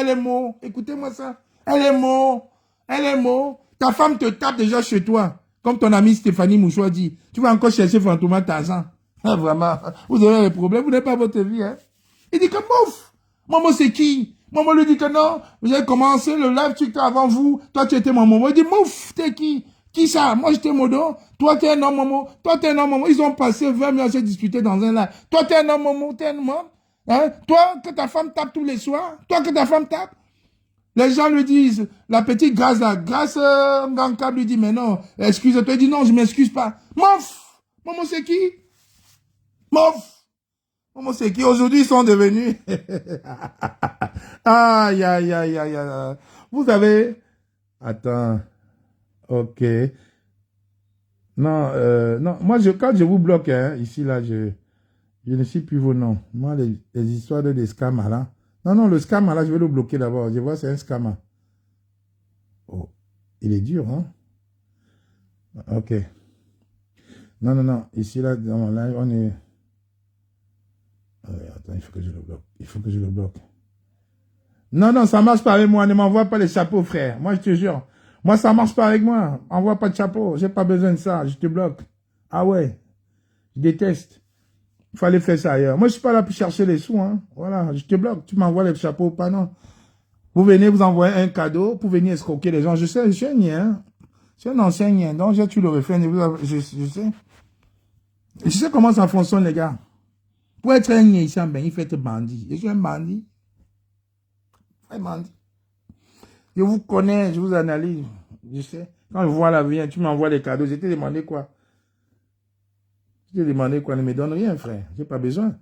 Écoutez-moi ça. Elle est mot. Ta femme te tape déjà chez toi. Comme ton amie Stéphanie Mouchoua dit. Tu vas encore chercher Fatouma Tarzan. Ah, vraiment. Vous avez des problèmes. Vous n'avez pas votre vie, hein. Il dit que mouf. Momo, c'est qui? Momo lui dit que non. J'ai commencé le live TikTok avant vous. Toi, tu étais mon Momo. Il dit mouf, t'es qui? Qui ça? Moi, j'étais Modo. Toi, t'es un homme, Momo. Toi, t'es un homme, Momo. Ils ont passé 20 minutes à se disputer dans un live. Toi, t'es un homme, Momo. T'es un homme. Hein? Toi, que ta femme tape tous les soirs. Toi, que ta femme tape. Les gens lui disent, la petite Grâce là, Grâce Nganka lui dit, mais non, excuse-toi. Il dit, non, je m'excuse pas. Mouf! Momo, c'est qui? Mouf! Momo, c'est qui? Aujourd'hui, ils sont devenus. Aïe, aïe, aïe, aïe, aïe. Vous avez... Attends. Ok. Non, non. Moi, quand je vous bloque, hein, ici, là, je ne sais plus vos noms. Moi, les histoires des scammers, là. Non, le scammer, là, je vais le bloquer d'abord. Je vois, c'est un scammer. Oh, il est dur, hein? Ok. Non. Ici, là, dans mon live, on est... Attends, il faut que je le bloque. Non, ça marche pas avec moi. Ne m'envoie pas les chapeaux, frère. Moi, je te jure. Moi, ça marche pas avec moi. Envoie pas de chapeau. J'ai pas besoin de ça. Je te bloque. Ah ouais. Je déteste. Il fallait faire ça ailleurs. Moi, je suis pas là pour chercher les sous, hein. Voilà, je te bloque. Tu m'envoies les chapeaux ou pas, non. Vous venez vous envoyer un cadeau pour venir escroquer les gens. Je sais, je suis un nien. Je suis un ancien nien. Donc, j'ai tué le refrain. Je sais. Je sais comment ça fonctionne, les gars. Pour être un nien ici, ben, il faut être bandit. Je suis un bandit. Un bandit. Je vous connais, je vous analyse. Je sais. Quand je vois la vie, tu m'envoies les cadeaux. Je t'ai demandé quoi? Je t'ai demandé quoi? Ne me donne rien, frère. J'ai pas besoin.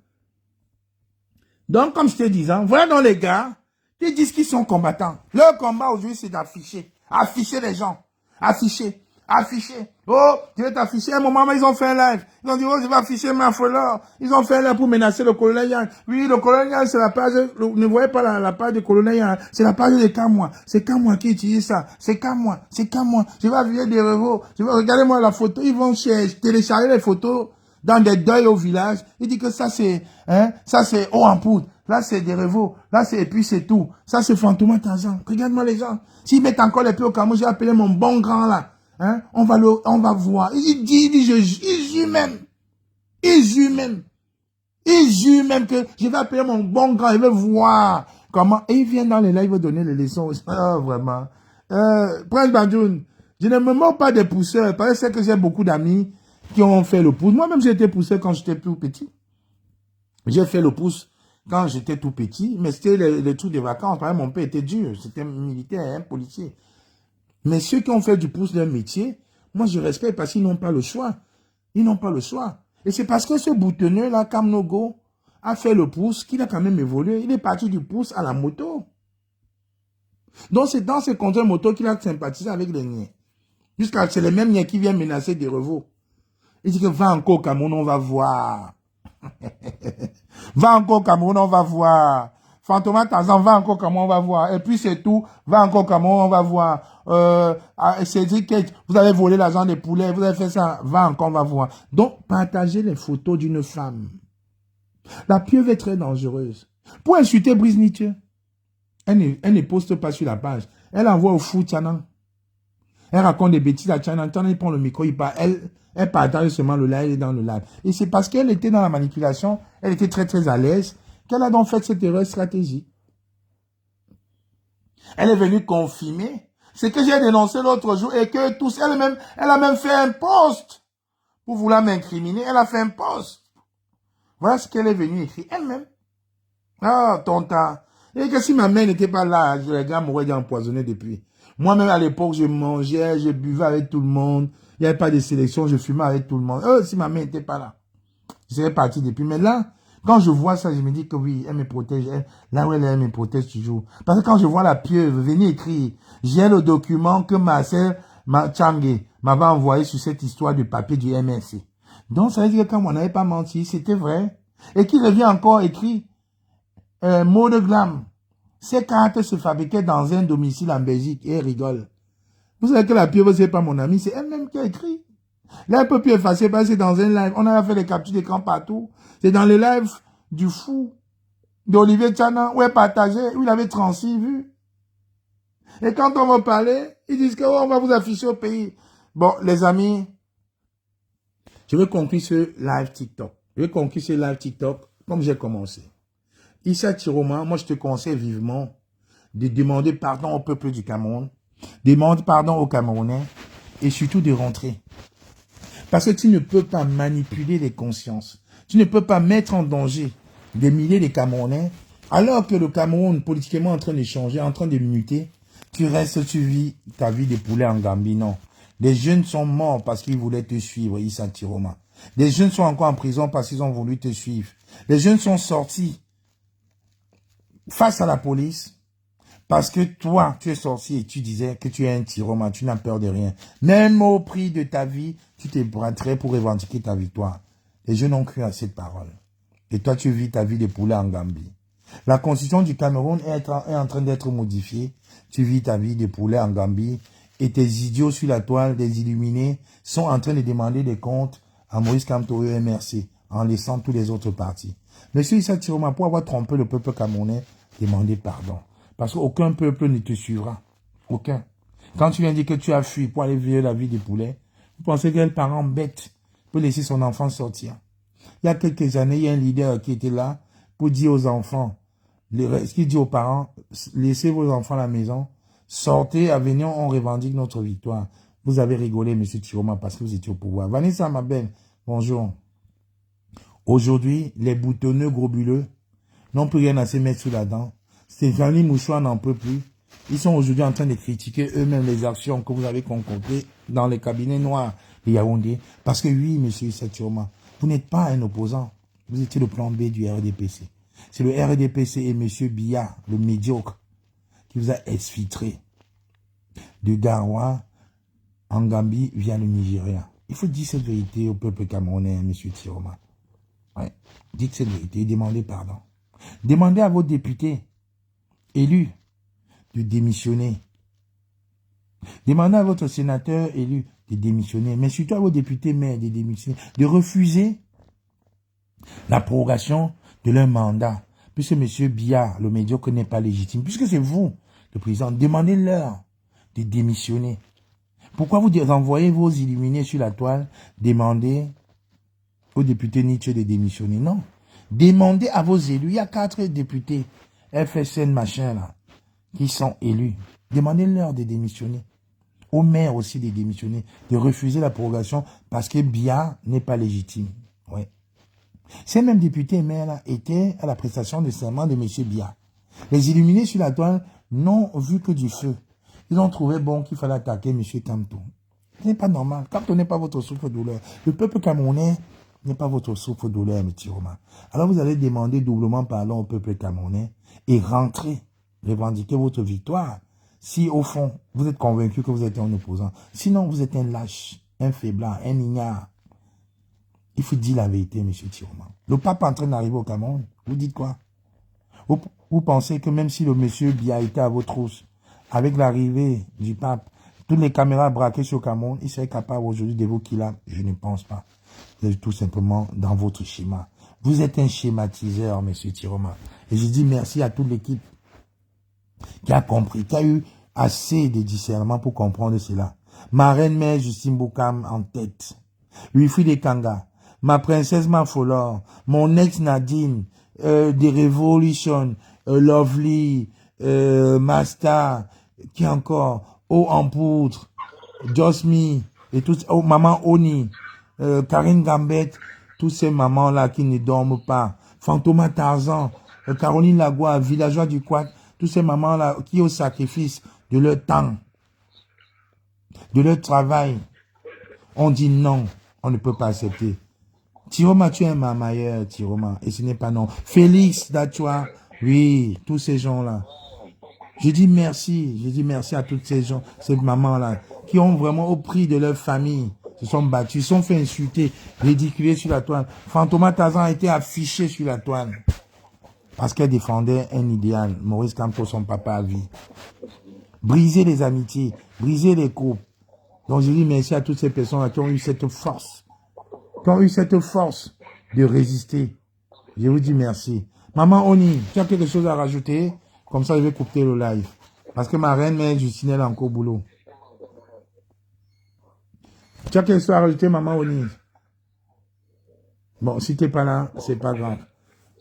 Donc, comme je te disais, voilà donc les gars qui disent qu'ils sont combattants. Leur combat aujourd'hui, c'est d'afficher. Afficher les gens. Afficher. Oh, je vais t'afficher. À un moment, ils ont fait un live. Ils ont dit, oh, je vais afficher ma follow. Ils ont fait un live pour menacer le colonel Yang. Oui, le colonel Yang, c'est la page, ne voyez pas la page du colonel Yang. C'est la page de Kamwa. C'est Kamwa qui utilise ça. C'est Kamwa. Je vais afficher des revaux. Regardez-moi la photo. Ils vont télécharger les photos dans des deuils au village. Il dit que ça c'est eau en poudre. Là c'est des revaux. Là c'est, et puis c'est tout. Ça c'est Fatouma Tarzan. Regarde-moi les gens. S'ils mettent encore les pieds au Cameroun, j'ai appelé mon bon grand là. Hein? On va voir. Il jure même. Il jure même que je vais appeler mon bon grand. Il veut voir comment. Et il vient dans les lives donner les leçons. Ah, vraiment. Prince Banjoun, je ne me moque pas des pousseurs. Parce que j'ai beaucoup d'amis qui ont fait le pouce. Moi-même, j'ai été poussé quand j'étais tout petit. J'ai fait le pouce quand j'étais tout petit, mais c'était les trucs de vacances. Par exemple, mon père était dur. C'était un militaire, un policier. Mais ceux qui ont fait du pouce d'un métier, moi, je respecte parce qu'ils n'ont pas le choix. Ils n'ont pas le choix. Et c'est parce que ce boutonneux-là, Kamnogo, a fait le pouce qu'il a quand même évolué. Il est parti du pouce à la moto. Donc, c'est dans ce contrôles moto qu'il a sympathisé avec les niais. Jusqu'à c'est les mêmes niais qui viennent menacer des revaux. Il dit que va encore au Cameroun, on va voir. Va encore au Cameroun, on va voir. Fatouma Tarzan, va encore au Cameroun, on va voir. Et puis c'est tout, va encore au Cameroun, on va voir. Cédric Kate, vous avez volé l'argent des poulets, vous avez fait ça, va encore, on va voir. Donc, partagez les photos d'une femme. La pieuvre est très dangereuse. Pour insulter Brice Nietzsche, elle ne poste pas sur la page. Elle envoie au fou Tianan. Elle raconte des bêtises à Tianan. Tianan, il prend le micro, il parle. Elle partage seulement le live, elle est dans le live. Et c'est parce qu'elle était dans la manipulation, elle était très très à l'aise, qu'elle a donc fait cette erreur stratégique. Elle est venue confirmer ce que j'ai dénoncé l'autre jour et que tous, elle a même fait un post pour vouloir m'incriminer. Elle a fait un post. Voilà ce qu'elle est venue écrire elle-même. Ah, tonta. Et que si ma mère n'était pas là, les gars m'auraient déjà empoisonné depuis. Moi-même, à l'époque, je mangeais, je buvais avec tout le monde. Il n'y avait pas de sélection, je fumais avec tout le monde. Si ma mère n'était pas là, je serais parti depuis. Mais là, quand je vois ça, je me dis que oui, elle me protège. Là où elle me protège toujours. Parce que quand je vois la pieuvre venir écrire, j'ai le document que Marcel Tchangé m'avait envoyé sur cette histoire de papier du MRC. Donc, ça veut dire que quand on n'avait pas menti, c'était vrai. Et qu'il revient encore écrit, mot de glam. Ces cartes se fabriquaient dans un domicile en Belgique. Et elle rigole. Vous savez que la pieuvre, c'est pas mon ami, c'est elle-même qui a écrit. Là, elle peut plus effacer parce que c'est dans un live. On a fait des captures d'écran partout. C'est dans le live du fou d'Olivier Tianan où elle partageait, où il avait 36 vues. Et quand on va parler, ils disent qu'on va vous afficher au pays. Bon, les amis, je vais conclure ce live TikTok. Je vais conclure ce live TikTok comme j'ai commencé. Issa Tiroma, moi je te conseille vivement de demander pardon au peuple du Cameroun, demande pardon aux Camerounais et surtout de rentrer. Parce que tu ne peux pas manipuler les consciences. Tu ne peux pas mettre en danger des milliers de Camerounais alors que le Cameroun politiquement est en train de changer, en train de muter. Tu restes, tu vis ta vie de poulet en Gambie, non. Des jeunes sont morts parce qu'ils voulaient te suivre, Issa Tiroma. Des jeunes sont encore en prison parce qu'ils ont voulu te suivre. Les jeunes sont sortis face à la police parce que toi, tu es sorti et tu disais que tu es un Tiroma, tu n'as peur de rien. Même au prix de ta vie, tu te battrais pour revendiquer ta victoire. Les jeunes ont cru à cette parole. Et toi, tu vis ta vie de poulet en Gambie. La constitution du Cameroun est en train d'être modifiée. Tu vis ta vie de poulet en Gambie. Et tes idiots sur la toile, des illuminés, sont en train de demander des comptes à Maurice Kamto et MRC, en laissant tous les autres partis. Monsieur Issa Tiroma, pour avoir trompé le peuple camerounais, demandez pardon. Parce qu'aucun peuple ne te suivra. Aucun. Quand tu viens dire que tu as fui pour aller vivre la vie des poulets, vous pensez quel parent bête peut laisser son enfant sortir? Il y a quelques années, il y a un leader qui était là pour dire aux enfants, ce qu'il dit aux parents, laissez vos enfants à la maison, sortez, venez, on revendique notre victoire. Vous avez rigolé, monsieur Tiroma, parce que vous étiez au pouvoir. Vanessa, ma belle, bonjour. Aujourd'hui, les boutonneux globuleux n'ont plus rien à se mettre sous la dent. Stéphanie Mouchoua n'en peut plus. Ils sont aujourd'hui en train de critiquer eux-mêmes les actions que vous avez concoctées dans les cabinets noirs de Yaoundé. Parce que oui, monsieur Issa Tiroma, vous n'êtes pas un opposant. Vous étiez le plan B du RDPC. C'est le RDPC et monsieur Biya, le médiocre, qui vous a exfiltré de Garoua en Gambie via le Nigeria. Il faut dire cette vérité au peuple camerounais, monsieur Tiroma. Ouais. Dites cette vérité et demandez pardon. Demandez à vos députés élus de démissionner. Demandez à votre sénateur élu de démissionner, mais surtout à vos députés maires de démissionner, de refuser la prorogation de leur mandat, puisque M. Biya, le médiocre, n'est pas légitime, puisque c'est vous, le président, demandez-leur de démissionner. Pourquoi vous envoyez vos illuminés sur la toile, demandez aux députés Nietzsche de démissionner? Non. Demandez à vos élus. Il y a 4 députés, FSN, machin, là, qui sont élus. Demandez-leur de démissionner. Aux maires aussi de démissionner, de refuser la prorogation parce que Biya n'est pas légitime. Oui. Ces mêmes députés et maires là étaient à la prestation de serment de M. Biya. Les illuminés sur la toile n'ont vu que du feu. Ils ont trouvé bon qu'il fallait attaquer M. Kamto. Ce n'est pas normal. Kamto n'est pas votre souffre-douleur. Le peuple camerounais n'est pas votre souffre-douleur, M. Tiroma. Alors vous allez demander doublement pardon au peuple camerounais et rentrer, revendiquer votre victoire. Si au fond, vous êtes convaincu que vous êtes un opposant. Sinon, vous êtes un lâche, un faiblard, un ignare. Il faut dire la vérité, M. Tiroma. Le pape est en train d'arriver au Cameroun. Vous dites quoi? Vous pensez que même si le monsieur Biya était à vos trousses, avec l'arrivée du pape, toutes les caméras braquées sur le Cameroun, il serait capable aujourd'hui de vous kidnapper? Je ne pense pas. Vous êtes tout simplement dans votre schéma. Vous êtes un schématiseur, monsieur Tiroma. Et je dis merci à toute l'équipe qui a compris, qui a eu assez de discernement pour comprendre cela. Ma reine-mère Justine Boukam en tête. Wilfried Kanga. Ma princesse Mafolor. Mon ex Nadine. The Revolution. Lovely. Masta. Qui encore? Oh en poutre. Josmi. Et tout, oh, maman Oni. Karine Gambette. Tous ces mamans-là qui ne dorment pas. Fantoma Tarzan. Caroline Lagua. Villageois du Quad. Tous ces mamans-là qui au sacrifice de leur temps, de leur travail, on dit non, on ne peut pas accepter. Tiroma, tu es un mamailleur, Tiroma, et ce n'est pas non. Félix, Datua, oui, tous ces gens-là. Je dis merci à toutes ces gens, ces mamans-là, qui ont vraiment au prix de leur famille, se sont battus, se sont fait insulter, ridiculer sur la toile. Fantoma Tarzan a été affiché sur la toile. Parce qu'elle défendait un idéal. Maurice Kamto, son papa à vie. Briser les amitiés, briser les couples. Donc je dis merci à toutes ces personnes qui ont eu cette force. Qui ont eu cette force de résister. Je vous dis merci. Maman Oni, tu as quelque chose à rajouter? Comme ça, je vais couper le live. Parce que ma reine mère Justine est encore au boulot. Tu as quelque chose à rajouter, maman Oni? Bon, si tu n'es pas là, c'est pas grave.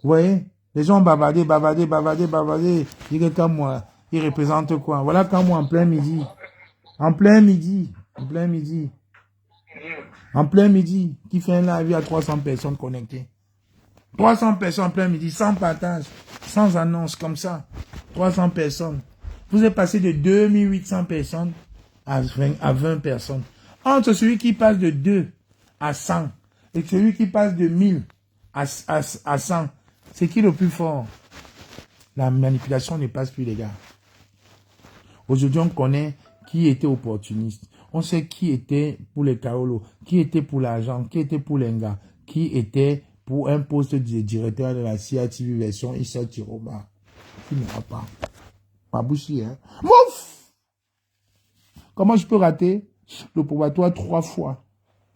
Vous voyez? Les gens bavardent. Ils disent comme moi. Ils représentent quoi? Voilà comme moi en plein midi. En plein midi. Qui fait un live à 300 personnes connectées. 300 personnes en plein midi, sans partage, sans annonce, comme ça. 300 personnes. Vous êtes passé de 2800 personnes à 20 personnes. Entre celui qui passe de 2 à 100 et celui qui passe de 1000 à 100, c'est qui le plus fort? La manipulation ne passe plus, les gars. Aujourd'hui, on connaît qui était opportuniste. On sait qui était pour les Kaolo, qui était pour l'argent, qui était pour l'Enga, qui était pour un poste de directeur de la CITV version Issa Tiroma. Qui n'ira pas. Pas bouchi, hein. Mouf! Comment je peux rater le probatoire 3 fois?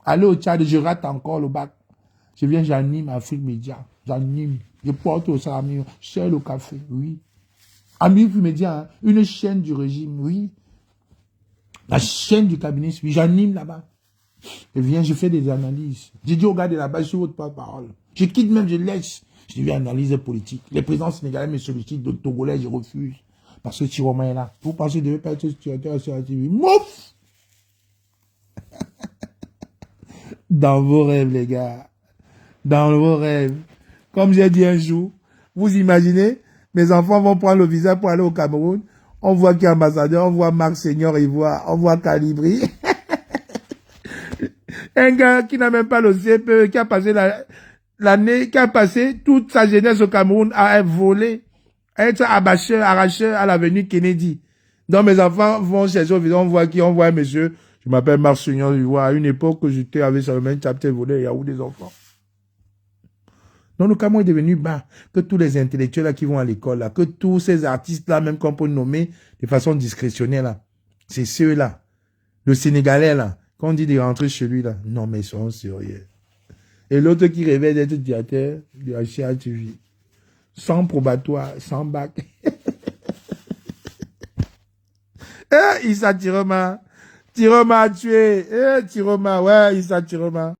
Aller au Tchad, je rate encore le bac. Je viens, j'anime Afrique Média. J'anime. Je porte au salami, je sers le café, oui. Afrique Média, hein, une chaîne du régime, oui. La chaîne du cabinet, oui, j'anime là-bas. Je viens, je fais des analyses. Je dis au gars de là-bas, je suis votre porte-parole. Je quitte même, je laisse. Je vais analyser politique. Les présidents sénégalais me sollicitent, de Togolais, je refuse. Parce que Tiroma est là. Vous pensez que je ne devez pas être situateur sur la TV? Mouf! Dans vos rêves, les gars. Dans vos rêves. Comme j'ai dit un jour, vous imaginez, mes enfants vont prendre le visa pour aller au Cameroun. On voit qui est ambassadeur, on voit Marc Seigneur Ivoire, on voit Calibri. Un gars qui n'a même pas le CPE, qui a passé l'année, qui a passé toute sa jeunesse au Cameroun à voler, à être arracheur à l'avenue Kennedy. Donc mes enfants vont chez eux, on voit qui, on voit un monsieur, je m'appelle Marc Seigneur Ivoire, à une époque que j'étais avec Salomon Chapter volé, il y a où des enfants? Donc le Cameroun est devenu bas, que tous les intellectuels là qui vont à l'école, là, que tous ces artistes-là, même qu'on peut nommer de façon discrétionnaire, là, c'est ceux-là. Le Sénégalais, là, quand on dit de rentrer chez lui, là, non mais ils sont sérieux. Et l'autre qui rêvait d'être directeur de la CITV, sans probatoire, sans bac. Issa Tiroma a tué. Tiroma, ouais, Issa Tiroma.